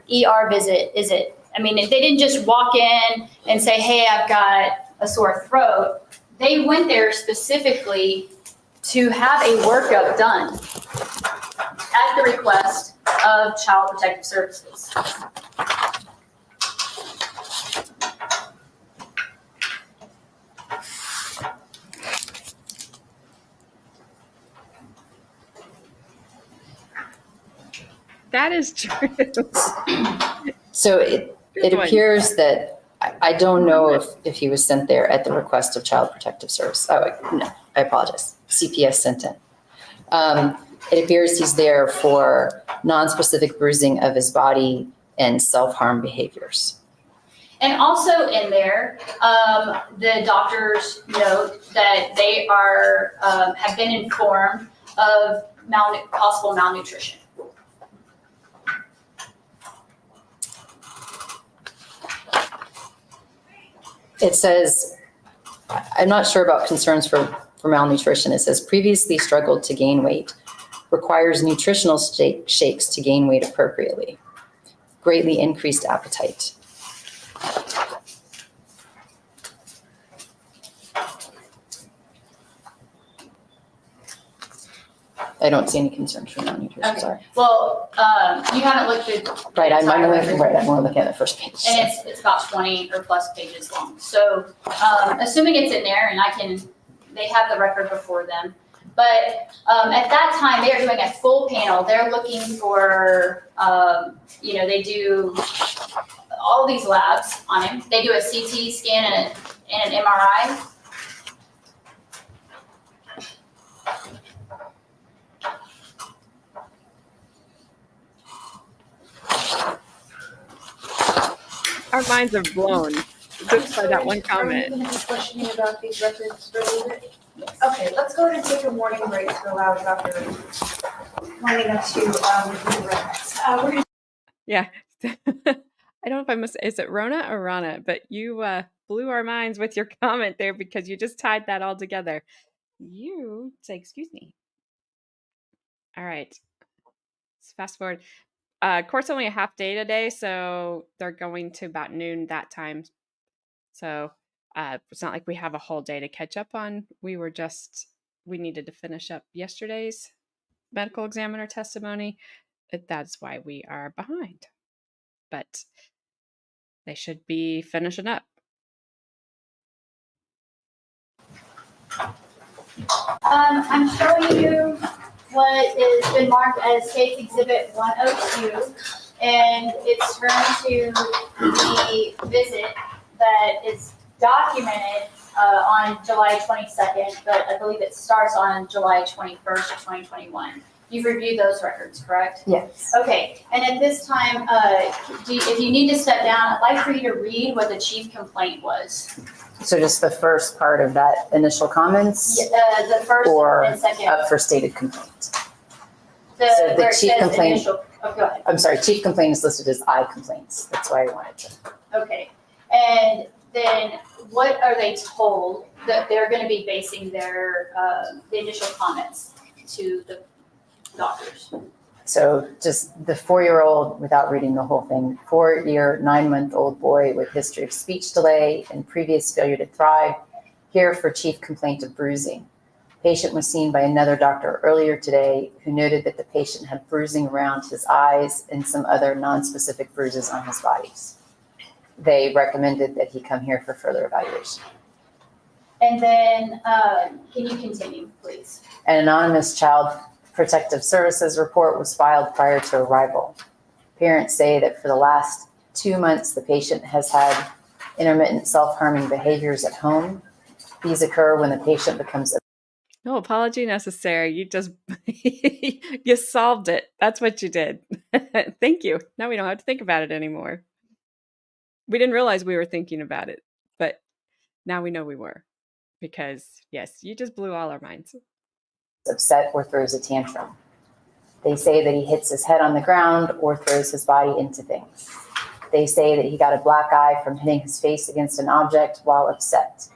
ER visit, is it? I mean, they didn't just walk in and say, hey, I've got a sore throat. They went there specifically to have a workup done at the request of Child Protective Services. That is true. So it Good point. appears that I don't know if he was sent there at the request of Child Protective Service. Oh, no, I apologize. CPS sent in. It appears he's there for non-specific bruising of his body and self-harm behaviors. And also in there, the doctors note that they are have been informed of possible malnutrition. It says, I'm not sure about concerns for malnutrition. It says previously struggled to gain weight, requires nutritional shakes to gain weight appropriately, greatly increased appetite. I don't see any concerns for malnutrition, Okay. sorry. Well, you haven't looked through. Right, I'm entire looking, record. I'm more looking at the first page. And it's about 20 or plus pages long. So, assuming it's in there and they have the record before them. But at that time, they are doing a full panel. They're looking for, they do all these labs on him. They do a CT scan and an MRI. Our minds are blown just by that one comment. Are we going to be questioning about these records for a little bit? Okay, let's go ahead and take a morning break to allow Dr. Lining us to review the records. We're going to Yeah. I don't know if I must, is it Rona or Rana? But you blew our minds with your comment there because you just tied that all together. You say, excuse me. All right. Let's fast forward. Court's only a half day today, so they're going to about noon that time. So it's not like we have a whole day to catch up on. We needed to finish up yesterday's medical examiner testimony. That's why we are behind. But they should be finishing up. I'm showing you what has been marked as Case Exhibit 102, and it's turned to the visit that is documented on July 22nd, but I believe it starts on July 21st of 2021. You've reviewed those records, correct? Yes. Okay, and at this time, if you need to step down, I'd like for you to read what the chief complaint was. So just the first part of that initial comments The first or and second. up for stated complaint? So the Where it chief says complaint- initial- oh, go ahead. I'm sorry, chief complaint is listed as I complaints. That's why I wanted to. Okay, and then what are they told that they're gonna be basing their, the initial comments to the doctors? So just the 4-year-old, without reading the whole thing, 4-year, 9-month-old boy with history of speech delay and previous failure to thrive, here for chief complaint of bruising. Patient was seen by another doctor earlier today who noted that the patient had bruising around his eyes and some other non-specific bruises on his bodies. They recommended that he come here for further evaluation. And then, can you continue, please? An anonymous Child Protective Services report was filed prior to arrival. Parents say that for the last 2 months, the patient has had intermittent self-harming behaviors at home. These occur when the patient becomes No apology necessary. You just you solved it. That's what you did. Thank you. Now we don't have to think about it anymore. We didn't realize we were thinking about it, but now we know we were. Because yes, you just blew all our minds. upset or throws a tantrum. They say that he hits his head on the ground or throws his body into things. They say that he got a black eye from hitting his face against an object while upset.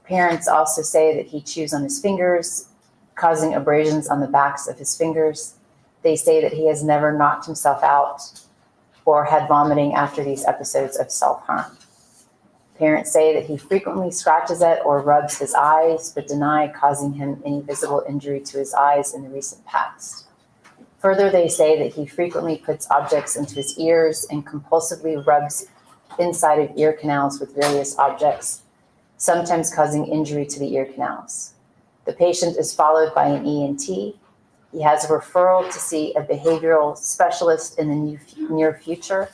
Parents also say that he chews on his fingers, causing abrasions on the backs of his fingers. They say that he has never knocked himself out or had vomiting after these episodes of self-harm. Parents say that he frequently scratches at or rubs his eyes, but deny causing him any visible injury to his eyes in the recent past. Further, they say that he frequently puts objects into his ears and compulsively rubs inside of ear canals with various objects, sometimes causing injury to the ear canals. The patient is followed by an ENT. He has a referral to see a behavioral specialist in the near future.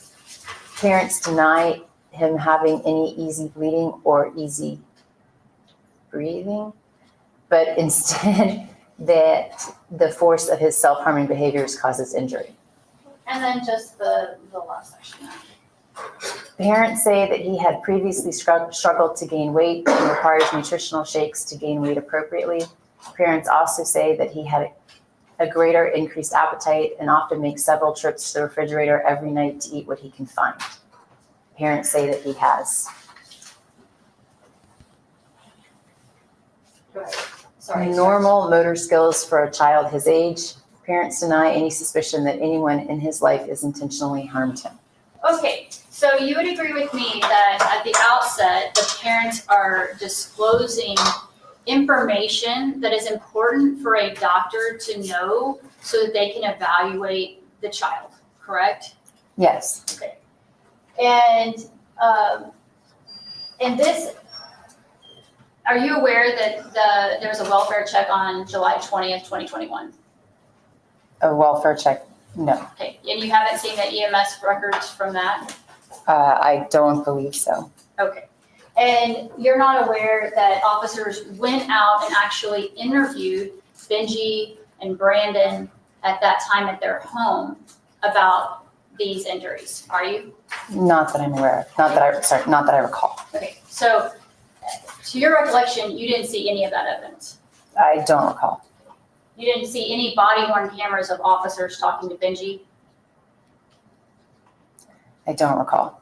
Parents deny him having any easy bleeding or easy breathing, but instead that the force of his self-harming behaviors causes injury. And then just the last section. Parents say that he had previously struggled to gain weight and requires nutritional shakes to gain weight appropriately. Parents also say that he had a greater increased appetite and often makes several trips to the refrigerator every night to eat what he can find. Parents say that he has. Go ahead. Sorry. Normal motor skills for a child his age. Parents deny any suspicion that anyone in his life has intentionally harmed him. Okay, so you would agree with me that at the outset, the parents are disclosing information that is important for a doctor to know so that they can evaluate the child, correct? Yes. Okay. And this, are you aware that there's a welfare check on July 20th, 2021? A welfare check? No. Okay, and you haven't seen the EMS records from that? I don't believe so. Okay. And you're not aware that officers went out and actually interviewed Benji and Brandon at that time at their home about these injuries, are you? Not that I'm aware of. Not that I recall. Okay, so to your recollection, you didn't see any of that evidence? I don't recall. You didn't see any body worn cameras of officers talking to Benji? I don't recall.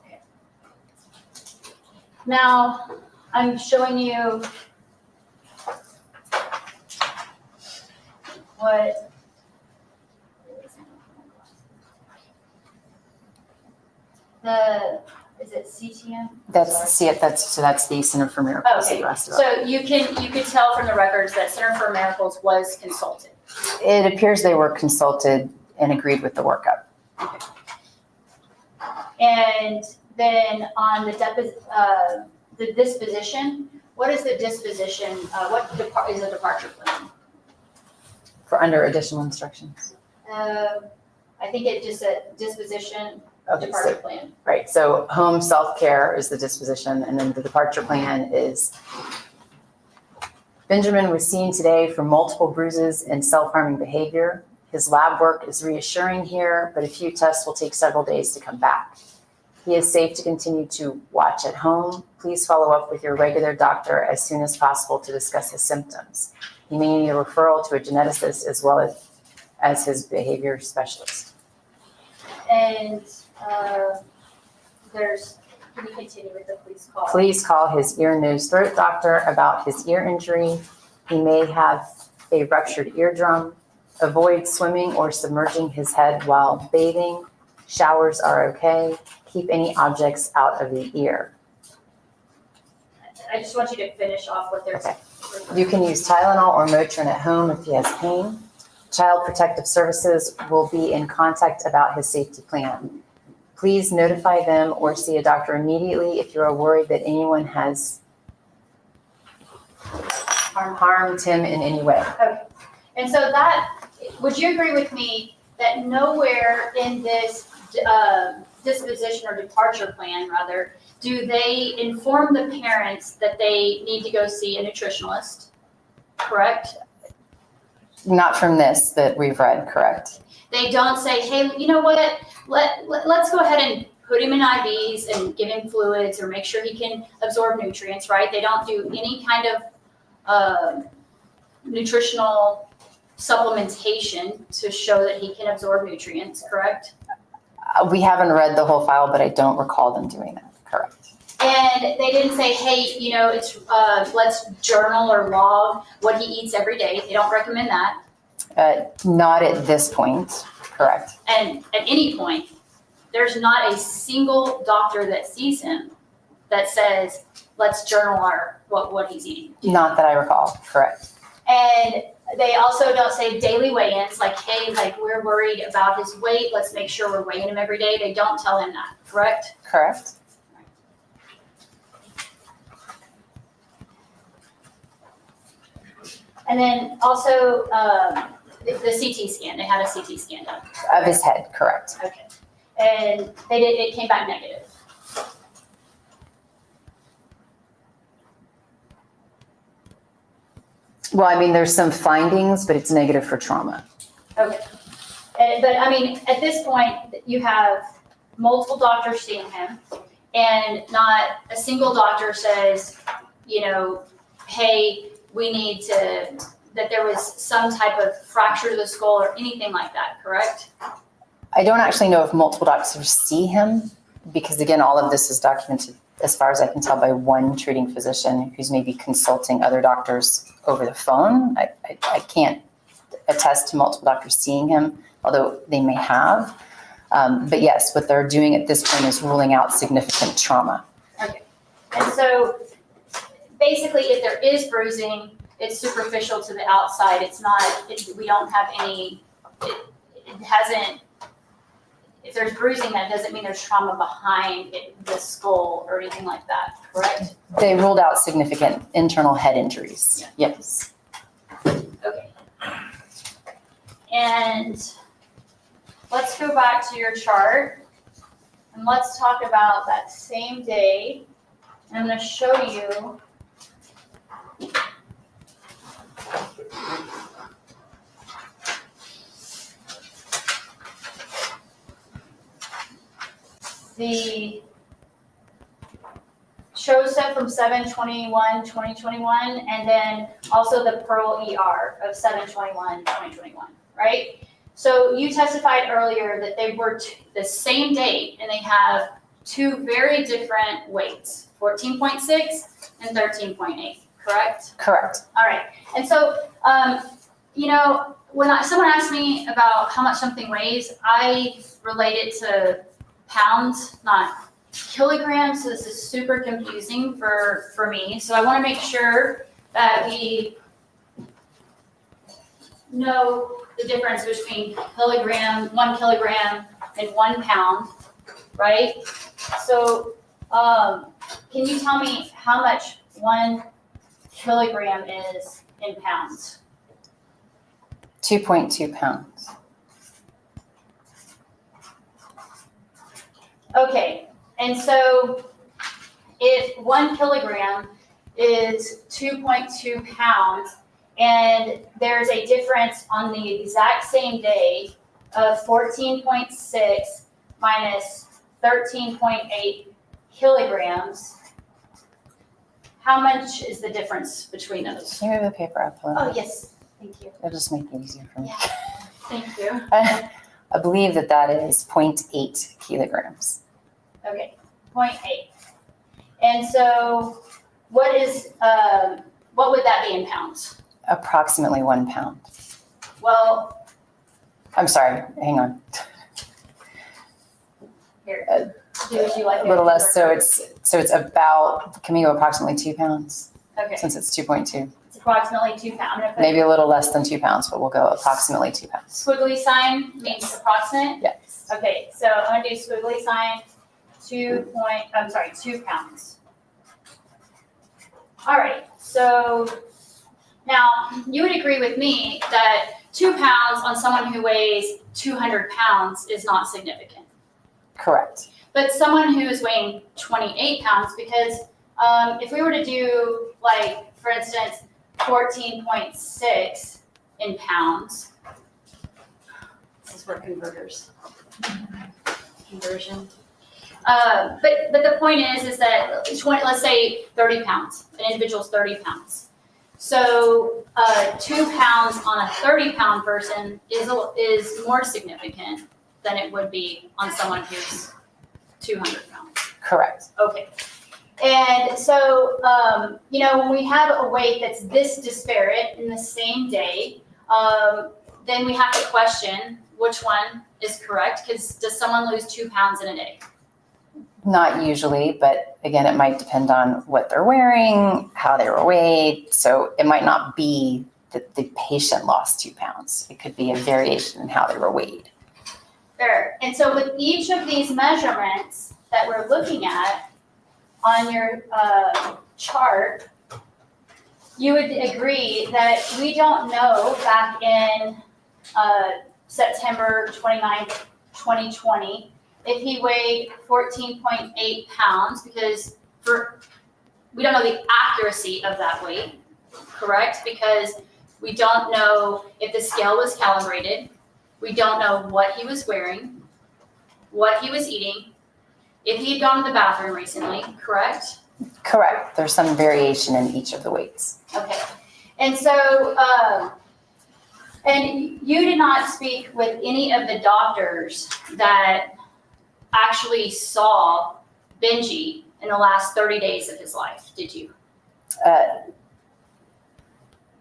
Now, I'm showing you what is it CTM? That's the Center for Miracles that Okay, you asked about. so you could tell from the records that Center for Miracles was consulted. It appears they were consulted and agreed with the workup. And then on the disposition, what is the disposition, is the departure plan? For under additional instructions. I think it just said disposition, Okay, departure so, plan. right, so home self-care is the disposition, and then the departure plan is Benjamin was seen today for multiple bruises and self-harming behavior. His lab work is reassuring here, but a few tests will take several days to come back. He is safe to continue to watch at home. Please follow up with your regular doctor as soon as possible to discuss his symptoms. He may need a referral to a geneticist as well as his behavior specialist. And can you continue with the police call? Please call his ear, nose, throat doctor about his ear injury. He may have a ruptured eardrum. Avoid swimming or submerging his head while bathing. Showers are okay. Keep any objects out of the ear. I just want you to finish off what they're. Okay. You can use Tylenol or Motrin at home if he has pain. Child Protective Services will be in contact about his safety plan. Please notify them or see a doctor immediately if you are worried that anyone has harmed him in any way. Okay. And so would you agree with me that nowhere in this disposition or departure plan, rather, do they inform the parents that they need to go see a nutritionalist, correct? Not from this that we've read, correct? They don't say, hey, you know what, let's go ahead and put him in IVs and give him fluids or make sure he can absorb nutrients, right? They don't do any kind of nutritional supplementation to show that he can absorb nutrients, correct? We haven't read the whole file, but I don't recall them doing that, correct? And they didn't say, hey, it's let's journal or log what he eats every day. They don't recommend that. Not at this point, correct? And at any point, there's not a single doctor that sees him that says, let's journal what he's eating. Not that I recall, correct? And they also don't say daily weigh-ins, like, hey, we're worried about his weight. Let's make sure we're weighing him every day. They don't tell him that, correct? Correct. And then also the CT scan, they had a CT scan done. Of his head, correct. Okay. And it came back negative. Well, I mean, there's some findings, but it's negative for trauma. Okay. But I mean, at this point, you have multiple doctors seeing him, and not a single doctor says, hey, we need that there was some type of fracture to the skull or anything like that, correct? I don't actually know if multiple doctors see him because, again, all of this is documented, as far as I can tell, by one treating physician who's maybe consulting other doctors over the phone. I can't attest to multiple doctors seeing him, although they may have. But yes, what they're doing at this point is ruling out significant trauma. Okay. And so basically, if there is bruising, it's superficial to the outside. It's not, we don't have any, it hasn't, if there's bruising, that doesn't mean there's trauma behind the skull or anything like that, correct? They ruled out significant internal head injuries. Yeah. Yes. Okay. And let's go back to your chart and let's talk about that same day. And I'm going to show you the show set from 7/21/2021, and then also the Pearl ER of 7/21/2021, right? So you testified earlier that they were the same date, and they have two very different weights, 14.6 and 13.8, correct? Correct. All right. And so, when someone asks me about how much something weighs, I relate it to pounds, not kilograms. So this is super confusing for me. So I want to make sure that we know the difference between 1 kilogram and 1 pound, right? So can you tell me how much 1 kilogram is in pounds? 2.2 pounds. Okay, and so if 1 kilogram is 2.2 pounds, and there's a difference on the exact same day of 14.6 minus 13.8 kilograms, how much is the difference between those? Can you move the paper up a little? Oh, yes, thank you. It'll just make it easier for me. Yeah. Thank you. I believe that is 0.8 kilograms. Okay, 0.8. And so what would that be in pounds? Approximately 1 pound. Well, I'm sorry, hang on. here, would you like A little less, so it's about, can we go approximately 2 pounds? Okay, Since it's 2.2. it's approximately 2 pounds. I'm gonna put Maybe a little less than 2 pounds, but we'll go approximately 2 pounds. squiggly sign means approximate. Yes. Okay, so I'm gonna do squiggly sign, 2 pounds. All right, so now you would agree with me that 2 pounds on someone who weighs 200 pounds is not significant. Correct. But someone who is weighing 28 pounds, because if we were to do, like, for instance, 14.6 in pounds, this is for converters. Conversion. But the point is that let's say 30 pounds, an individual's 30 pounds. So 2 pounds on a 30-pound person is more significant than it would be on someone who's 200 pounds. Correct. Okay. And so, when we have a weight that's this disparate in the same day, then we have to question which one is correct, because does someone lose 2 pounds in a day? Not usually, but again, it might depend on what they're wearing, how they were weighed. So it might not be that the patient lost 2 pounds. It could be a variation in how they were weighed. There. And so with each of these measurements that we're looking at on your chart, you would agree that we don't know back in September 29th, 2020, if he weighed 14.8 pounds, because we don't know the accuracy of that weight, correct? Because we don't know if the scale was calibrated. We don't know what he was wearing, what he was eating, if he had gone to the bathroom recently, correct? Correct. There's some variation in each of the weights. Okay. And so, and you did not speak with any of the doctors that actually saw Benji in the last 30 days of his life, did you?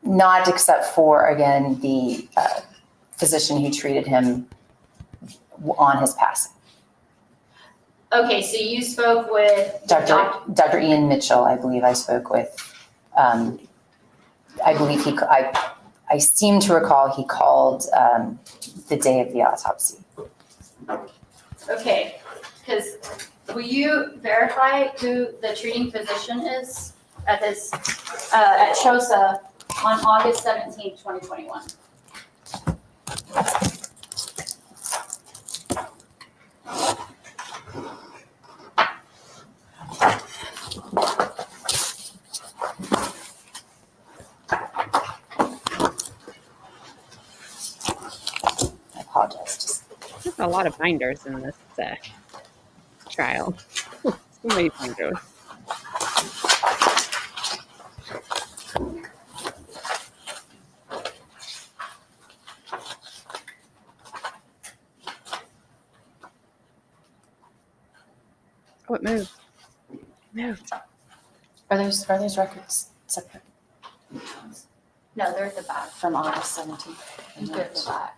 Not except for, again, the physician who treated him on his passing. Okay, so you spoke with Dr. Ian Mitchell, I believe I spoke with. I believe I seem to recall he called the day of the autopsy. Okay, because will you verify who the treating physician is at this, at CHOSA on August 17th, 2021? I apologize. There's a lot of binders in this trial. So many binders. Oh, it moved. It moved. Are those records separate No, they're at the back. from August 17th? They're at the back.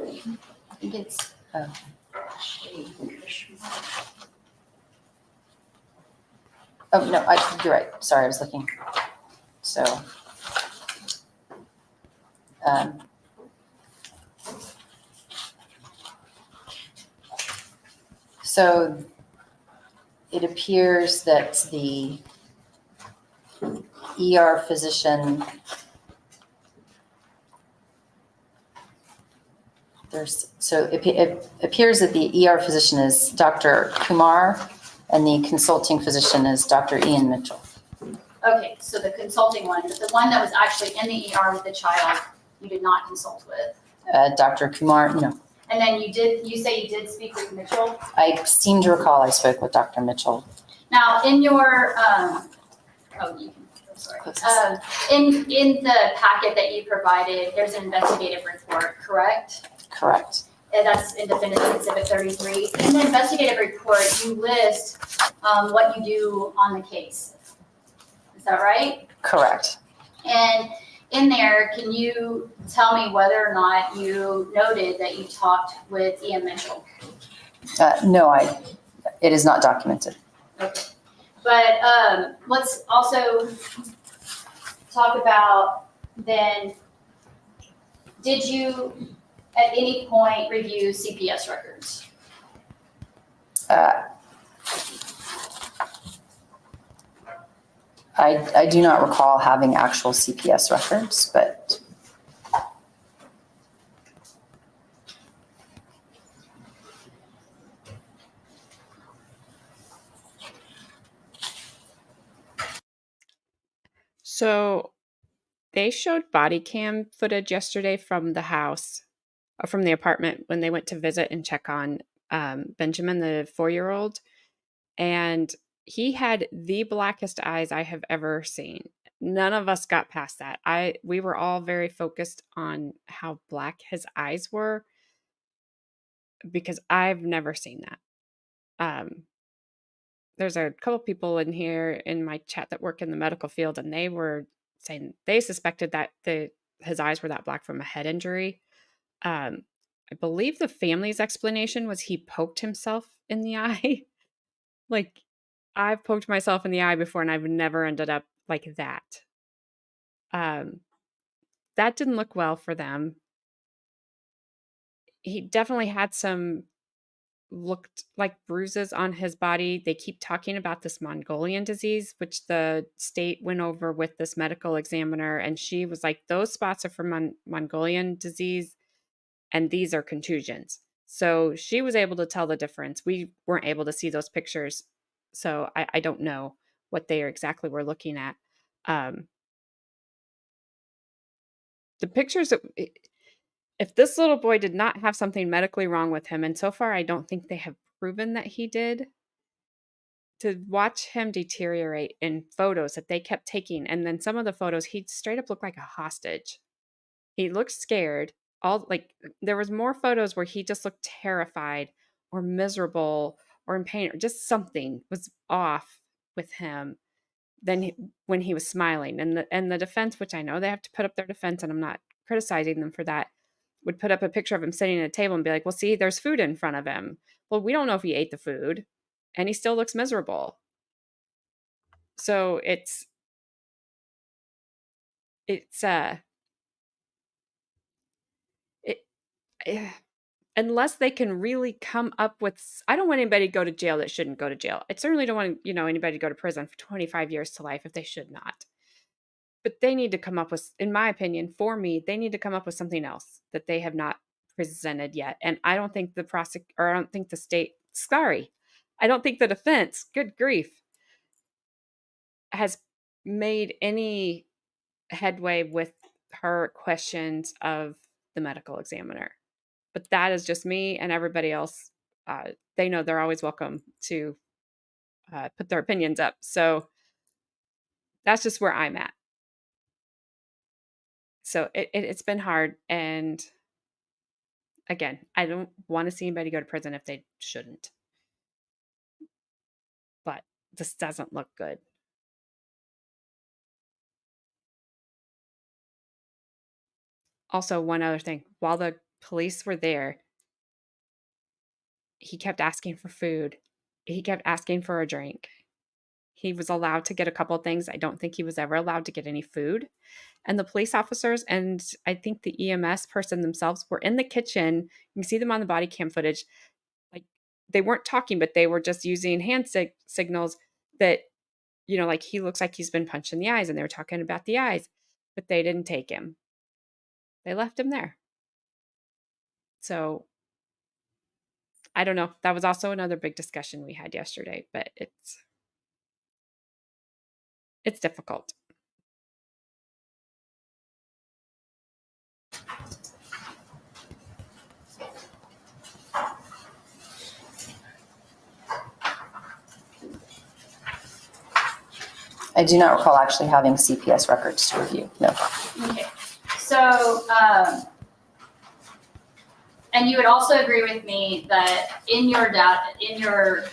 I think it's. Oh. Oh, no, you're right. Sorry, I was looking. So, so it appears that ER physician. It appears that the ER physician is Dr. Kumar and the consulting physician is Dr. Ian Mitchell. Okay, so the consulting one, but the one that was actually in the ER with the child, you did not consult with. Dr. Kumar, no. And then you say you did speak with Mitchell? I seem to recall I spoke with Dr. Mitchell. Now, in your, I'm sorry. In the packet that you provided, there's an investigative report, correct? Correct. And that's in Defendant's Exhibit 33. In the investigative report, you list what you do on the case. Is that right? Correct. And in there, can you tell me whether or not you noted that you talked with Ian Mitchell? No, it is not documented. Okay. But let's also talk about then, did you at any point review CPS records? I do not recall having actual CPS records, but So they showed body cam footage yesterday from the house, or from the apartment when they went to visit and check on Benjamin, the 4-year-old. And he had the blackest eyes I have ever seen. None of us got past that. We were all very focused on how black his eyes were because I've never seen that. There's a couple people in here in my chat that work in the medical field, and they were saying they suspected that his eyes were that black from a head injury. I believe the family's explanation was he poked himself in the eye. Like, I've poked myself in the eye before, and I've never ended up like that. That didn't look well for them. He definitely had some looked like bruises on his body. They keep talking about this Mongolian disease, which the state went over with this medical examiner, and she was like, those spots are from Mongolian disease, and these are contusions. So she was able to tell the difference. We weren't able to see those pictures, so I don't know what they exactly were looking at. The pictures, if this little boy did not have something medically wrong with him, and so far I don't think they have proven that he did, to watch him deteriorate in photos that they kept taking, and then some of the photos, he straight up looked like a hostage. He looked scared. There was more photos where he just looked terrified or miserable or in pain, or just something was off with him than when he was smiling. And the defense, which I know they have to put up their defense, and I'm not criticizing them for that, would put up a picture of him sitting at a table and be like, well, see, there's food in front of him. Well, we don't know if he ate the food, and he still looks miserable. So it's it, unless they can really come up with, I don't want anybody to go to jail that shouldn't go to jail. I certainly don't want, anybody to go to prison for 25 years to life if they should not. But they need to come up with, in my opinion, for me, they need to come up with something else that they have not presented yet. And I don't think I don't think the state, I don't think the defense, good grief, has made any headway with her questions of the medical examiner. But that is just me, and everybody else. They know they're always welcome to put their opinions up. So that's just where I'm at. So it's been hard. And again, I don't want to see anybody go to prison if they shouldn't. But this doesn't look good. Also, one other thing. While the police were there, he kept asking for food. He kept asking for a drink. He was allowed to get a couple of things. I don't think he was ever allowed to get any food. And the police officers and I think the EMS person themselves were in the kitchen. You can see them on the body cam footage. Like, they weren't talking, but they were just using hand signals that like he looks like he's been punched in the eyes, and they were talking about the eyes, but they didn't take him. They left him there. So I don't know. That was also another big discussion we had yesterday, but it's difficult. I do not recall actually having CPS records to review, no. Okay, so, and you would also agree with me that in your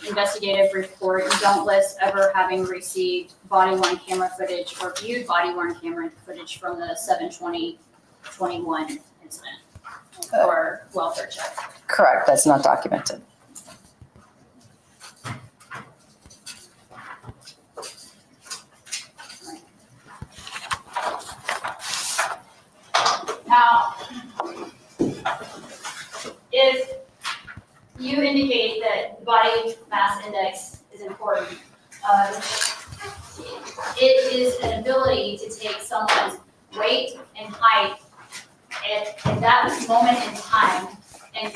investigative report, you don't list ever having received body-worn camera footage or viewed body-worn camera footage from the 7/20/21 incident or welfare check. Correct, that's not documented. Now, if you indicate that body mass index is important, it is an ability to take someone's weight and height at that moment in time and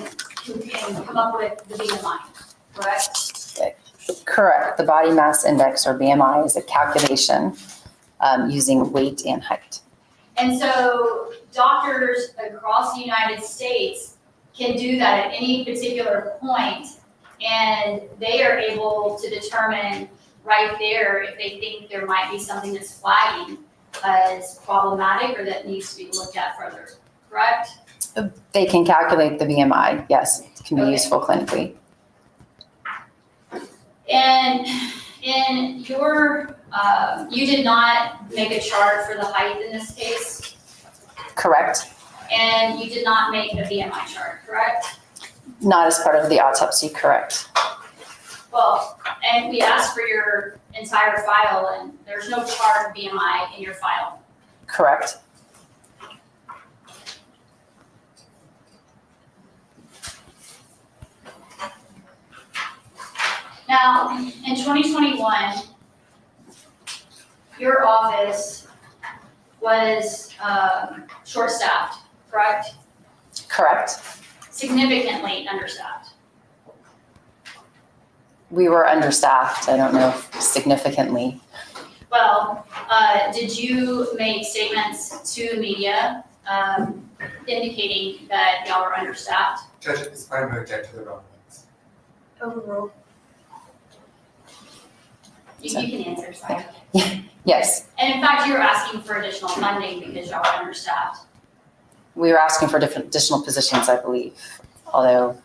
come up with the BMI, correct? Correct, the body mass index or BMI is a calculation using weight and height. And so doctors across the United States can do that at any particular point, and they are able to determine right there if they think there might be something that's flagging as problematic or that needs to be looked at further, correct? They can calculate the BMI, yes, it can be Okay. useful clinically. And in your, you did not make a chart for the height in this case, Correct, and you did not make a BMI chart, correct? not as part of the autopsy, correct. Well, and we asked for your entire file, and there's no chart of BMI in your file. Correct. Now, in 2021, your office was short-staffed, correct? Correct. Significantly understaffed. We were understaffed, I don't know if significantly. Well, did you make statements to the media indicating that y'all were understaffed? Judge, it's my move to the documents. Overruled. You can answer, sorry. Yes, And in fact, you were asking for additional funding because y'all were understaffed. we were asking for different additional positions, I believe, although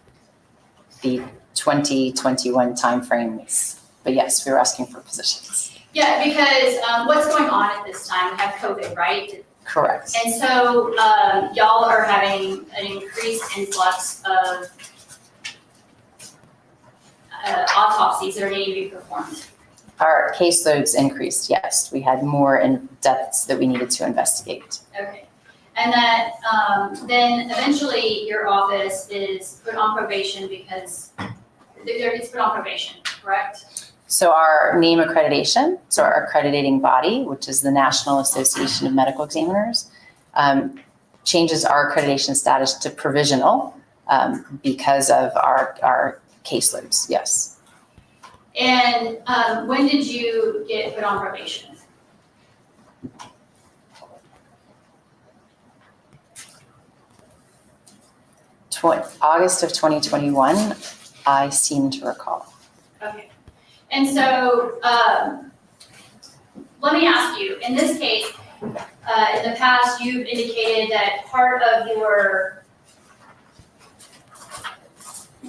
the 2021 timeframe is, but yes, we were asking for positions. Yeah, because what's going on at this time? We have COVID, right? Correct. And so y'all are having an increased influx of autopsies that are needing to be performed. Our caseloads increased, yes. We had more in deaths that we needed to investigate. Okay. And that then eventually your office is put on probation because it's put on probation, correct? So our name accreditation, so our accrediting body, which is the National Association of Medical Examiners, changes our accreditation status to provisional because of our caseloads, yes. And when did you get put on probation? August of 2021, I seem to recall. Okay. And so let me ask you, in this case, in the past, you've indicated that part of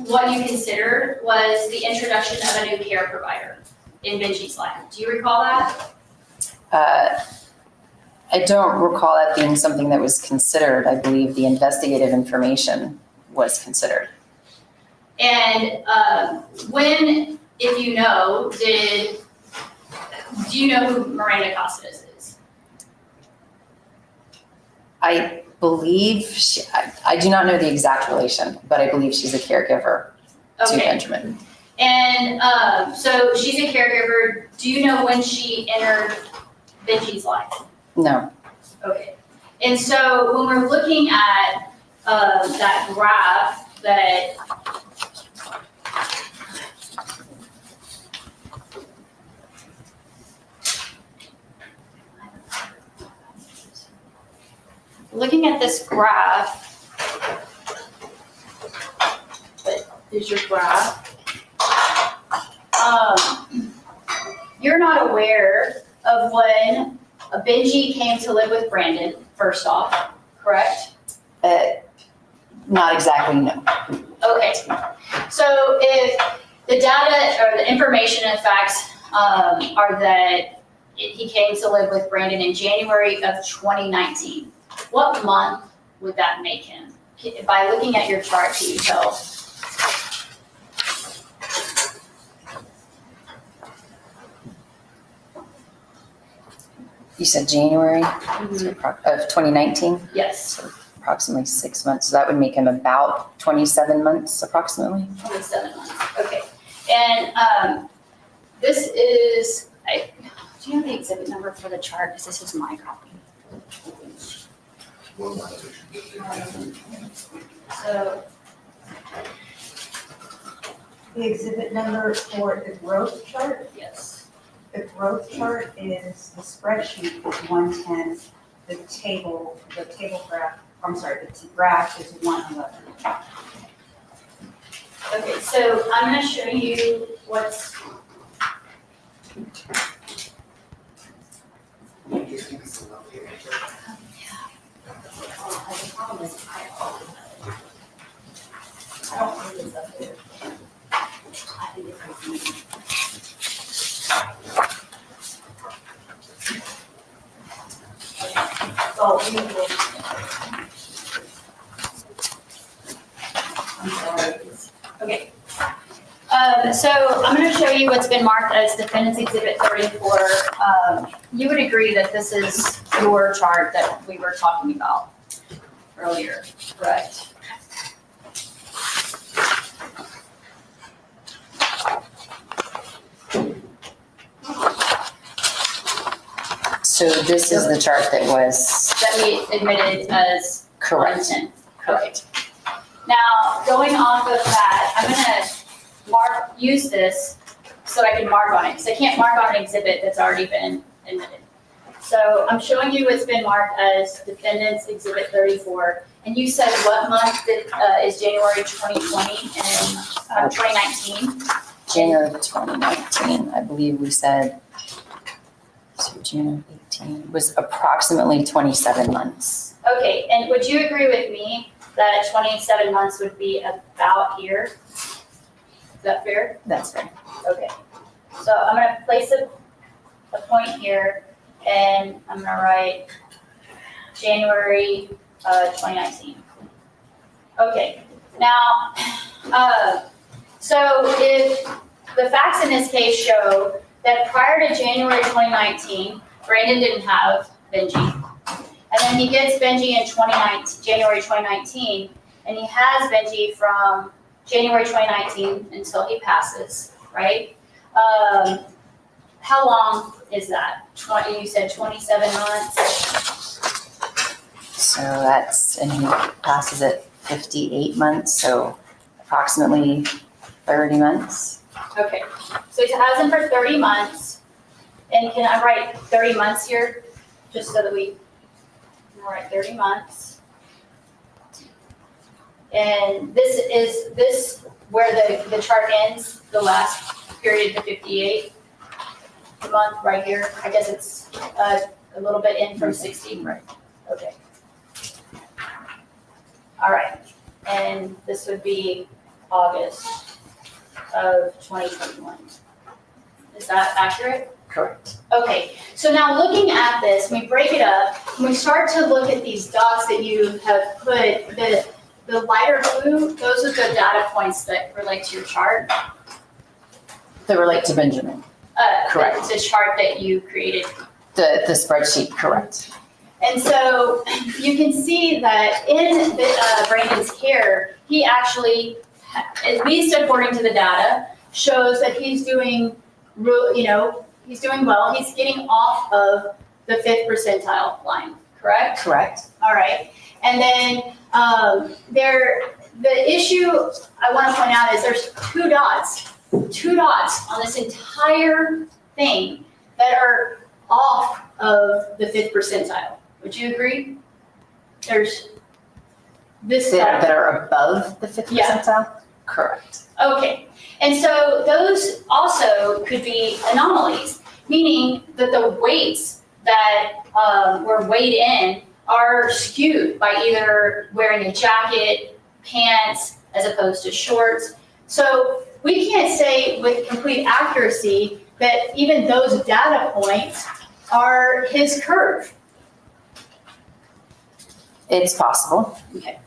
what you considered was the introduction of a new care provider in Benji's life. Do you recall that? I don't recall that being something that was considered. I believe the investigative information was considered. And when, if you know, do you know who Miranda Costas is? I believe, I do not know the exact relation, but I believe she's a caregiver to Okay. Benjamin. And so she's a caregiver. Do you know when she entered Benji's life? No. Okay. And so when we're looking at that graph that looking at this graph, that is your graph. You're not aware of when Benji came to live with Brandon, first off, correct? Not exactly, no. Okay. So if the data or the information and facts are that he came to live with Brandon in January of 2019, what month would that make him? By looking at your chart, can you tell? You said January of 2019, Yes, approximately 6 months. So that would make him about 27 months approximately. 27 months. Okay. And this is, do you have the exhibit number for the chart? Because this is my copy. So, The exhibit number for the growth chart, yes. the growth chart is, the spreadsheet is 110, the graph is 111. Okay, so I'm going to show you what's. I don't think it's up there. I think it's right here. Oh, you will. I'm sorry. Okay. So I'm going to show you what's been marked as Defendant's Exhibit 34. You would agree that this is your chart that we were talking about earlier, correct? So this is the chart that was That we admitted as correct. 110. Correct. Now, going off of that, I'm gonna use this so I can mark on it, because I can't mark on an exhibit that's already been admitted. So I'm showing you what's been marked as Defendant's Exhibit 34. And you said what month is January 2020 and 2019? January of 2019, I believe we said, so June of 18 was approximately 27 months. Okay, and would you agree with me that 27 months would be about here? Is that fair? That's fair. Okay, so I'm gonna place a point here, and I'm gonna write January 2019. Okay, now, so if the facts in this case show that prior to January 2019, Brandon didn't have Benji, and then he gets Benji in January 2019, and he has Benji from January 2019 until he passes, right? How long is that? You said 27 months? So that's, and he passes at 58 months, so approximately 30 months. Okay, so he has him for 30 months. And can I write 30 months here, just so that we can write 30 months? And this is where the chart ends, the last period, the 58 month right here. I guess it's a little bit in from 60. Right. Okay. All right, and this would be August of 2021. Is that accurate? Correct. Okay, so now looking at this, we break it up, and we start to look at these dots that you have put, the lighter blue, those are the data points that relate to your chart. They relate to Benjamin. Correct. The chart that you created. The spreadsheet, correct. And so you can see that in Brandon's care, he actually, at least according to the data, shows that he's doing, he's doing well. He's getting off of the 5th percentile line, correct? Correct. All right. And then the issue I want to point out is there's two dots on this entire thing that are off of the 5th percentile. Would you agree? There's this That dot. are above the 5th Yeah. percentile? Correct. Okay. And so those also could be anomalies, meaning that the weights that were weighed in are skewed by either wearing a jacket, pants, as opposed to shorts. So we can't say with complete accuracy that even those data points are his curve. It's possible. Okay.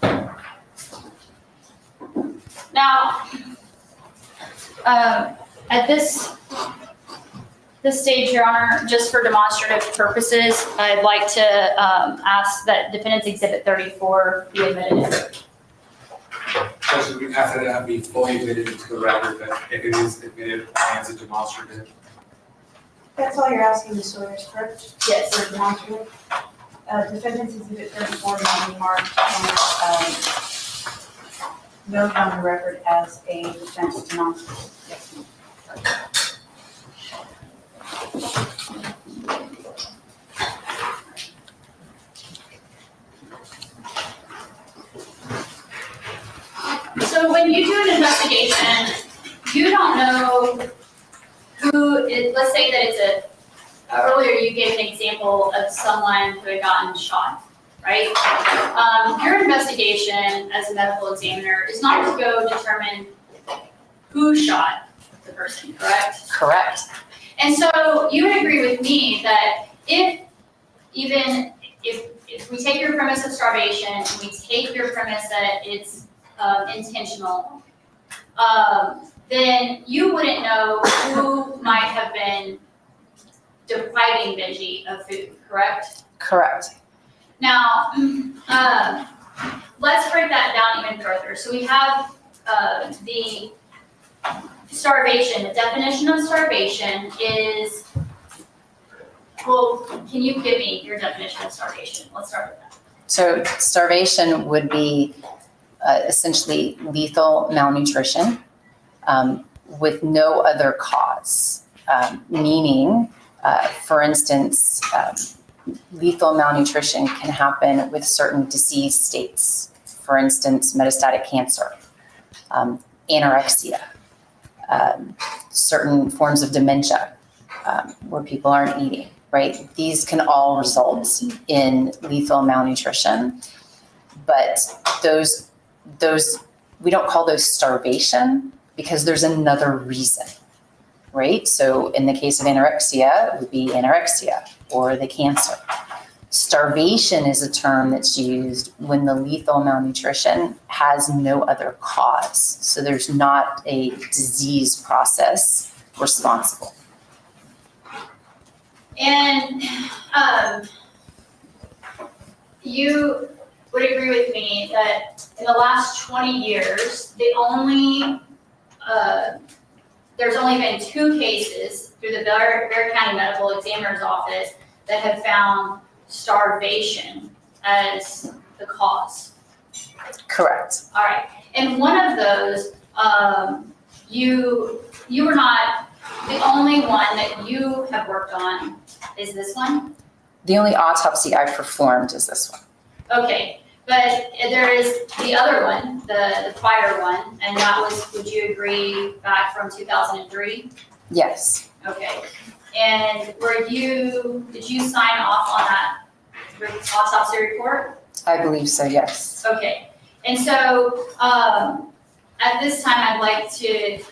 Now, at this stage, Your Honor, just for demonstrative purposes, I'd like to ask that Defendant's Exhibit 34 be admitted. Judge, we have to be fully admitted into the record that if it is admitted as a demonstrative. That's all you're asking, Ms. Sawyers, correct? Yes. For demonstrative? Defendant's Exhibit 34 may be marked note on the record as a defense demonstrative. Yes, ma'am. So when you do an investigation, you don't know who is, let's say that it's earlier you gave an example of someone who had gotten shot, right? Your investigation as a medical examiner is not to go determine who shot the person, correct? Correct. And so you would agree with me that if we take your premise of starvation and we take your premise that it's intentional, then you wouldn't know who might have been depriving Benji of food, correct? Correct. Now, let's break that down even further. So we have the starvation. The definition of starvation is, well, can you give me your definition of starvation? Let's start with that. So starvation would be essentially lethal malnutrition with no other cause, meaning, for instance, lethal malnutrition can happen with certain disease states. For instance, metastatic cancer, anorexia, certain forms of dementia where people aren't eating, right? These can all result in lethal malnutrition, but those we don't call those starvation because there's another reason, right? So in the case of anorexia, it would be anorexia or the cancer. Starvation is a term that's used when the lethal malnutrition has no other cause. So there's not a disease process responsible. And you would agree with me that in the last 20 years, there's only been 2 cases through the Bexar County Medical Examiner's Office that have found starvation as the cause. Correct. All right. And one of those, you were not the only one that you have worked on. Is this one? The only autopsy I performed is this one. Okay, but there is the other one, the prior one, and that was, would you agree, back from 2003? Yes. Okay. And did you sign off on that autopsy report? I believe so, yes. Okay. And so at this time, I'd like to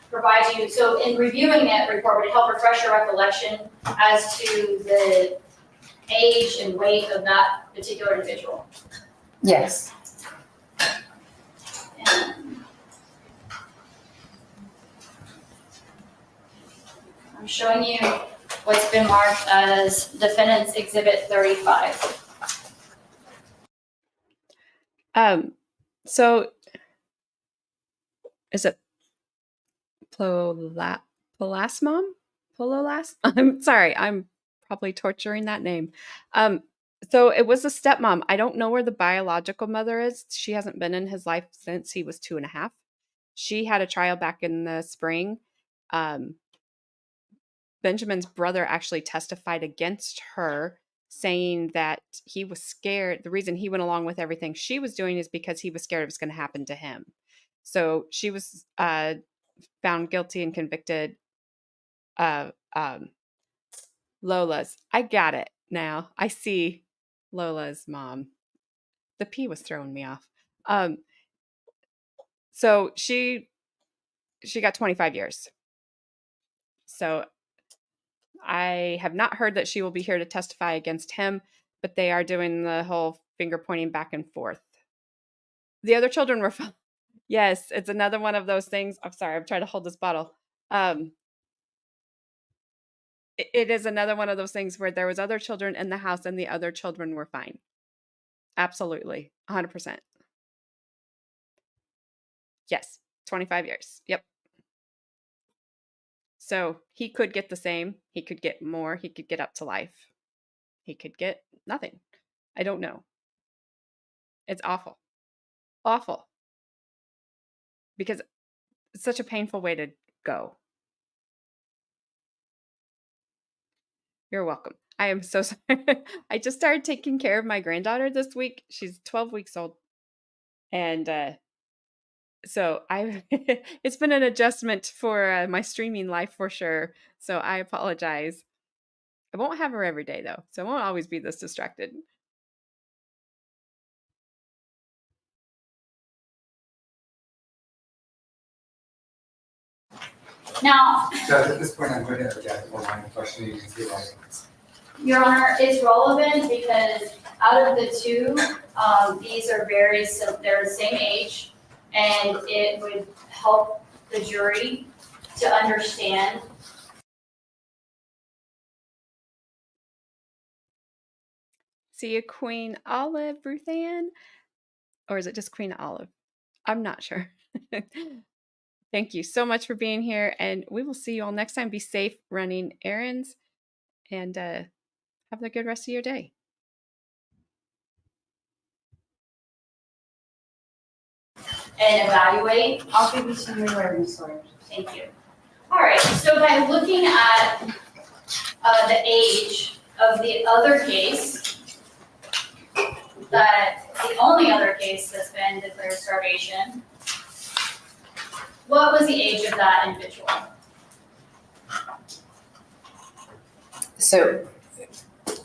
provide you, so in reviewing that report, would it help refresh your recollection as to the age and weight of that particular individual? Yes. And I'm showing you what's been marked as Defendant's Exhibit 35. So is it Polasmom? Pololas? I'm sorry, I'm probably torturing that name. So it was a stepmom. I don't know where the biological mother is. She hasn't been in his life since he was 2.5. She had a trial back in the spring. Benjamin's brother actually testified against her, saying that he was scared. The reason he went along with everything she was doing is because he was scared it was going to happen to him. So she was found guilty and convicted of Lola's. I got it now. I see Lola's mom. The P was throwing me off. So she got 25 years. So I have not heard that she will be here to testify against him, but they are doing the whole finger pointing back and forth. The other children were fine. Yes, it's another one of those things. I'm sorry, I'm trying to hold this bottle. It is another one of those things where there was other children in the house and the other children were fine. Absolutely. 100%. Yes. 25 years. Yep. So he could get the same. He could get more. He could get up to life. He could get nothing. I don't know. It's awful. Awful. Because it's such a painful way to go. You're welcome. I am so sorry. I just started taking care of my granddaughter this week. She's 12 weeks old. And so it's been an adjustment for my streaming life for sure. So I apologize. I won't have her every day though. So I won't always be this distracted. Now, So at this point, I'm going to interject one line of questioning and see why. Your Honor, it's relevant because out of the two, these are they're the same age, and it would help the jury to understand. See you, Queen Olive, Ruth Ann? Or is it just Queen Olive? I'm not sure. Thank you so much for being here, and we will see you all next time. Be safe running errands, and have a good rest of your day. And evaluate. I'll give you some reward resources. Thank you. All right, so by looking at the age of the other case, the only other case that's been declared starvation, what was the age of that individual? So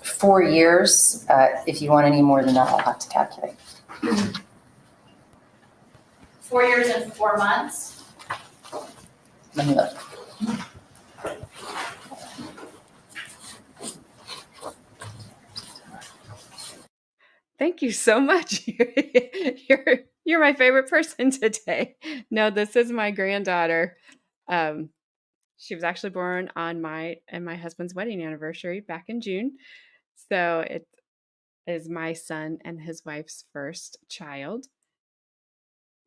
4 years, if you want any more than that, I'll have to calculate. 4 years and 4 months. Let me look. Thank you so much. You're my favorite person today. No, this is my granddaughter. She was actually born on my and my husband's wedding anniversary back in June. So it is my son and his wife's first child.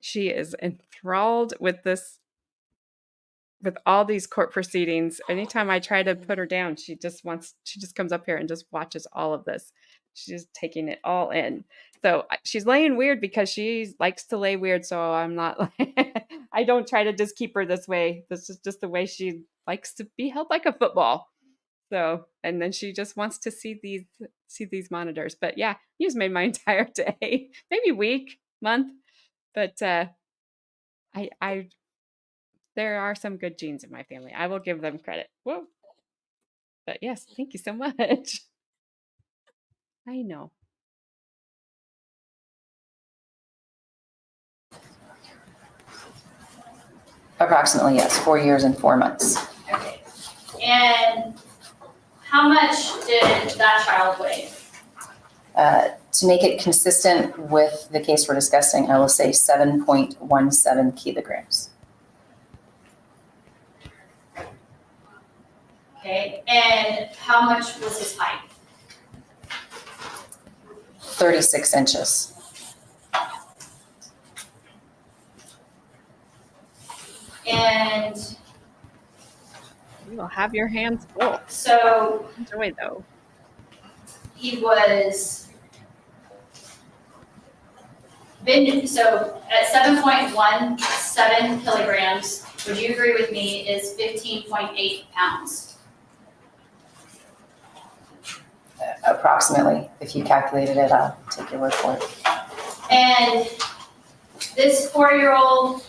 She is enthralled with all these court proceedings. Anytime I try to put her down, she just comes up here and just watches all of this. She's just taking it all in. So she's laying weird because she likes to lay weird. So I'm not, I don't try to just keep her this way. This is just the way she likes to be held like a football. So, and then she just wants to see these monitors. But yeah, you just made my entire day, maybe week, month. But there are some good genes in my family. I will give them credit. Whoa. But yes, thank you so much. I know. Approximately, yes, 4 years and 4 months. Okay. And how much did that child weigh? To make it consistent with the case we're discussing, I will say 7.17 kilograms. Okay. And how much was his height? 36 inches. And You'll have your hands full. So Enjoy though. he was so at 7.17 kilograms, would you agree with me, is 15.8 pounds? Approximately. If you calculated it, I'll take your word for it. And this 4-year-old,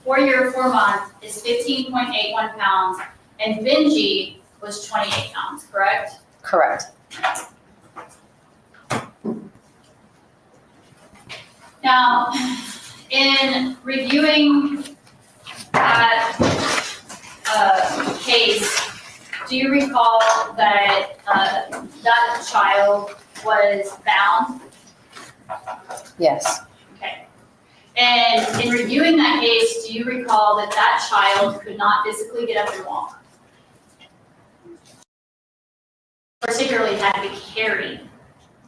4-year, 4-month is 15.81 pounds, and Benji was 28 pounds, correct? Correct. Now, in reviewing that case, do you recall that that child was bound? Yes. Okay. And in reviewing that case, do you recall that that child could not physically get up and walk? Particularly had to be carried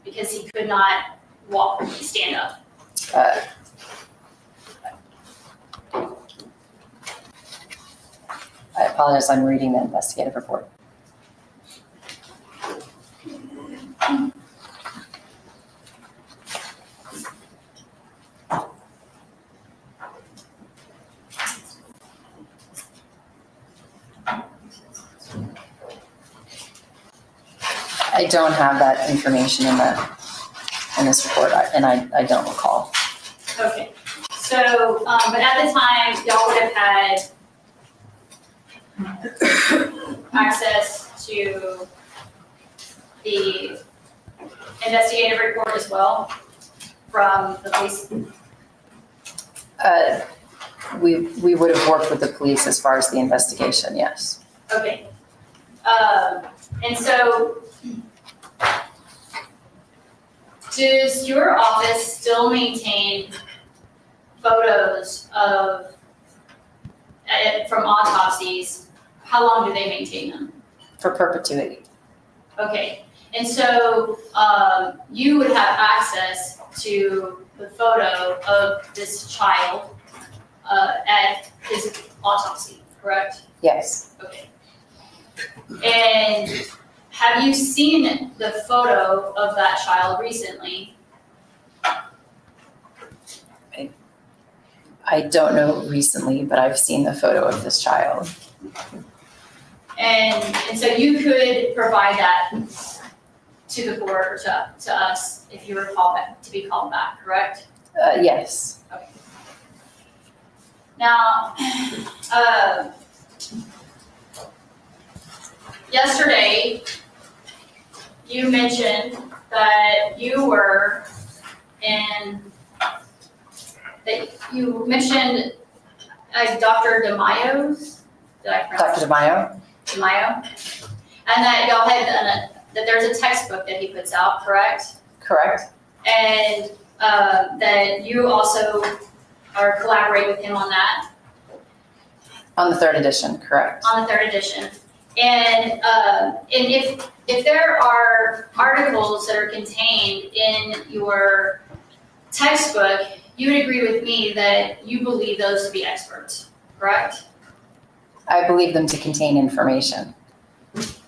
because he could not walk, stand up. I apologize, I'm reading the investigative report. I don't have that information in this report, and I don't recall. Okay, so, but at the time, y'all would have had access to the investigative report as well from the police? We would have worked with the police as far as the investigation, yes. Okay. And so, does your office still maintain photos of, from autopsies? How long do they maintain them? For perpetuity. Okay, and so you would have access to the photo of this child at his autopsy, correct? Yes. Okay. And have you seen the photo of that child recently? I don't know recently, but I've seen the photo of this child. And so you could provide that to the board or to us if you were called back, to be called back, correct? Yes. Okay. Now, yesterday, you mentioned that you were that you mentioned Dr. DeMayo's, did I pronounce Dr. DeMayo? DeMayo? And that y'all had done that there's a textbook that he puts out, correct? Correct. And that you also are collaborating with him on that, On the 3rd edition, correct. on the 3rd edition. And if there are articles that are contained in your textbook, you would agree with me that you believe those to be experts, correct? I believe them to contain information. Is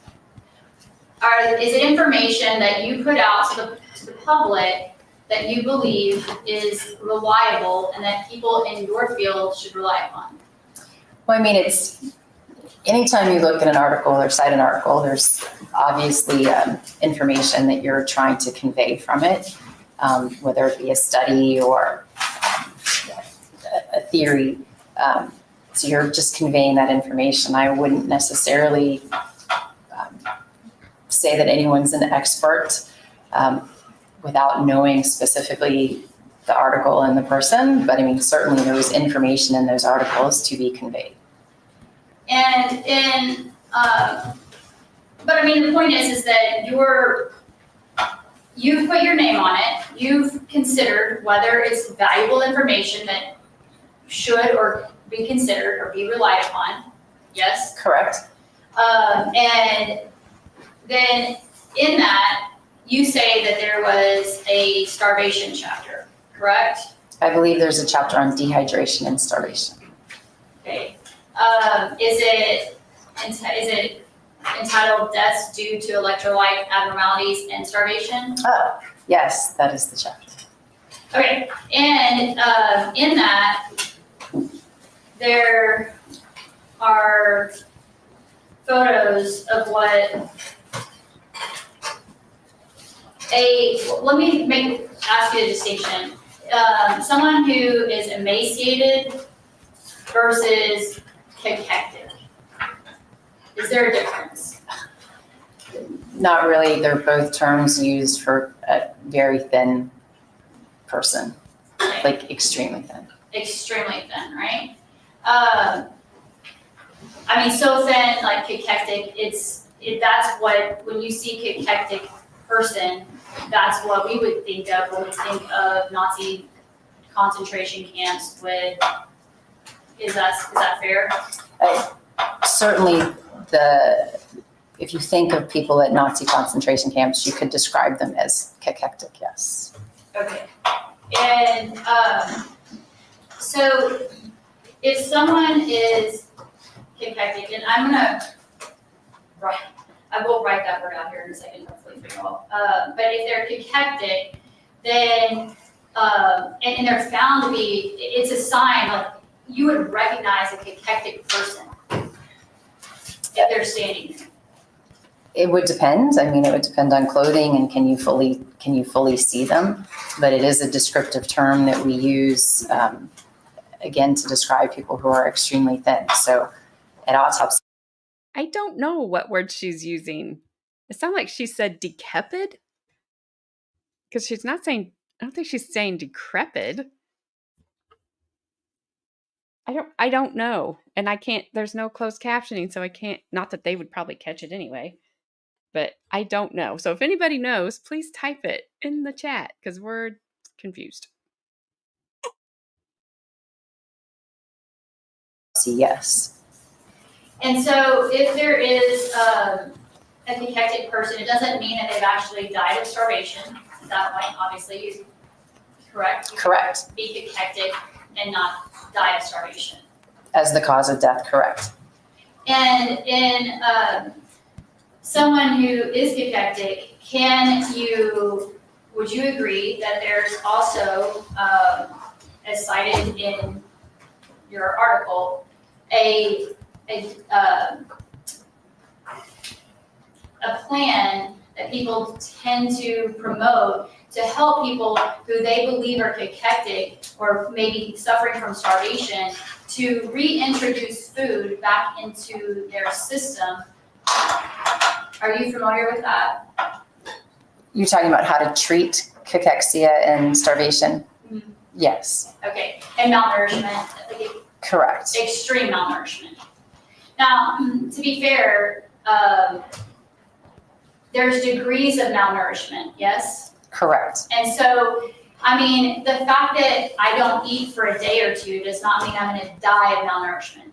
it information that you put out to the public that you believe is reliable and that people in your field should rely upon? Well, I mean, it's anytime you look at an article or cite an article, there's obviously information that you're trying to convey from it, whether it be a study or a theory. So you're just conveying that information. I wouldn't necessarily say that anyone's an expert without knowing specifically the article and the person, but I mean, certainly there was information in those articles to be conveyed. And but I mean, the point is that you've put your name on it. You've considered whether it's valuable information that should or be considered or be relied upon. Yes? Correct. And then in that, you say that there was a starvation chapter, correct? I believe there's a chapter on dehydration and starvation. Okay. Is it is it entitled deaths due to electrolyte abnormalities and starvation? Oh, yes, that is the chapter. Okay, and in that, there are photos of what let me ask you a distinction. Someone who is emaciated versus cachectic. Is there a difference? Not really. They're both terms used for a very thin person, like extremely thin. Extremely thin, right? I mean, so thin, like cachectic, that's what, when you see cachectic person, that's what we would think of when we think of Nazi concentration camps with, is that fair? Certainly, if you think of people at Nazi concentration camps, you could describe them as cachectic, yes. Okay. And so if someone is cachectic, and I will write that word out here in a second, hopefully for you all. But if they're cachectic, then, and they're found to be, it's a sign, like, you would recognize a cachectic person if they're standing there. It would depend. I mean, it would depend on clothing and can you fully see them? But it is a descriptive term that we use, again, to describe people who are extremely thin. So at autopsy. I don't know what word she's using. It sounds like she said decrepit. Because she's not saying, I don't think she's saying decrepit. I don't know. And I can't, there's no closed captioning, so I can't, not that they would probably catch it anyway. But I don't know. So if anybody knows, please type it in the chat because we're confused. Yes. And so if there is a cachectic person, it doesn't mean that they've actually died of starvation. That might obviously is correct. Correct. Be cachectic and not die of starvation. As the cause of death, correct. And in someone who is cachectic, would you agree that there's also, as cited in your article, a plan that people tend to promote to help people who they believe are cachectic or maybe suffering from starvation to reintroduce food back into their system? Are you familiar with that? You're talking about how to treat cachexia and starvation? Mm-hmm. Yes. Okay, and malnourishment, like Correct. extreme malnourishment. Now, to be fair, there's degrees of malnourishment, yes? Correct. And so, I mean, the fact that I don't eat for a day or two does not mean I'm gonna die of malnourishment.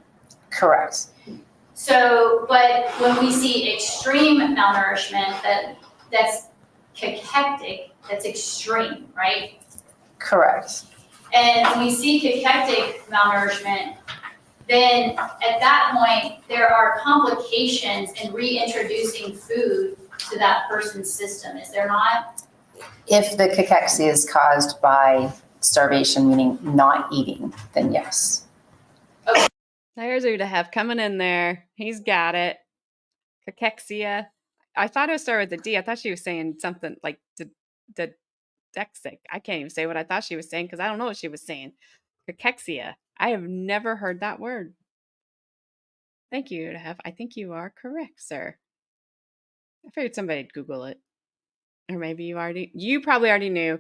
Correct. So, but when we see extreme malnourishment, that's cachectic, that's extreme, right? Correct. And when we see cachectic malnourishment, then at that point, there are complications in reintroducing food to that person's system, is there not? If the cachexia is caused by starvation, meaning not eating, then yes. There's Udahef coming in there. He's got it. Cachexia. I thought it would start with a D. I thought she was saying something like dexic. I can't even say what I thought she was saying because I don't know what she was saying. Cachexia. I have never heard that word. Thank you, Udahef. I think you are correct, sir. I figured somebody'd Google it. Or maybe you probably already knew.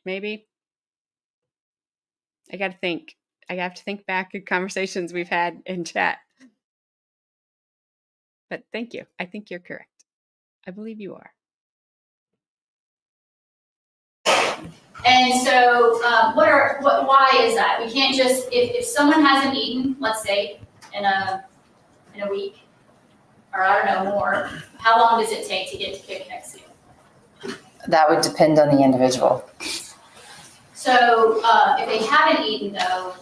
Maybe. I got to think. I have to think back at conversations we've had in chat. But thank you. I think you're correct. I believe you are. And so, why is that? We can't just, if someone hasn't eaten, let's say, in a week, or I don't know, more, how long does it take to get to cachexia? That would depend on the individual. So, if they haven't eaten though,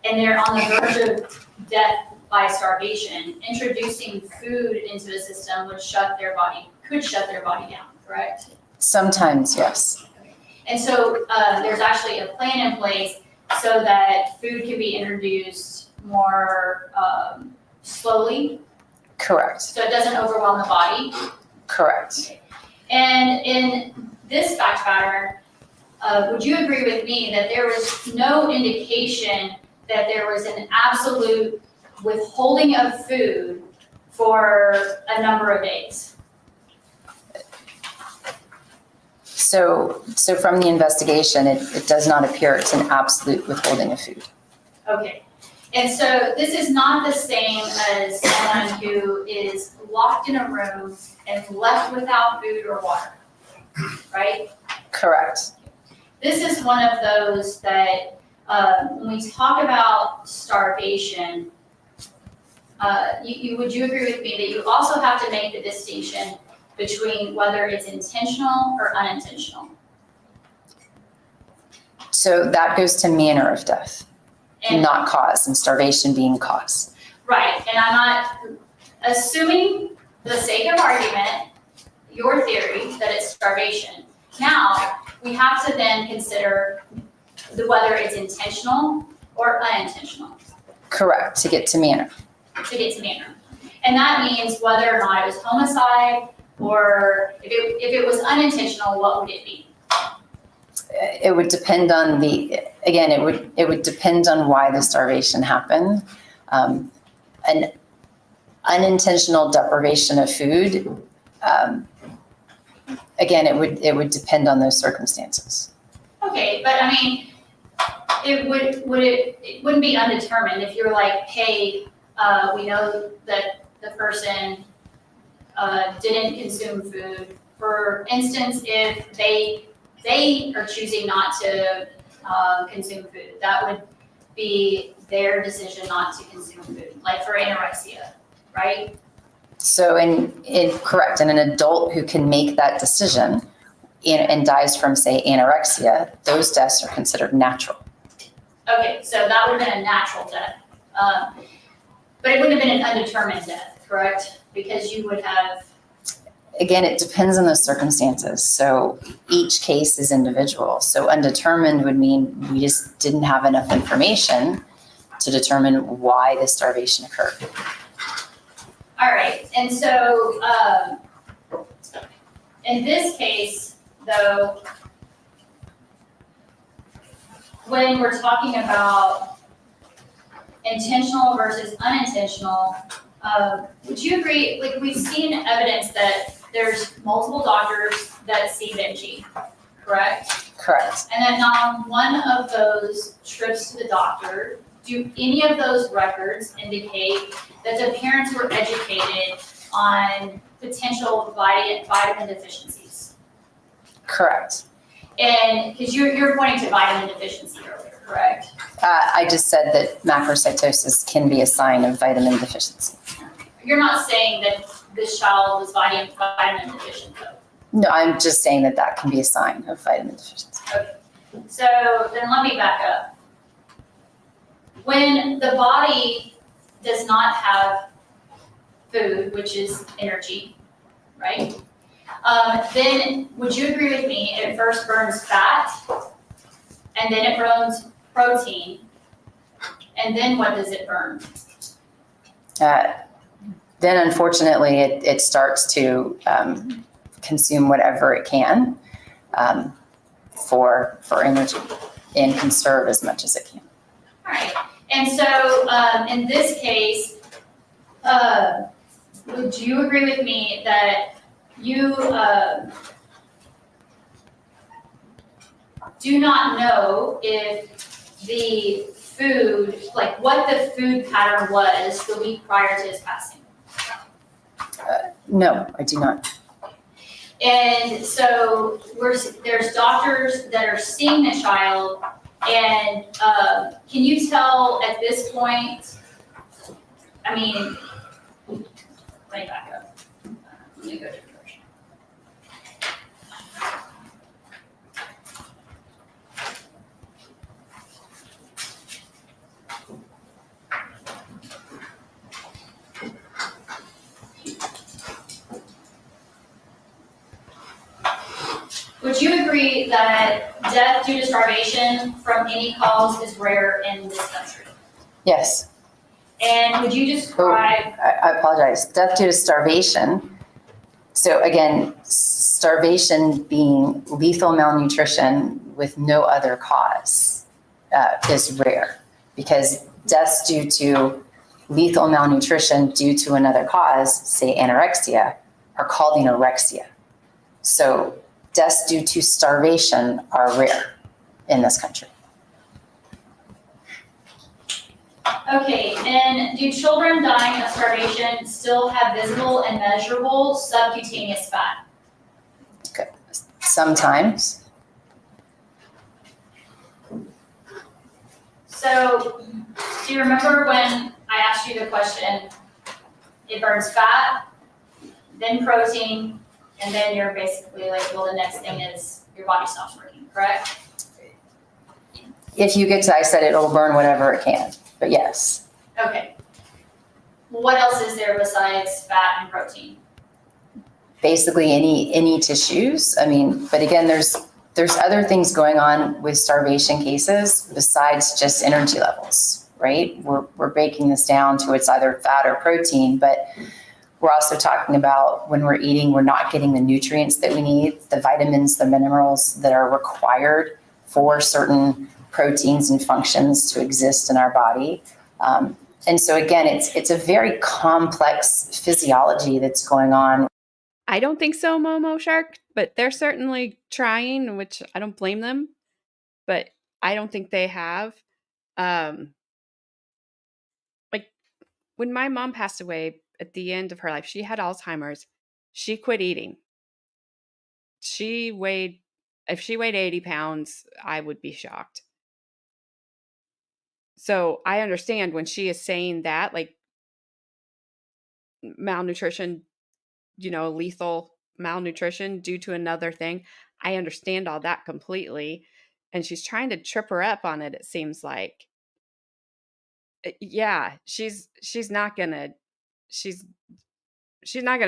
and they're on the verge of death by starvation, introducing food into the system could shut their body down, correct? Sometimes, yes. And so there's actually a plan in place so that food can be introduced more slowly, Correct. so it doesn't overwhelm the body. Correct. And in this fact pattern, would you agree with me that there was no indication that there was an absolute withholding of food for a number of days? So from the investigation, it does not appear it's an absolute withholding of food. Okay. And so this is not the same as someone who is locked in a room and left without food or water, right? Correct. This is one of those that when we talk about starvation, would you agree with me that you also have to make the distinction between whether it's intentional or unintentional? So that goes to manner of death, And not cause, and starvation being cause. right, and I'm not assuming, for the sake of argument, your theory that it's starvation. Now, we have to then consider whether it's intentional or unintentional Correct, to get to manner. to get to manner. And that means whether or not it was homicide, or if it was unintentional, what would it be? It would depend on it would depend on why the starvation happened. An unintentional deprivation of food, again, it would depend on those circumstances. Okay, but I mean, it wouldn't be undetermined if you're like, hey, we know that the person didn't consume food. For instance, if they are choosing not to consume food, that would be their decision not to consume food, like for anorexia, right? So correct, and an adult who can make that decision and dies from, say, anorexia, those deaths are considered natural. Okay, so that would have been a natural death. But it wouldn't have been an undetermined death, correct? Because you would have. Again, it depends on the circumstances. So each case is individual. So undetermined would mean we just didn't have enough information to determine why the starvation occurred. All right, and so in this case, though, when we're talking about intentional versus unintentional, would you agree, like we've seen evidence that there's multiple doctors that see Benji, correct? Correct. And that not one of those trips to the doctor, do any of those records indicate that the parents were educated on potential vitamin deficiencies? Correct. And because you're pointing to vitamin deficiency earlier, correct? I just said that macrocytosis can be a sign of vitamin deficiency. You're not saying that this child was vitamin deficient, though. No, I'm just saying that can be a sign of vitamin deficiency. Okay. So then let me back up. When the body does not have food, which is energy, right? Then would you agree with me, it first burns fat, and then it burns protein, and then what does it burn? Then unfortunately it starts to consume whatever it can for energy and conserve as much as it can. All right, and so in this case, would you agree with me that you do not know if the food, like what the food pattern was the week prior to his passing? No, I do not. And so there's doctors that are seeing the child, and can you tell at this point, I mean, let me back up. Let me go to the version. would you agree that death due to starvation from any cause is rare in this country? Yes. And would you describe, I apologize. Death due to starvation. So again, starvation being lethal malnutrition with no other cause is rare, because deaths due to lethal malnutrition due to another cause, say anorexia, are called anorexia. So deaths due to starvation are rare in this country. okay, and do children dying of starvation still have visible and measurable subcutaneous fat? Okay. Sometimes. So, do you remember when I asked you the question, it burns fat, then protein, and then you're basically like, well, the next thing is your body stops working, correct? If you get to, I said it'll burn whatever it can, but yes. Okay. What else is there besides fat and protein? Basically any tissues. I mean, but again, there's other things going on with starvation cases besides just energy levels, right? We're breaking this down to it's either fat or protein, but we're also talking about when we're eating, we're not getting the nutrients that we need, the vitamins, the minerals that are required for certain proteins and functions to exist in our body. And so again, it's a very complex physiology that's going on. I don't think so, Momo Shark, but they're certainly trying, which I don't blame them, but I don't think they have. Like when my mom passed away at the end of her life, she had Alzheimer's. She quit eating. If she weighed 80 pounds, I would be shocked. So I understand when she is saying that, like malnutrition, lethal malnutrition due to another thing. I understand all that completely. And she's trying to trip her up on it, it seems like. Yeah, she's not gonna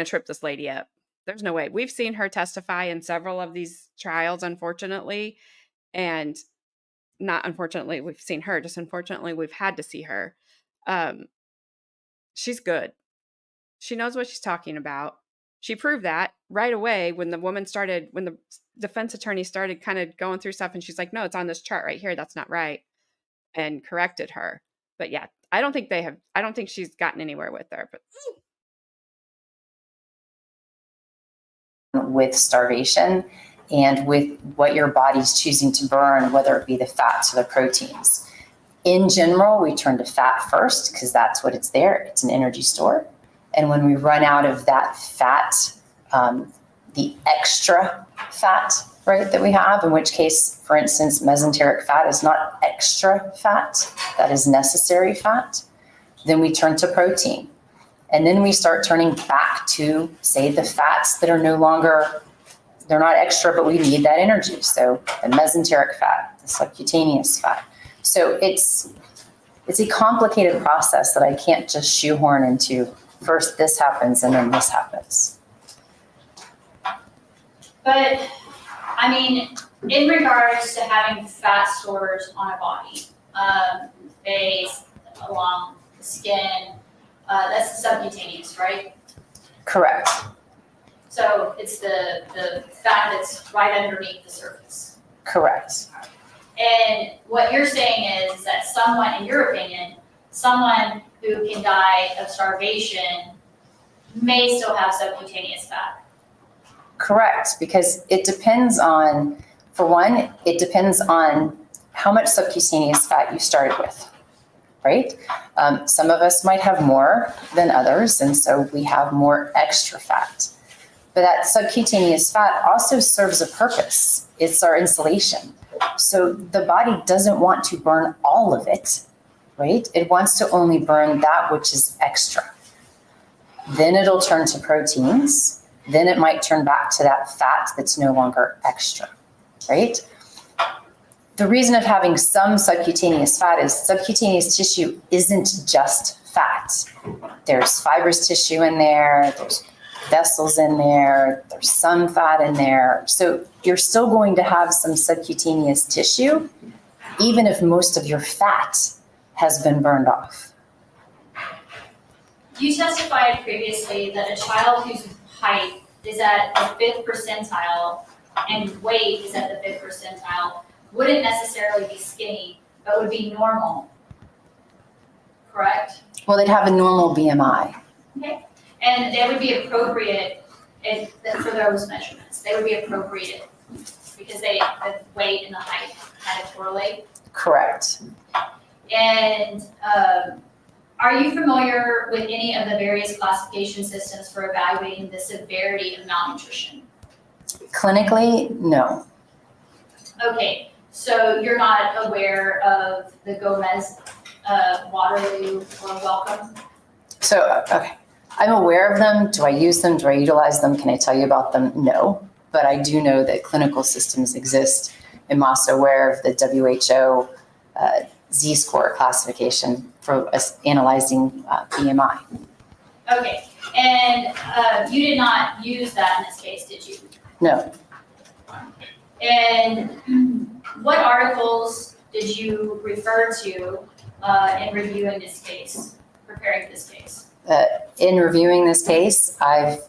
trip this lady up. There's no way. We've seen her testify in several of these trials, unfortunately. And not unfortunately, we've seen her, just unfortunately, we've had to see her. She's good. She knows what she's talking about. She proved that right away when the defense attorney started kind of going through stuff, and she's like, no, it's on this chart right here. That's not right. And corrected her. But yeah, I don't think she's gotten anywhere with her. But with starvation and with what your body's choosing to burn, whether it be the fats or the proteins. In general, we turn to fat first because that's what it's there. It's an energy store. And when we run out of that fat, the extra fat, right, that we have, in which case, for instance, mesenteric fat is not extra fat, that is necessary fat, then we turn to protein. And then we start turning back to, say, the fats that are no longer, they're not extra, but we need that energy. So the mesenteric fat, the subcutaneous fat. So it's a complicated process that I can't just shoehorn into. First this happens and then this happens. But, I mean, in regards to having fat stores on a body, face, along the skin, that's subcutaneous, right? Correct. So it's the fat that's right underneath the surface. Correct. And what you're saying is that someone, in your opinion, someone who can die of starvation may still have subcutaneous fat. Correct, because it depends on, for one, it depends on how much subcutaneous fat you started with, right? Some of us might have more than others, and so we have more extra fat. But that subcutaneous fat also serves a purpose. It's our insulation. So the body doesn't want to burn all of it, right? It wants to only burn that which is extra. Then it'll turn to proteins. Then it might turn back to that fat that's no longer extra, right? The reason of having some subcutaneous fat is subcutaneous tissue isn't just fat. There's fibrous tissue in there, there's vessels in there, there's some fat in there. So you're still going to have some subcutaneous tissue, even if most of your fat has been burned off. You testified previously that a child whose height is at the 5th percentile and weight is at the 5th percentile wouldn't necessarily be skinny, but would be normal, correct? Well, they'd have a normal BMI. Okay. And they would be appropriate for those measurements. They would be appropriate because the weight and the height kind of correlate. Correct. And are you familiar with any of the various classification systems for evaluating the severity of malnutrition? Clinically, no. Okay, so you're not aware of the Gomez, Waterloo, or Welcome? So, okay. I'm aware of them. Do I use them? Do I utilize them? Can I tell you about them? No. But I do know that clinical systems exist. I'm also aware of the WHO Z-score classification for analyzing BMI. Okay, and you did not use that in this case, did you? No. And what articles did you refer to in reviewing this case, preparing this case? In reviewing this case, I've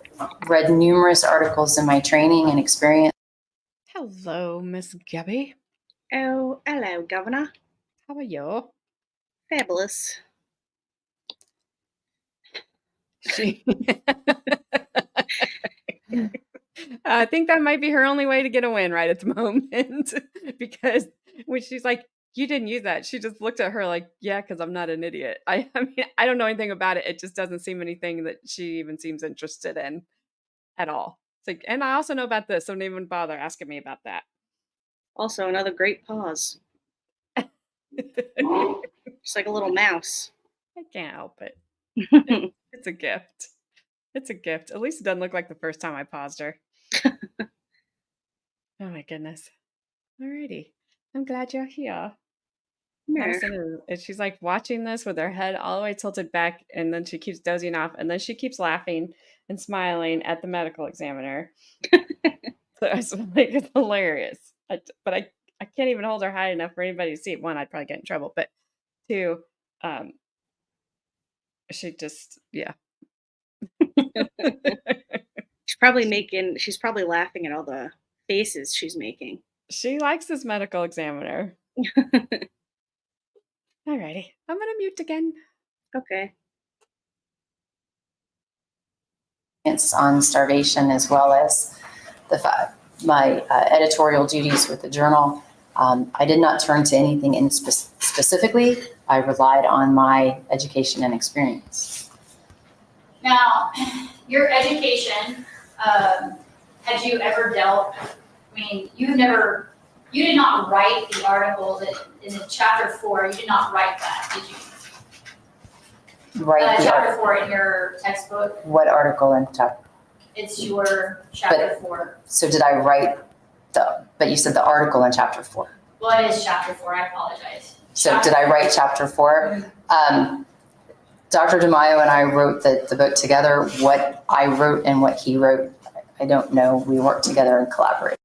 read numerous articles in my training and experience. Hello, Miss Gabby. Oh, hello, Governor. How are you? Fabulous. She. I think that might be her only way to get a win right at the moment, because when she's like, "You didn't use that," she just looked at her like, "Yeah, because I'm not an idiot." I mean, I don't know anything about it. It just doesn't seem anything that she even seems interested in at all. It's like, and I also know about this, so don't even bother asking me about that. Also, another great pause. I Just like a little mouse. can't help it. It's a gift. It's a gift. At least it doesn't look like the first time I paused her. Oh my goodness. Alrighty. I'm glad you're here. Madison is she's like watching this with her head all the way tilted back, and then she keeps dozing off, and then she keeps laughing and smiling at the medical examiner. So I was like, it's hilarious. But I can't even hold her high enough for anybody to see it. One, I'd probably get in trouble, but two, she just, yeah. She's probably laughing at all the faces she's making. She likes this medical examiner. Alrighty, I'm gonna mute again. Okay. It's on starvation, as well as my editorial duties with the journal. I did not turn to anything in specifically. I relied on my education and experience. Now, your education, had you ever dealt, I mean, you did not write the article that in chapter 4, you did not write that, did you? Chapter 4 in your textbook, What article in chapter? it's your chapter 4. So did I write but you said the article in chapter 4. Well, it is chapter 4, I apologize. So did I write chapter 4? Dr. DeMaio and I wrote the book together. What I wrote and what he wrote, I don't know. We worked together and collaborated.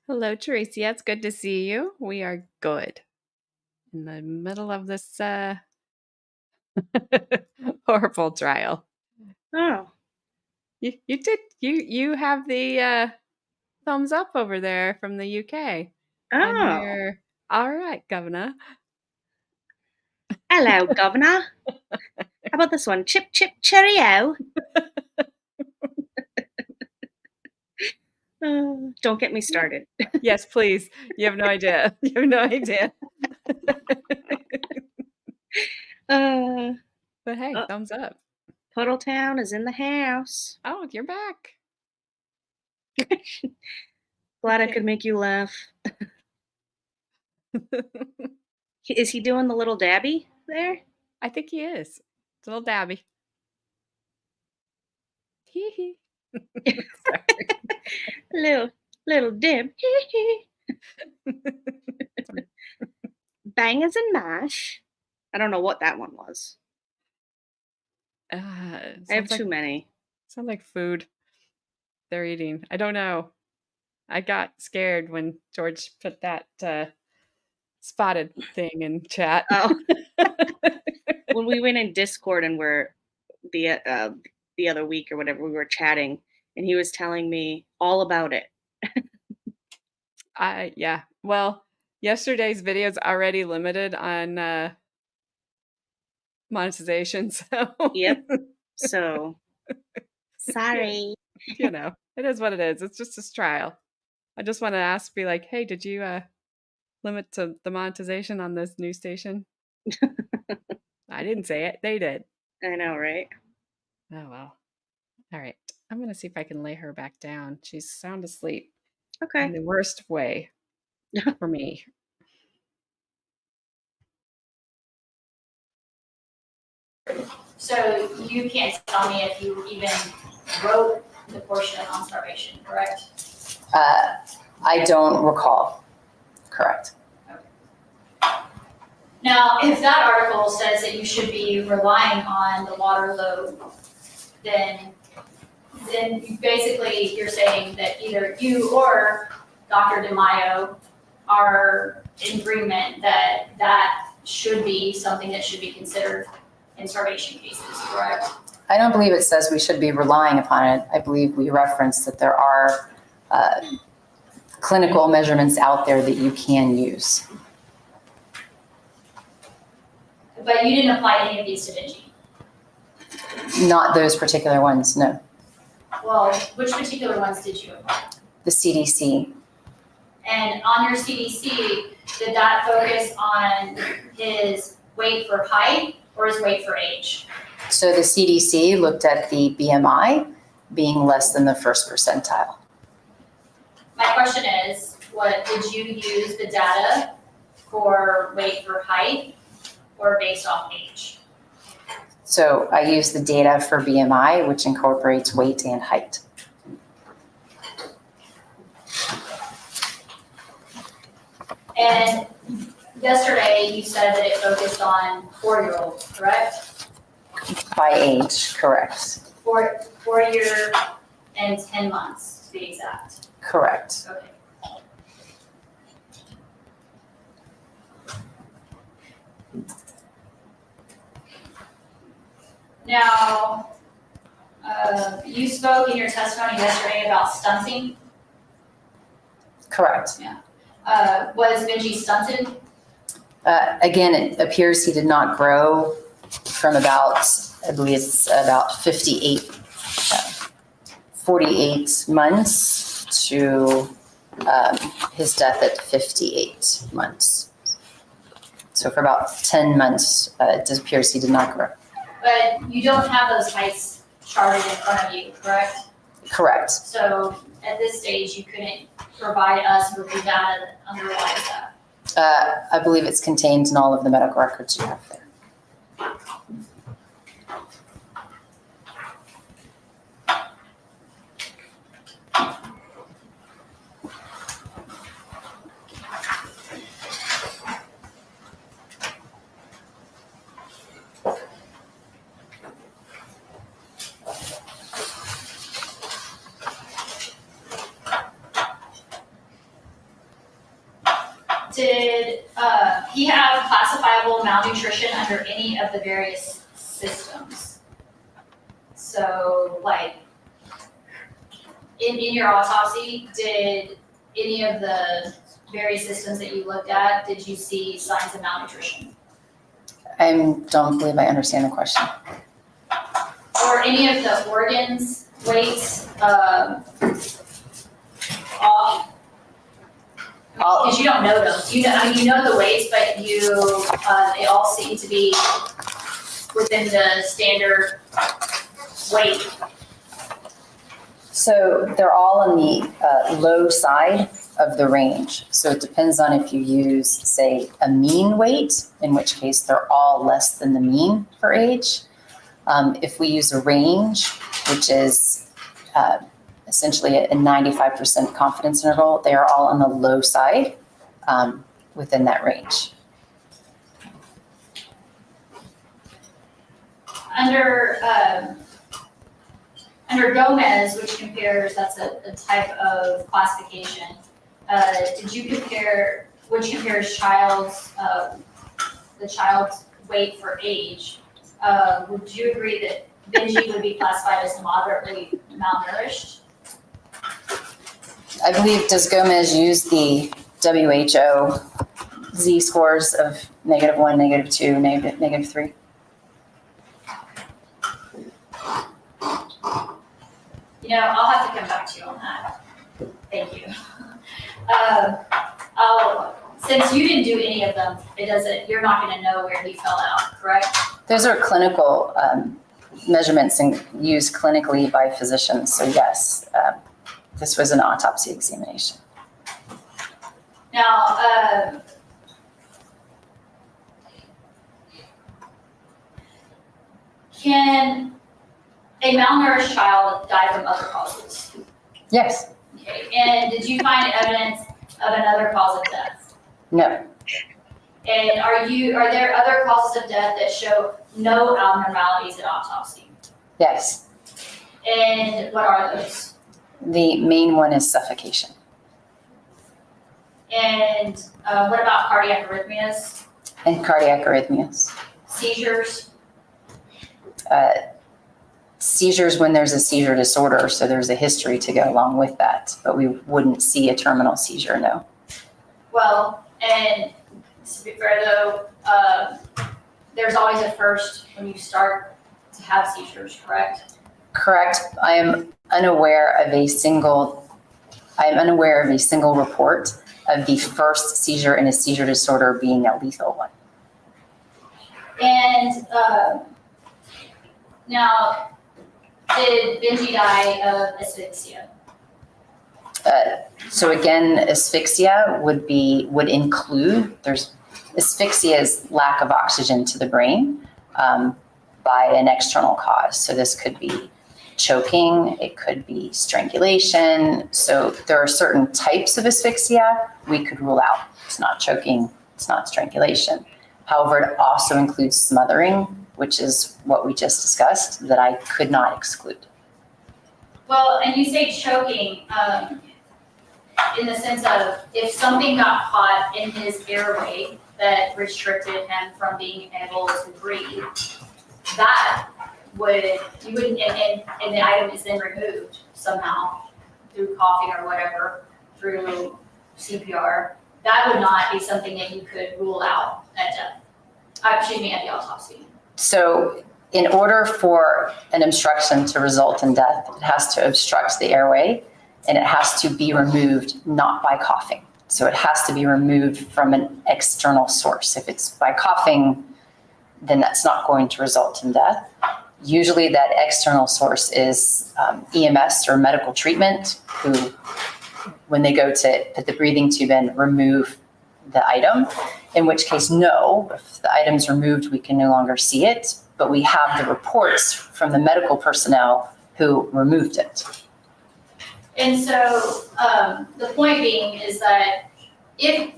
Hello, Teresa. It's good to see you. We are good. In the middle of this horrible trial. Oh. You have the thumbs up over there from the UK. Oh. All right, Governor. Hello, Governor. How about this one? Chip, chip, cheerio. Don't get me started. Yes, please. You have no idea. You have no idea. But hey, thumbs up. Puddletown is in the house. Oh, you're back. Glad I could make you laugh. Is he doing the little dabby there? I think he is. It's a little dabby. Hee hee. little dib. Bangers and mash. I don't know what that one was. I have too many. Sounds like food. they're eating. I don't know. I got scared when George put that spotted thing in chat. Oh, when we went in Discord and we're the other week or whatever, we were chatting, and he was telling me all about it. Yeah. Well, yesterday's video is already limited on monetization, so Yep. So sorry. you know, it is what it is. It's just a trial. I just want to ask, be like, hey, did you limit to the monetization on this news station? I didn't say it. They did. I know, right? Oh well. All right. I'm gonna see if I can lay her back down. She's sound asleep in Okay. the worst way for me. So you can't tell me if you even wrote the portion on starvation, correct? I don't recall. Correct. Now, if that article says that you should be relying on the water load, then basically you're saying that either you or Dr. DeMaio are in agreement that that should be something that should be considered in starvation cases, correct? I don't believe it says we should be relying upon it. I believe we referenced that there are clinical measurements out there that you can use. But you didn't apply any of these to Vinci. Not those particular ones, no. Well, which particular ones did you apply? The CDC. And on your CDC, did that focus on his weight for height or his weight for age? So the CDC looked at the BMI being less than the first percentile. My question is, what did you use the data for weight for height or based off age? So I use the data for BMI, which incorporates weight and height. And yesterday you said that it focused on 4-year-olds, correct? By age, correct. 4 year and 10 months to be exact. Correct. Okay. Now, you spoke in your testimony yesterday about stunting. Correct. Was Benji stunted? Again, it appears he did not grow from about, I believe it's about 48 months to his death at 58 months. So for about 10 months, it appears he did not grow. But you don't have those heights charted in front of you, correct? Correct. So at this stage, you couldn't provide us with the data that underlies that. I believe it's contained in all of the medical records you have there. Did he have classifiable malnutrition under any of the various systems? So like in your autopsy, did any of the various systems that you looked at, did you see signs of malnutrition? I don't believe I understand the question. Or any of the organs, weights, off? Because you don't know them. You know, I mean, you know the weights, but they all seem to be within the standard weight. So they're all on the low side of the range. So it depends on if you use, say, a mean weight, in which case they're all less than the mean for age. If we use a range, which is essentially a 95% confidence interval, they are all on the low side within that range. under Gomez, which compares, that's a type of classification, which compares the child's weight for age. Would you agree that Benji would be classified as moderately malnourished? I believe, does Gomez use the WHO Z-scores of -1, -2, -3? I'll have to come back to you on that. Thank you. Since you didn't do any of them, you're not gonna know where he fell out, correct? Those are clinical measurements and used clinically by physicians. So yes, this was an autopsy examination. Now, can a malnourished child die from other causes? Yes. Okay, and did you find evidence of another cause of death? No. And are there other causes of death that show no abnormalities at autopsy? Yes. And what are those? The main one is suffocation. And what about cardiac arrhythmias, And cardiac arrhythmias. seizures? Seizures when there's a seizure disorder, so there's a history to go along with that, but we wouldn't see a terminal seizure, no. Well, and to be fair though, there's always a first when you start to have seizures, correct? Correct. I am unaware of a single report of the first seizure in a seizure disorder being a lethal one. And now, did Benji die of asphyxia? So again, asphyxia would include, asphyxia is lack of oxygen to the brain by an external cause. So this could be choking, it could be strangulation. So there are certain types of asphyxia we could rule out. It's not choking, it's not strangulation. However, it also includes smothering, which is what we just discussed, that I could not exclude. Well, and you say choking, in the sense of if something got caught in his airway that restricted him from being able to breathe, that and the item is then removed somehow through coughing or whatever, through CPR, that would not be something that you could rule out at death. At the autopsy. So in order for an obstruction to result in death, it has to obstruct the airway and it has to be removed not by coughing. So it has to be removed from an external source. If it's by coughing, then that's not going to result in death. Usually that external source is EMS or medical treatment, who, when they go to put the breathing tube in, remove the item, in which case, no, if the item's removed, we can no longer see it, but we have the reports from the medical personnel who removed it. And so the point being is that if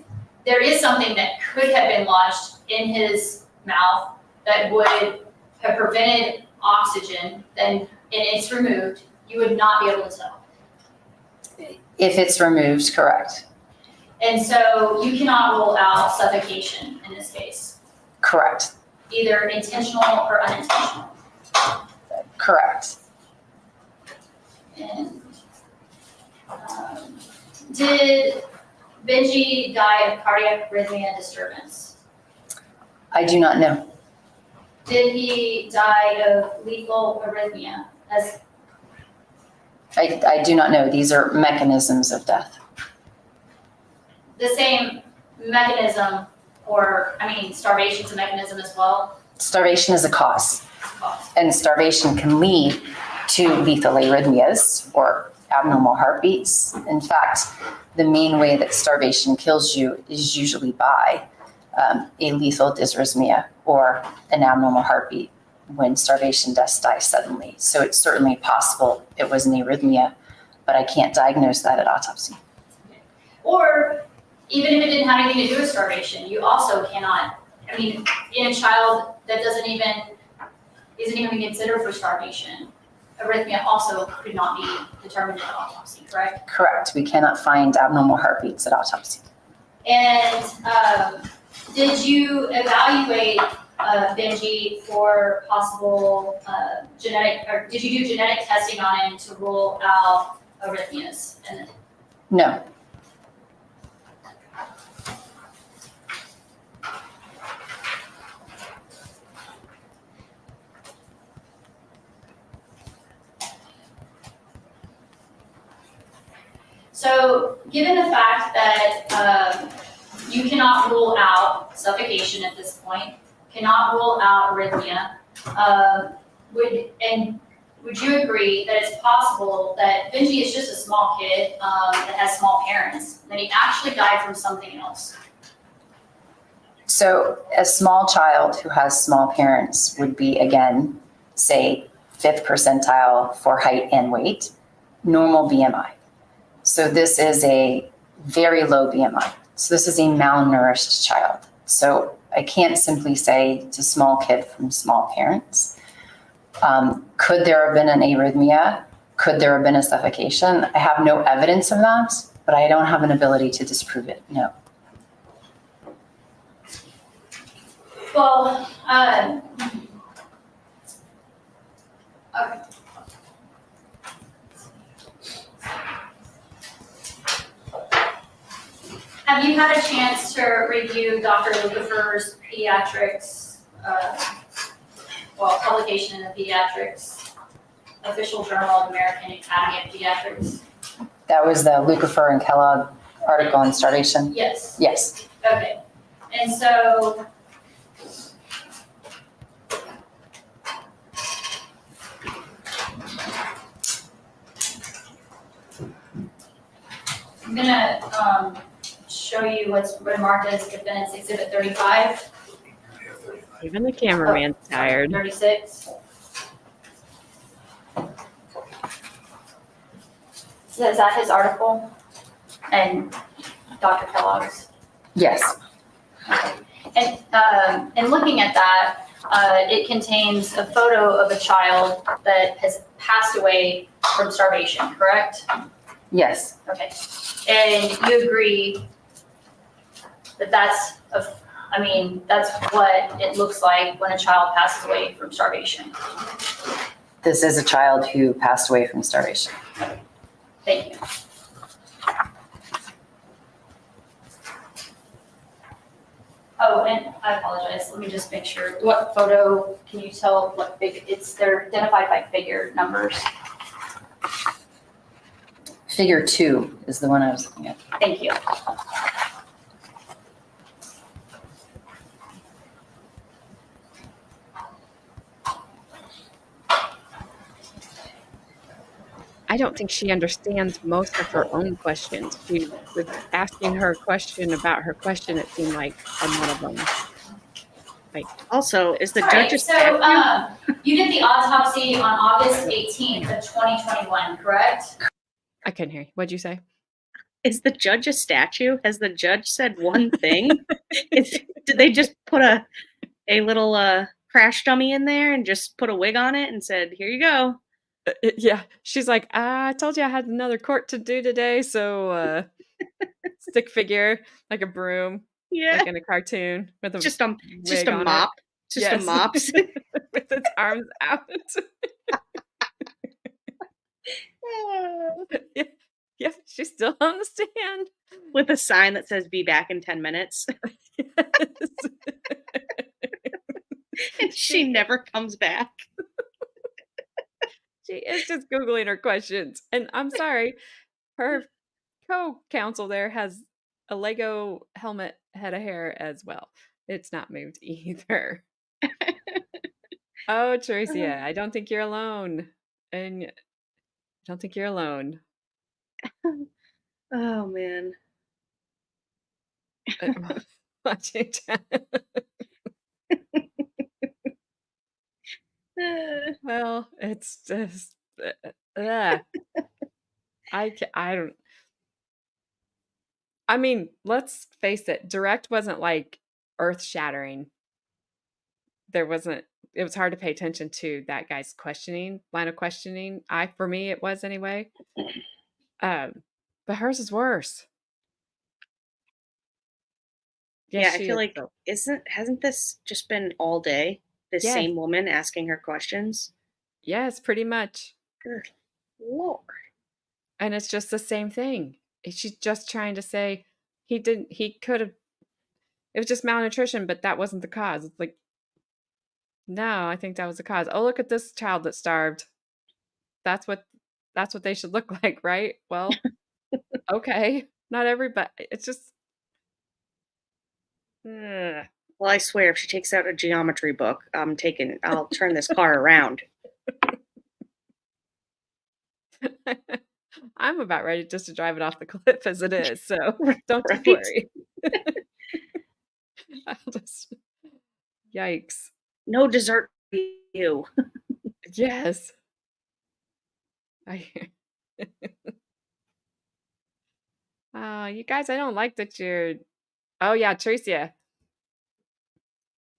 there is something that could have been lodged in his mouth that would have prevented oxygen, and it's removed, you would not be able to tell. If it's removed, correct. And so you cannot rule out suffocation in this case, Correct. either intentional or unintentional. Correct. And did Benji die of cardiac arrhythmia disturbance? I do not know. Did he die of lethal arrhythmia? I do not know. These are mechanisms of death. The same mechanism, starvation's a mechanism as well? Starvation is a cause, and starvation can lead to lethal arrhythmias or abnormal heartbeats. In fact, the main way that starvation kills you is usually by a lethal dysrhythmia or an abnormal heartbeat when starvation deaths die suddenly. So it's certainly possible it was an arrhythmia, but I can't diagnose that at autopsy. Or even if it didn't have anything to do with starvation, you also cannot, in a child that isn't even considered for starvation, arrhythmia also could not be determined at autopsy, correct? Correct. We cannot find abnormal heartbeats at autopsy. And did you evaluate Benji for possible genetic, or did you do genetic testing on him to rule out arrhythmias? And No. so, given the fact that you cannot rule out suffocation at this point, cannot rule out arrhythmia, would you agree that it's possible that Benji is just a small kid that has small parents, that he actually died from something else? So a small child who has small parents would be, again, say, 5th percentile for height and weight, normal BMI. So this is a very low BMI. So this is a malnourished child. So I can't simply say it's a small kid from small parents. Could there have been an arrhythmia? Could there have been a suffocation? I have no evidence of that, but I don't have an ability to disprove it, no. Well, okay. Have you had a chance to review Dr. Lucifer's pediatrics, publication in the pediatrics, official journal of American Academy of Pediatrics? That was the Lucifer and Kellogg article on starvation? Yes. Yes. Okay. And so, I'm gonna show you what's marked as Defendant's Exhibit 35. Even the cameraman's tired. 36. So is that his article? And Dr. Kellogg's? Yes. And looking at that, it contains a photo of a child that has passed away from starvation, correct? Yes. Okay. And you agree that that's what it looks like when a child passes away from starvation. This is a child who passed away from starvation. Thank you. Oh, and I apologize. Let me just make sure. What photo can you tell what they're identified by figure numbers? Figure 2 is the one I was looking at. Thank you. I don't think she understands most of her own questions. She was asking her a question about her question, it seemed like, on one of them. Also, is the All right, judge's so you did the autopsy on August 18th of 2021, correct? I couldn't hear you. What'd you say? is the judge a statue? Has the judge said one thing? Did they just put a little crash dummy in there and just put a wig on it and said, "Here you go"? Yeah, she's like, I told you I had another court to do today, so stick figure, like a broom, Yeah, like in a cartoon with a just a on mop, it. just Yes. a mop. With its arms out. Yeah, she's still on the stand. With a sign that says "Be back in 10 minutes." Yes. And she never comes back. She is just Googling her questions. And I'm sorry, her co-counsel there has a Lego helmet head of hair as well. It's not moved either. Oh, Tricia, I don't think you're alone. And I don't think you're alone. Oh man. Watching well, it's just I don't. I mean, let's face it. Direct wasn't like earth shattering. There wasn't it was hard to pay attention to that guy's line of questioning. For me, it was anyway. But hers is worse. Yes, Yeah, I she feel is. like So, hasn't this just been all day? This yes, same woman asking her questions? yes, pretty much. Good Lord. And it's just the same thing. She's just trying to say he could have, it was just malnutrition, but that wasn't the cause. It's like, no, I think that was the cause. Oh, look at this child that starved. That's what they should look like, right? Well, okay. Not everybody. It's just ugh. Well, I swear, if she takes out a geometry book, I'll turn this car around. I'm about ready just to drive it off the cliff as it is, so don't you Right? worry. I'll just yikes. No dessert for you. Yes. I you guys, I don't like that you're oh yeah, Tricia.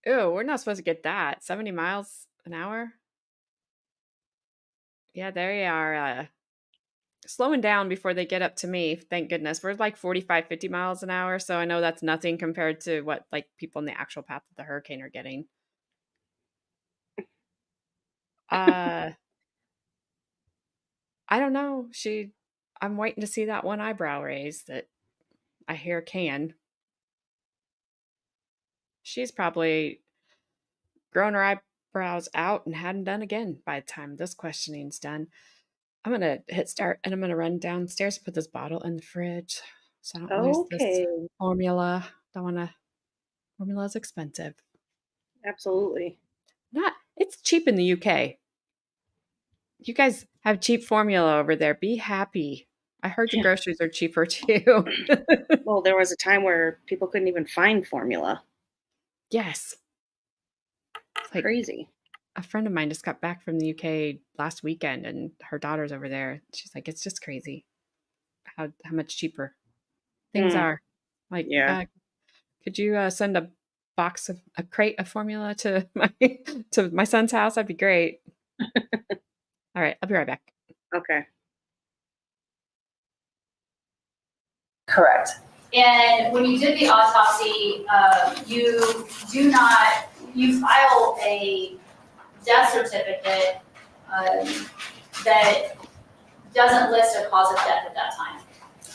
Ew, we're not supposed to get that. 70 miles an hour? Yeah, they are slowing down before they get up to me. Thank goodness. We're like 45, 50 miles an hour, so I know that's nothing compared to what like people in the actual path of the hurricane are getting. I don't know. I'm waiting to see that one eyebrow raise that I hear can. She's probably grown her eyebrows out and hadn't done again by the time this questioning's done. I'm going to hit start and I'm going to run downstairs and put this bottle in the fridge so I don't lose this Okay. formula. Formula's expensive. Absolutely. It's cheap in the UK. You guys have cheap formula over there. Be happy. I heard the groceries are cheaper too. Well, there was a time where people couldn't even find formula. Yes. Like Crazy. a friend of mine just got back from the UK last weekend and her daughter's over there. She's like, it's just crazy how much cheaper things are. Like, Yeah. could you send a crate of formula to my son's house? That'd be great. All right, I'll be right back. Okay. Correct. And when you did the autopsy, you file a death certificate that doesn't list a cause of death at that time.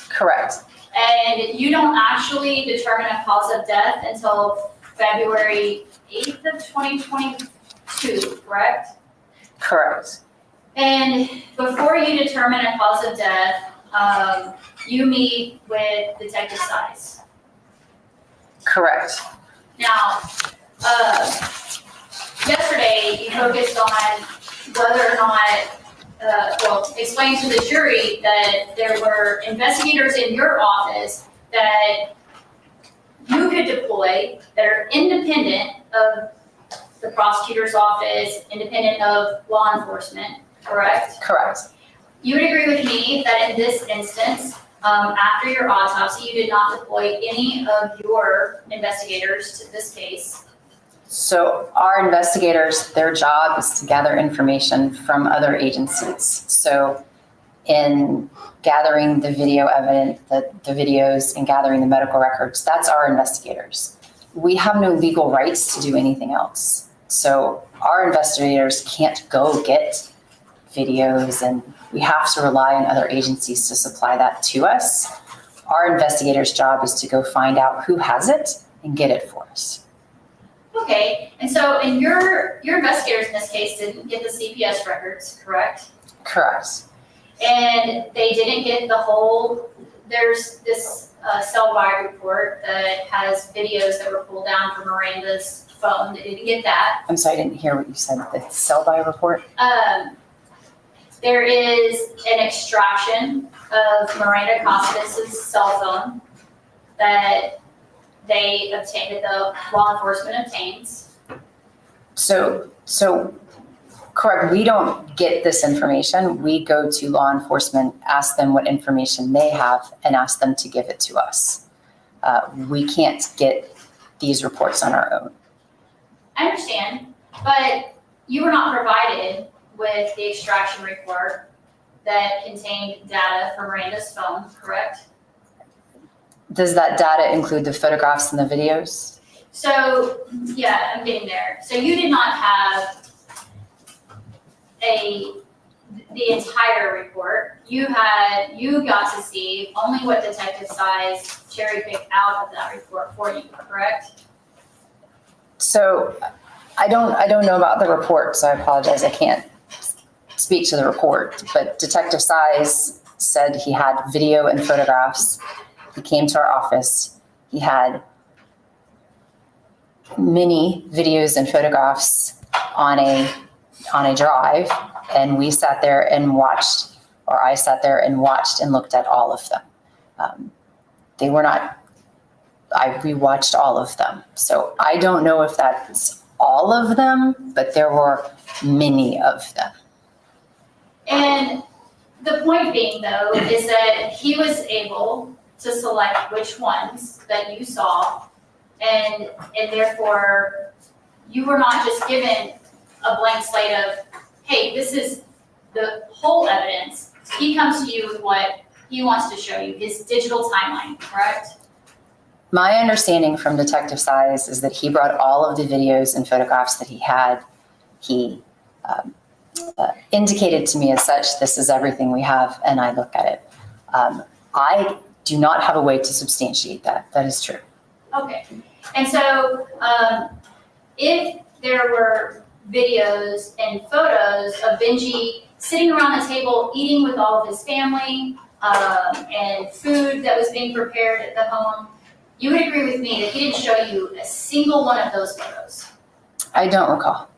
Correct. And you don't actually determine a cause of death until February 8th of 2022, correct? Correct. And before you determine a cause of death, you meet with Detective Size. Correct. Now, yesterday you focused on whether or not, explain to the jury that there were investigators in your office that you could deploy that are independent of the prosecutor's office, independent of law enforcement, correct? Correct. You would agree with me that in this instance, after your autopsy, you did not deploy any of your investigators to this case. So our investigators, their job is to gather information from other agencies. So in gathering the video evidence, the videos and gathering the medical records, that's our investigators. We have no legal rights to do anything else. So our investigators can't go get videos, and we have to rely on other agencies to supply that to us. Our investigators' job is to go find out who has it and get it for us. Okay, and so in your investigators in this case didn't get the CPS records, correct? Correct. And they didn't get the whole, there's this cell-by report that has videos that were pulled down from Miranda's phone. They didn't get that. I'm sorry, I didn't hear what you said. The cell-by report? There is an extraction of Miranda Costas' cell phone that they obtained, that the law enforcement obtains. So correct, we don't get this information. We go to law enforcement, ask them what information they have, and ask them to give it to us. We can't get these reports on our own. I understand. But you were not provided with the extraction report that contained data from Miranda's phone, correct? Does that data include the photographs and the videos? So, yeah, I'm getting there. So you did not have the entire report. You got to see only what Detective Size cherry picked out of that report for you, correct? So I don't know about the report, so I apologize. I can't speak to the report, but Detective Size said he had video and photographs. He came to our office. He had many videos and photographs on a drive, and we sat there and watched, or I sat there and watched and looked at all of them. They were not, we watched all of them. So I don't know if that's all of them, but there were many of them. And the point being, though, is that he was able to select which ones that you saw, and therefore you were not just given a blank slate of, hey, this is the whole evidence. He comes to you with what he wants to show you, his digital timeline, correct? My understanding from Detective Size is that he brought all of the videos and photographs that he had. He indicated to me as such, this is everything we have, and I look at it. I do not have a way to substantiate that. That is true. Okay. And so if there were videos and photos of Benji sitting around the table eating with all of his family and food that was being prepared at the home, you would agree with me that he didn't show you a single one of those photos. I don't recall.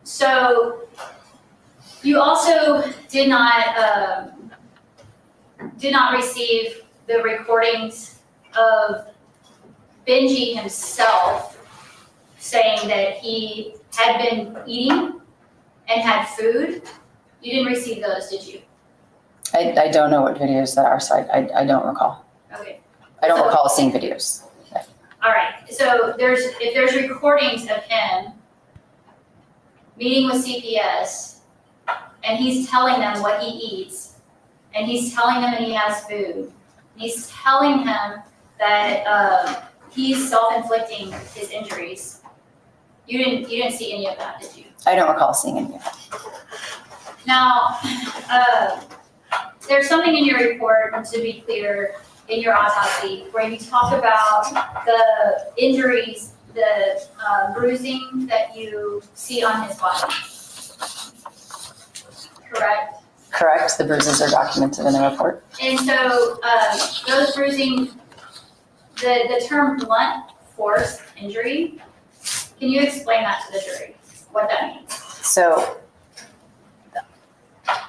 So you also did not receive the recordings of Benji himself saying that he had been eating and had food. You didn't receive those, did you? I don't know what videos that are, so I don't recall. Okay. I don't recall seeing videos. All right. So if there's recordings of him meeting with CPS, and he's telling them what he eats, and he's telling them that he has food, and he's telling him that he's self-inflicting his injuries. You didn't see any of that, did you? I don't recall seeing any of that. Now, there's something in your report, to be clear, in your autopsy, where you talk about the injuries, the bruising that you see on his body. Correct? Correct. The bruises are documented in the report. And so those bruising, the term blunt force injury, can you explain that to the jury, what that means? So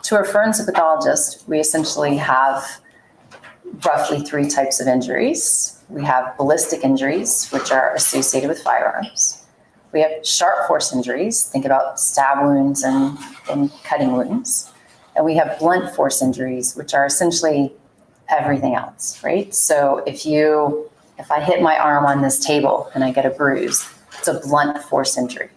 to a forensic pathologist, we essentially have roughly 3 types of injuries. We have ballistic injuries, which are associated with firearms. We have sharp force injuries, think about stab wounds and cutting wounds. And we have blunt force injuries, which are essentially everything else, right? So if I hit my arm on this table and I get a bruise, it's a blunt force injury.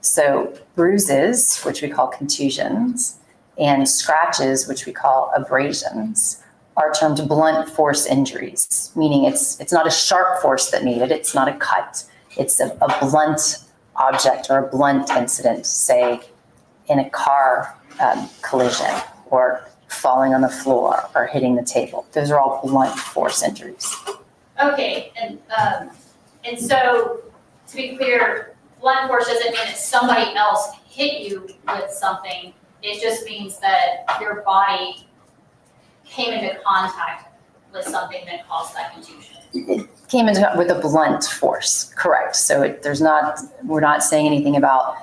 So bruises, which we call contusions, and scratches, which we call abrasions, are termed blunt force injuries, meaning it's not a sharp force that made it, it's not a cut, it's a blunt object or a blunt incident, say in a car collision or falling on the floor or hitting the table. Those are all blunt force injuries. Okay, and so to be clear, blunt force doesn't mean that somebody else hit you with something. It just means that your body came into contact with something that caused that contusion. It came into with a blunt force, correct. So we're not saying anything about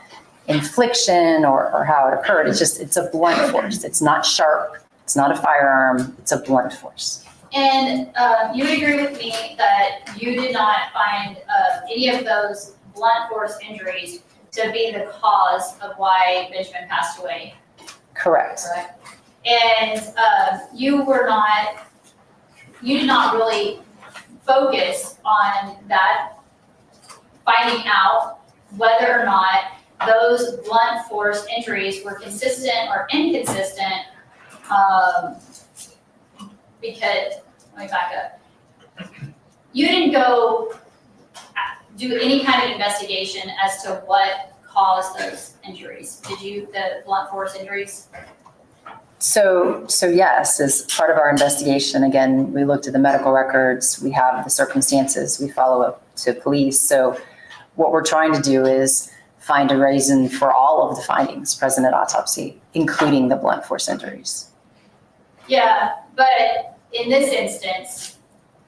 infliction or how it occurred. It's a blunt force. It's not sharp. It's not a firearm. It's a blunt force. And you would agree with me that you did not find any of those blunt force injuries to be the cause of why Benjamin passed away. Correct. And you did not really focus on that finding out whether or not those blunt force injuries were consistent or inconsistent, because, let me back up. You didn't go do any kind of investigation as to what caused those injuries, did you, the blunt force injuries? So yes, as part of our investigation, again, we looked at the medical records, we have the circumstances, we follow up to police. So what we're trying to do is find a reason for all of the findings present at autopsy, including the blunt force injuries. Yeah, but in this instance,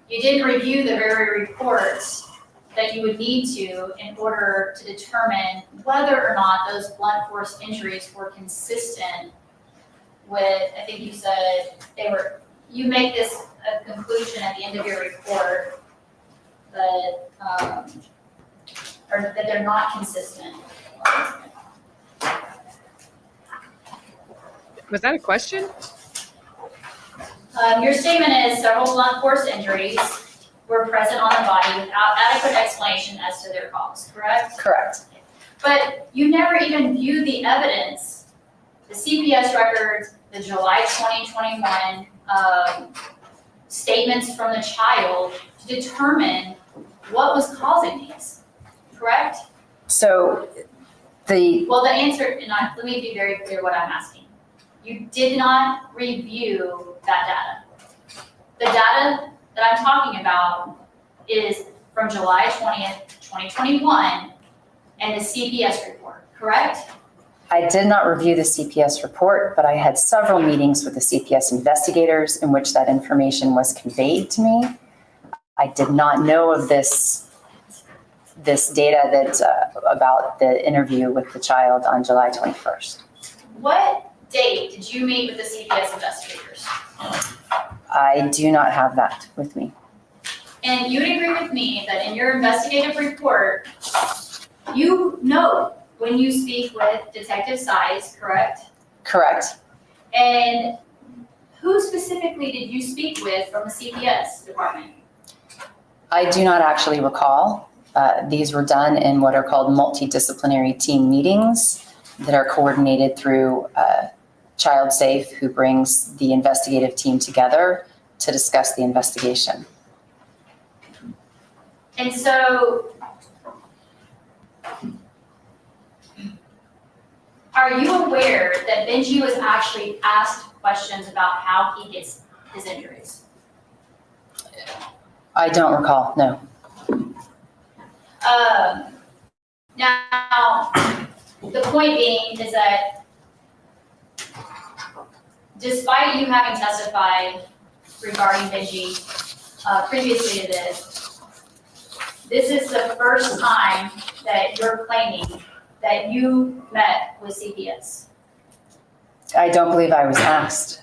you didn't review the very reports that you would need to in order to determine whether or not those blunt force injuries were consistent with, I think you said they were, you make this a conclusion at the end of your report that, or that they're not consistent. Was that a question? Your statement is several blunt force injuries were present on the body without adequate explanation as to their cause, correct? Correct. But you never even viewed the evidence, the CPS records, the July 2021 statements from the child to determine what was causing these, correct? So Well, the answer, and let me be very clear what I'm asking. You did not review that data. The data that I'm talking about is from July 20th, 2021, and the CPS report, correct? I did not review the CPS report, but I had several meetings with the CPS investigators in which that information was conveyed to me. I did not know of this data that about the interview with the child on July 21st. What date did you meet with the CPS investigators? I do not have that with me. And you would agree with me that in your investigative report, you know when you speak with Detective Size, correct? Correct. And who specifically did you speak with from the CPS department? I do not actually recall. These were done in what are called multidisciplinary team meetings that are coordinated through Child Safe, who brings the investigative team together to discuss the investigation. And so, are you aware that Benji was actually asked questions about how he gets his injuries? I don't recall, no. Now, the point being is that despite you having testified regarding Benji previously to this is the first time that you're claiming that you met with CPS. I don't believe I was asked.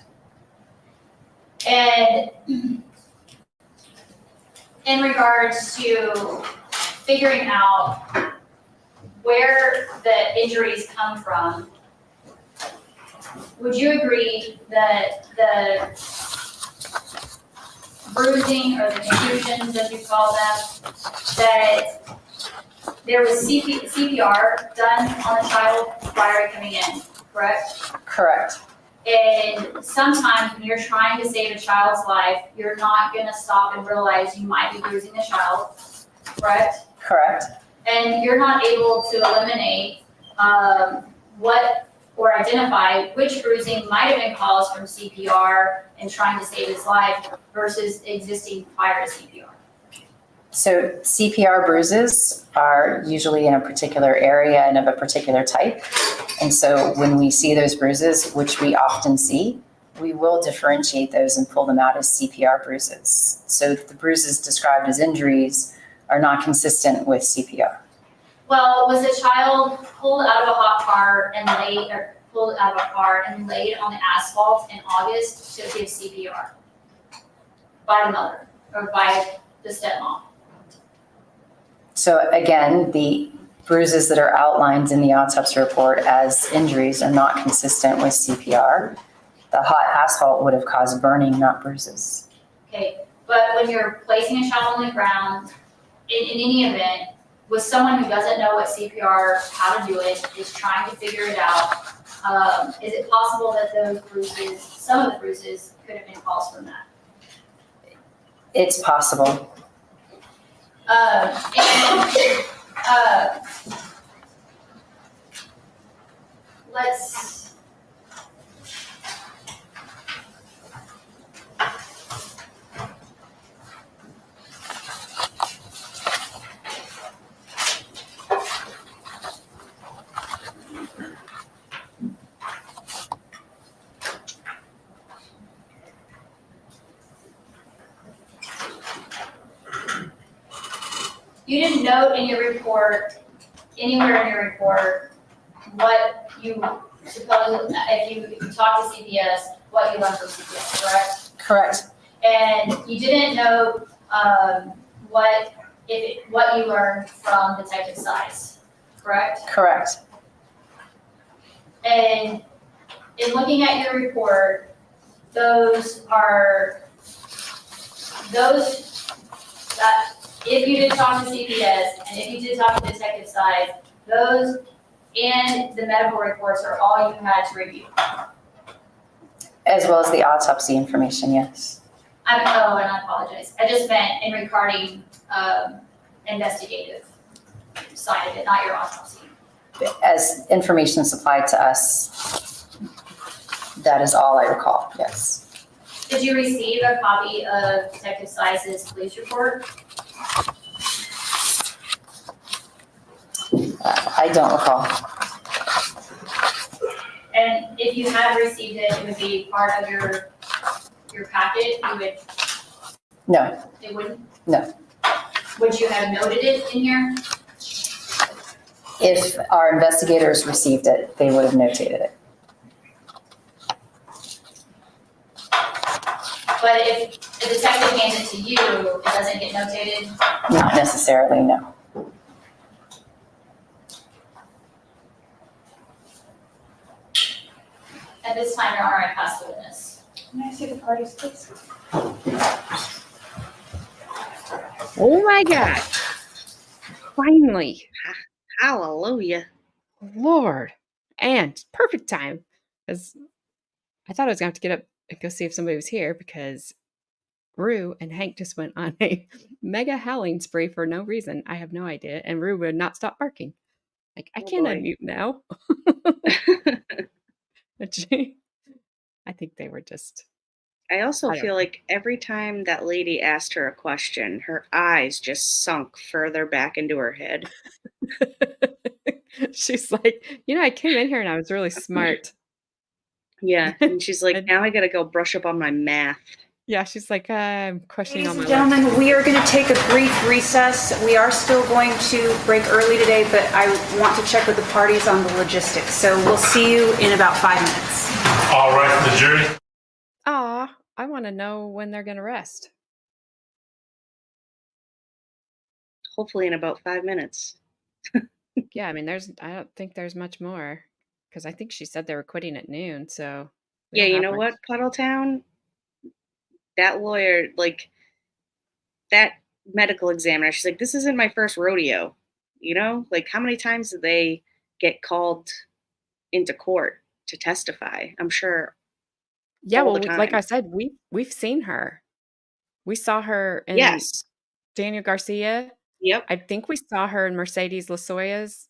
And in regards to figuring out where the injuries come from, would you agree that the bruising or the contusions, as you call them, that there was CPR done on the child prior to coming in, correct? Correct. And sometimes when you're trying to save a child's life, you're not gonna stop and realize you might be bruising the child, correct? Correct. And you're not able to eliminate what or identify which bruising might have been caused from CPR and trying to save his life versus existing prior to CPR. So CPR bruises are usually in a particular area and of a particular type. And so when we see those bruises, which we often see, we will differentiate those and pull them out as CPR bruises. So the bruises described as injuries are not consistent with CPR. Well, was the child pulled out of a hot car and laid on the asphalt in August to give CPR by the mother or by the stepmom? So again, the bruises that are outlined in the autopsy report as injuries are not consistent with CPR. The hot asphalt would have caused burning, not bruises. Okay, but when you're placing a child on the ground, in any event, with someone who doesn't know what CPR, how to do it, is trying to figure it out, is it possible that those bruises, some of the bruises, could have been caused from that? It's possible. Let's. You didn't note in your report, anywhere in your report, what you suppose, if you talk to CPS, what you learned from CPS, correct? Correct. And you didn't note what you learned from Detective Size, correct? Correct. And in looking at your report, those that if you did talk to CPS and if you did talk to Detective Size, those and the medical reports are all you had to review. As well as the autopsy information, yes. And I apologize. I just meant in regarding investigative side of it, not your autopsy. As information supplied to us, that is all I recall, yes. Did you receive a copy of Detective Size's police report? I don't recall. And if you had received it, it would be part of your packet, No, it wouldn't? No. Would you have noted it in here? if our investigators received it, they would have notated it. But if the detective hands it to you, it doesn't get notated? Not necessarily, no. At this time, Your Honor, I pass the witness. Can I see the parties, please? Oh my God. Finally. Hallelujah. Lord. And perfect time. Because I thought I was going to have to get up and go see if somebody was here because Rue and Hank just went on a mega howling spree for no reason. I have no idea. And Rue would not stop barking. Like, I can't boy. unmute now. I think they were just. I also I don't feel know. like every time that lady asked her a question, her eyes just sunk further back into her head. She's like, I came in here and I was really smart. Yeah, and she's like, And- now I gotta go brush up on my math. Yeah, she's like, I'm questioning all Ladies my and life. gentlemen, we are going to take a brief recess. We are still going to break early today, but I want to check with the parties on the logistics. So we'll see you in about 5 minutes. All right, the jury. Aw, I want to know when they're going to rest. Hopefully in about 5 minutes. Yeah, I mean, I don't think there's much more because I think she said they were quitting at noon. So we Yeah, don't you have know much. what, Puddletown? That lawyer, like, that medical examiner, she's like, this isn't my first rodeo. Like, how many times did they get called into court to testify? I'm sure. Yeah, all well, the like time. I said, we've seen her. We saw her in Yes. Daniel Garcia. Yep. I think we saw her in Mercedes Lasoya's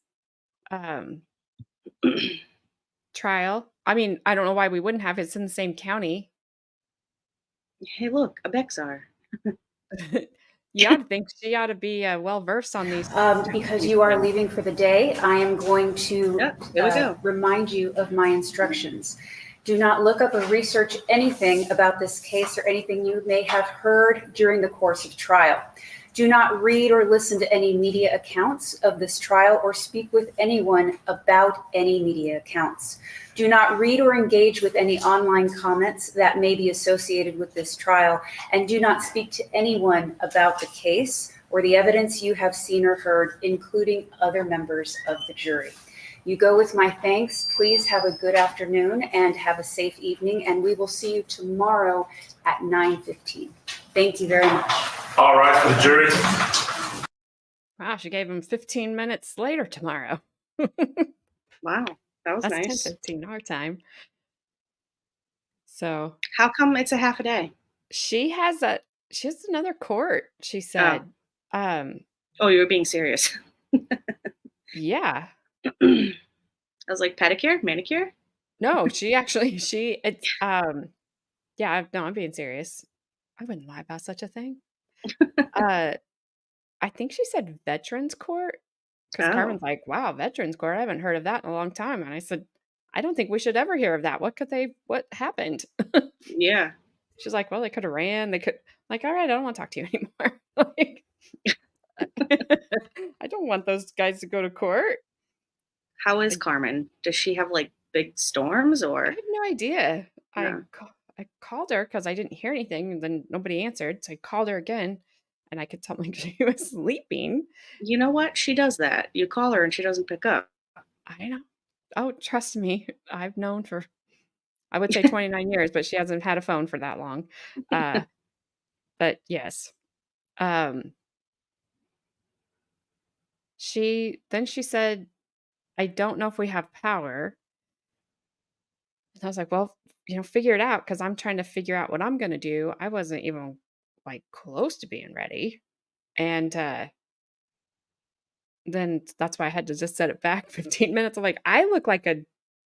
trial. I mean, I don't know why we wouldn't have. It's in the same county. Hey, look, a Bexar. You ought to think she ought to be well-versed on these. Because you are leaving for the day, I am going to Yep, there we go. remind you of my instructions. Do not look up or research anything about this case or anything you may have heard during the course of trial. Do not read or listen to any media accounts of this trial or speak with anyone about any media accounts. Do not read or engage with any online comments that may be associated with this trial, and do not speak to anyone about the case or the evidence you have seen or heard, including other members of the jury. You go with my thanks. Please have a good afternoon and have a safe evening, and we will see you tomorrow at 9:15. Thank you very much. All right, the jury. Wow, she gave him 15 minutes later tomorrow. Wow, that was That's nice. 10:15 our time. So How come it's a half a day? she has another court, she Oh. said. Oh, you were being serious. Yeah. I was like, pedicure, manicure? No, she actually it's yeah, no, I'm being serious. I wouldn't lie about such a thing. Uh I think she said Veterans Court, because Oh, Carmen's like, "Wow, Veterans Court, I haven't heard of that in a long time." And I said, "I don't think we should ever hear of that. What happened?" yeah. She's like, "Well, they could have ran. They could." I'm like, "All right, I don't want to talk to you anymore." Like, I don't want those guys to go to court. How is I, Carmen? Does she have like big storms I or have no idea. no? I called her because I didn't hear anything, and then nobody answered. So I called her again, and I could tell like she was sleeping. You know what? She does that. You call her and she doesn't pick up. I know. Oh, trust me, I've known for, I would say, 29 years, but she hasn't had a phone for that long. Uh, but yes. Um, she said, "I don't know if we have power." And I was like, "Well, figure it out, because I'm trying to figure out what I'm gonna do." I wasn't even like close to being ready. And then that's why I had to just set it back 15 minutes. I'm like, I look like a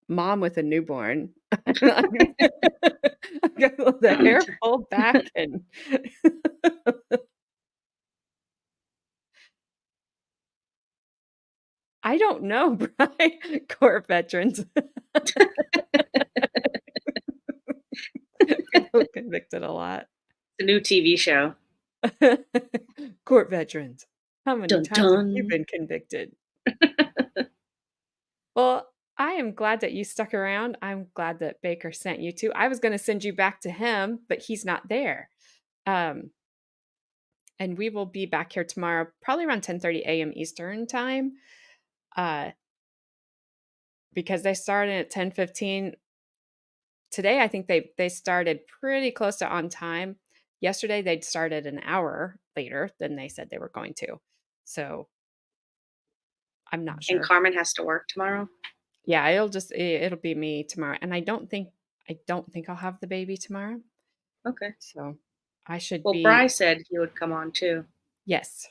mom with a newborn. I've got the hair pulled back and I don't know, Brian. Court veterans. People convicted a lot. The new TV show. Court veterans. How many Dun times have you dun. been convicted? Well, I am glad that you stuck around. I'm glad that Baker sent you to. I was going to send you back to him, but he's not there. Um, and we will be back here tomorrow, probably around 10:30 a.m. Eastern time, uh, because they started at 10:15. Today, I think they started pretty close to on time. Yesterday, they'd started an hour later than they said they were going to. So I'm not And sure. Carmen has to work tomorrow. Yeah, it'll be me tomorrow, and I don't think I'll have the baby tomorrow. Okay. So I should Well, be, Bry said he would come on too. yes.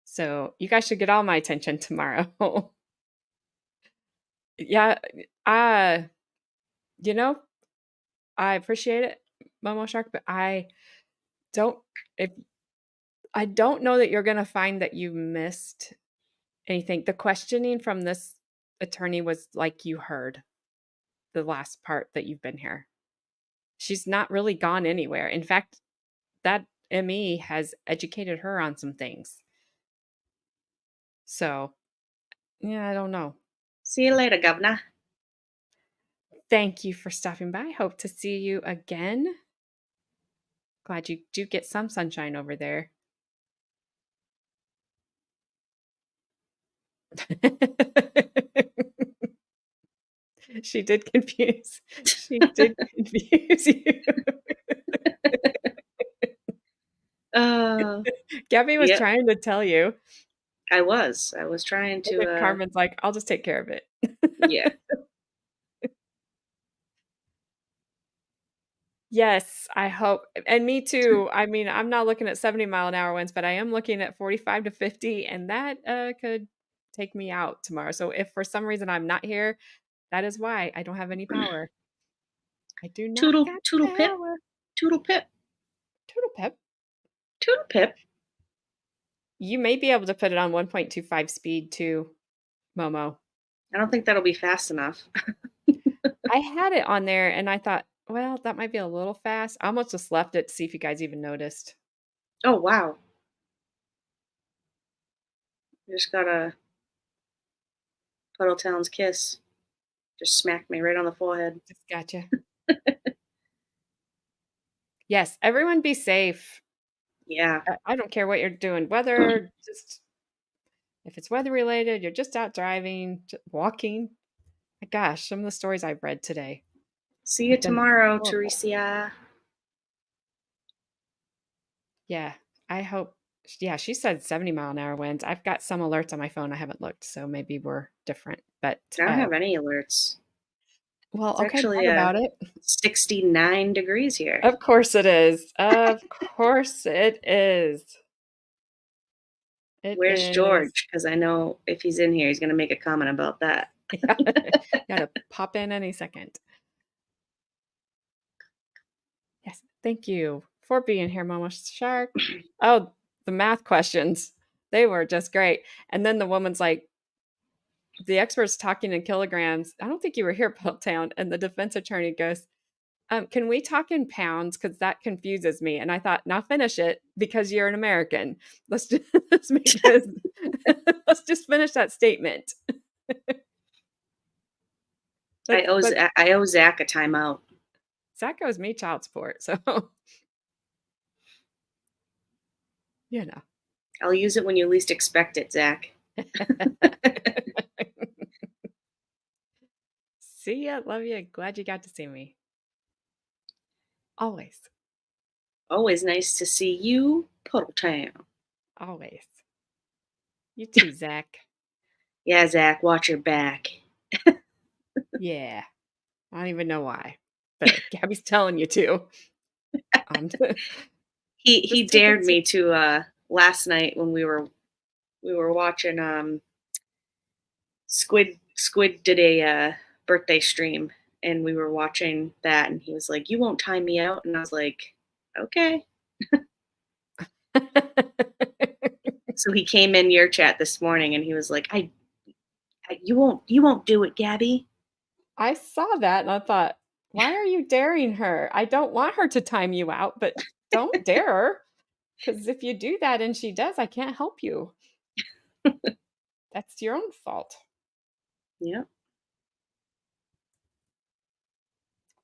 So you guys should get all my attention tomorrow. Yeah, uh, you know, I appreciate it, Momo Shark, but don't if I don't know that you're gonna find that you missed anything. The questioning from this attorney was like you heard the last part that you've been here. She's not really gone anywhere. In fact, that ME has educated her on some things. So, yeah, I don't know. See you later, Governor. Thank you for stopping by. Hope to see you again. Glad you do get some sunshine over there. She did confuse. She did confuse you. Uh, Gabby was yep. trying to tell you. I was. I was trying And then to. Carmen's like, "I'll just take care of it." Yeah. Yes, I hope, and me too. I mean, I'm not looking at 70-mile-an-hour winds, but I am looking at 45 to 50, and that, could take me out tomorrow. So if for some reason I'm not here, that is why I don't have any power. I do not Toodle got toodle pip. power. Toodle pip. Toodle pip. Toodle pip. You may be able to put it on 1.25 speed too, Momo. I don't think that'll be fast enough. I had it on there and I thought, well, that might be a little fast. I almost just left it to see if you guys even noticed. Oh wow. You just got a Puddletown's kiss. Just smacked me right on the forehead. Just gotcha. Yes, everyone be safe. Yeah. I don't care what you're doing, whether just if it's weather related, you're just out driving, walking. My gosh, some of the stories I've read today See you have been tomorrow, horrible. Teresia. Yeah, I hope Yeah, she said 70-mile-an-hour winds. I've got some alerts on my phone. I haven't looked, so maybe we're different. But I don't have any alerts. well, It's okay, actually brag about it. 69 degrees here. Of course it is. Of course it is. It Where's is. George? Because I know if he's in here, he's going to make a comment about that. Yeah. Gotta pop in any second. Yes, thank you for being here, Mama Shark. Oh, the math questions. They were just great. And then the woman's like, the expert's talking in kilograms. I don't think you were here, Town. And the defense attorney goes, can we talk in pounds? Because that confuses me. And I thought, now finish it because you're an American. Let's just, let's just finish that statement. I owe Zach a timeout. Zach owes me child support, so you know. I'll use it when you least expect it, Zach. See ya. Love you. Glad you got to see me. Always. Always nice to see you, Puddle Town. Always. You too, Zach. Yeah, Zach, watch your back. Yeah. I don't even know why, but Gabby's telling you to. He dared me to last night when we were watching Squid did a birthday stream, and we were watching that, and he was like, "You won't time me out," and I was like, "Okay." So he came in your chat this morning, and he was like, "You won't do it, Gabby." I saw that, and I thought, why are you daring her? I don't want her to time you out, but don't dare her, because if you do that and she does, I can't help you. That's your own fault. Yeah.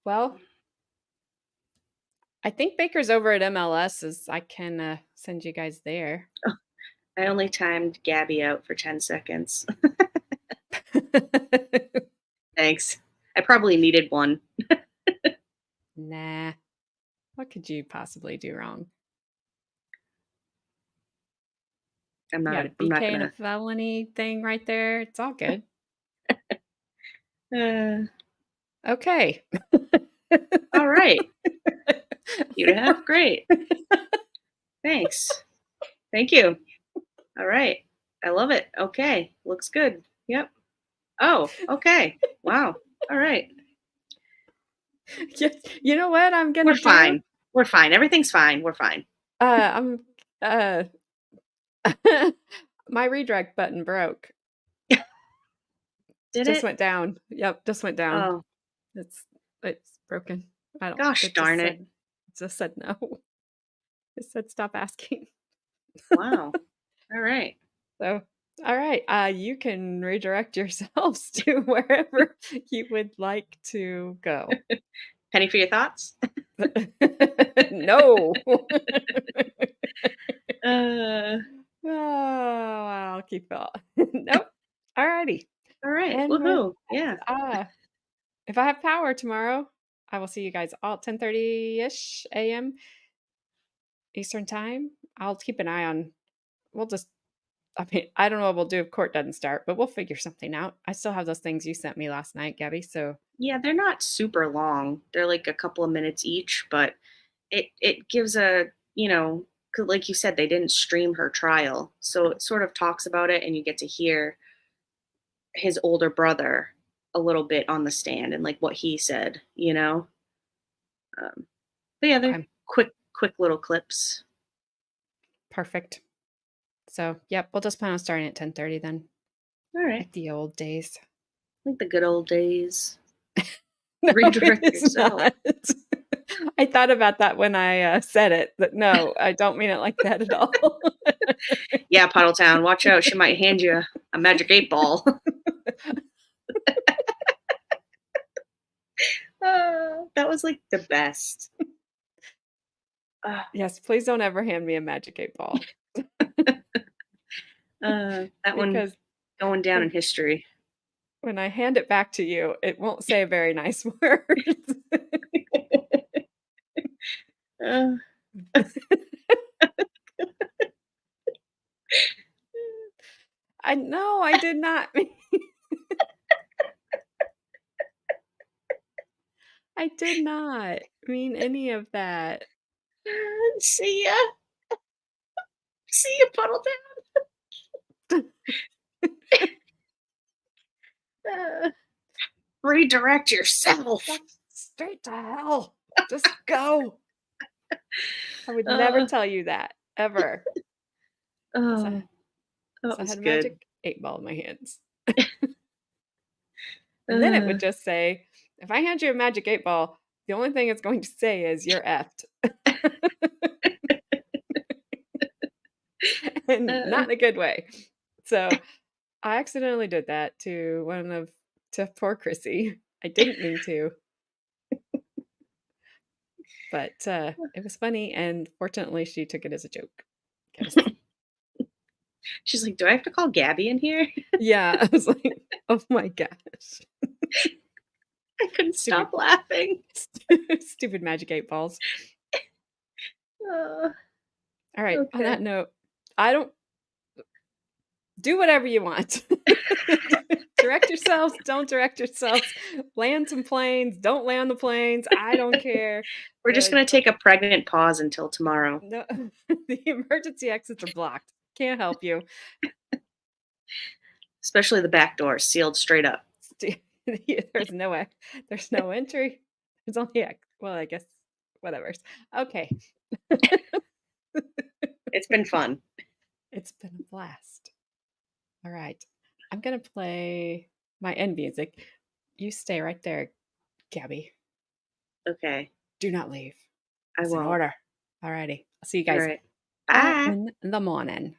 Well, I think Baker's over at MLS. I can send you guys there. Oh, I only timed Gabby out for 10 seconds. Thanks. I probably needed one. Nah. What could you possibly do wrong? I'm You not got a BK and a gonna. felony thing right there. It's all good. Okay. All right. You have great. Thanks. Thank you. All right. I love it. Okay. Looks good. Yep. Oh, okay. Wow. All right. Yes. You know what I'm gonna We're fine. We're fine. Everything's fine. We're fine. I'm my redirect button broke. Did Just it? went down. Yep, just went down. Oh, It's broken. I don't gosh darn it. It just said no. It said stop asking. Wow. All right. So all right. You can redirect yourselves to wherever you would like to go. Penny for your thoughts? No. Oh, I'll keep it. Nope. All righty. all right. And Woohoo. Yeah. if I have power tomorrow, I will see you guys all 10:30-ish a.m. Eastern time. I'll keep an eye on. I don't know what we'll do if court doesn't start, but we'll figure something out. I still have those things you sent me last night, Gabby. So Yeah, they're not super long. They're like a couple of minutes each, but it gives a, 'cause like you said, they didn't stream her trial. So it sort of talks about it, and you get to hear his older brother a little bit on the stand and like what he said. But yeah, they're okay, quick little clips. perfect. So yep, we'll just plan on starting at 10:30 then, All right. like the old days. Like the good old days. No, Redirect it is yourself. not. I thought about that when I said it, but no, I don't mean it like that at all. Yeah, Puddletown, watch out. She might hand you a magic 8-ball. That was like the best. Yes, please don't ever hand me a magic 8-ball. That one Because going down in history. when I hand it back to you, it won't say very nice words. Uh, I know I did not. I did not mean any of that. See ya. See ya, Puddle Down. Redirect yourself. Straight to hell. Just go. I would never Uh, tell you that ever. oh, So that I was had a good. magic 8 ball in my hands. And then it would just say, if I hand you a magic 8 ball, the only thing it's going to say is you're effed. And not in a good way. So I accidentally did that to poor Chrissy. I didn't mean to. But it was funny, and fortunately she took it as a joke. 'Cause She's like, do I have to call Gabby in here? yeah, I was like, oh my gosh. I couldn't stop laughing. Stupid magic 8 balls. Uh, All right, on Okay. that note, I don't do whatever you want. Direct yourselves, don't direct yourselves. Land some planes, don't land the planes. I don't care. We're just going to take a pregnant pause until tomorrow. No, the emergency exits are blocked. Can't help you. Especially the back door, sealed straight up. There's no entry. There's only well, I guess whatever. Okay. It's been fun. It's been a blast. All right. I'm gonna play my end music. You stay right there, Gabby. Okay. Do not leave. I It's an won't. order. All righty. I'll see you All guys right. Bye. in the morning.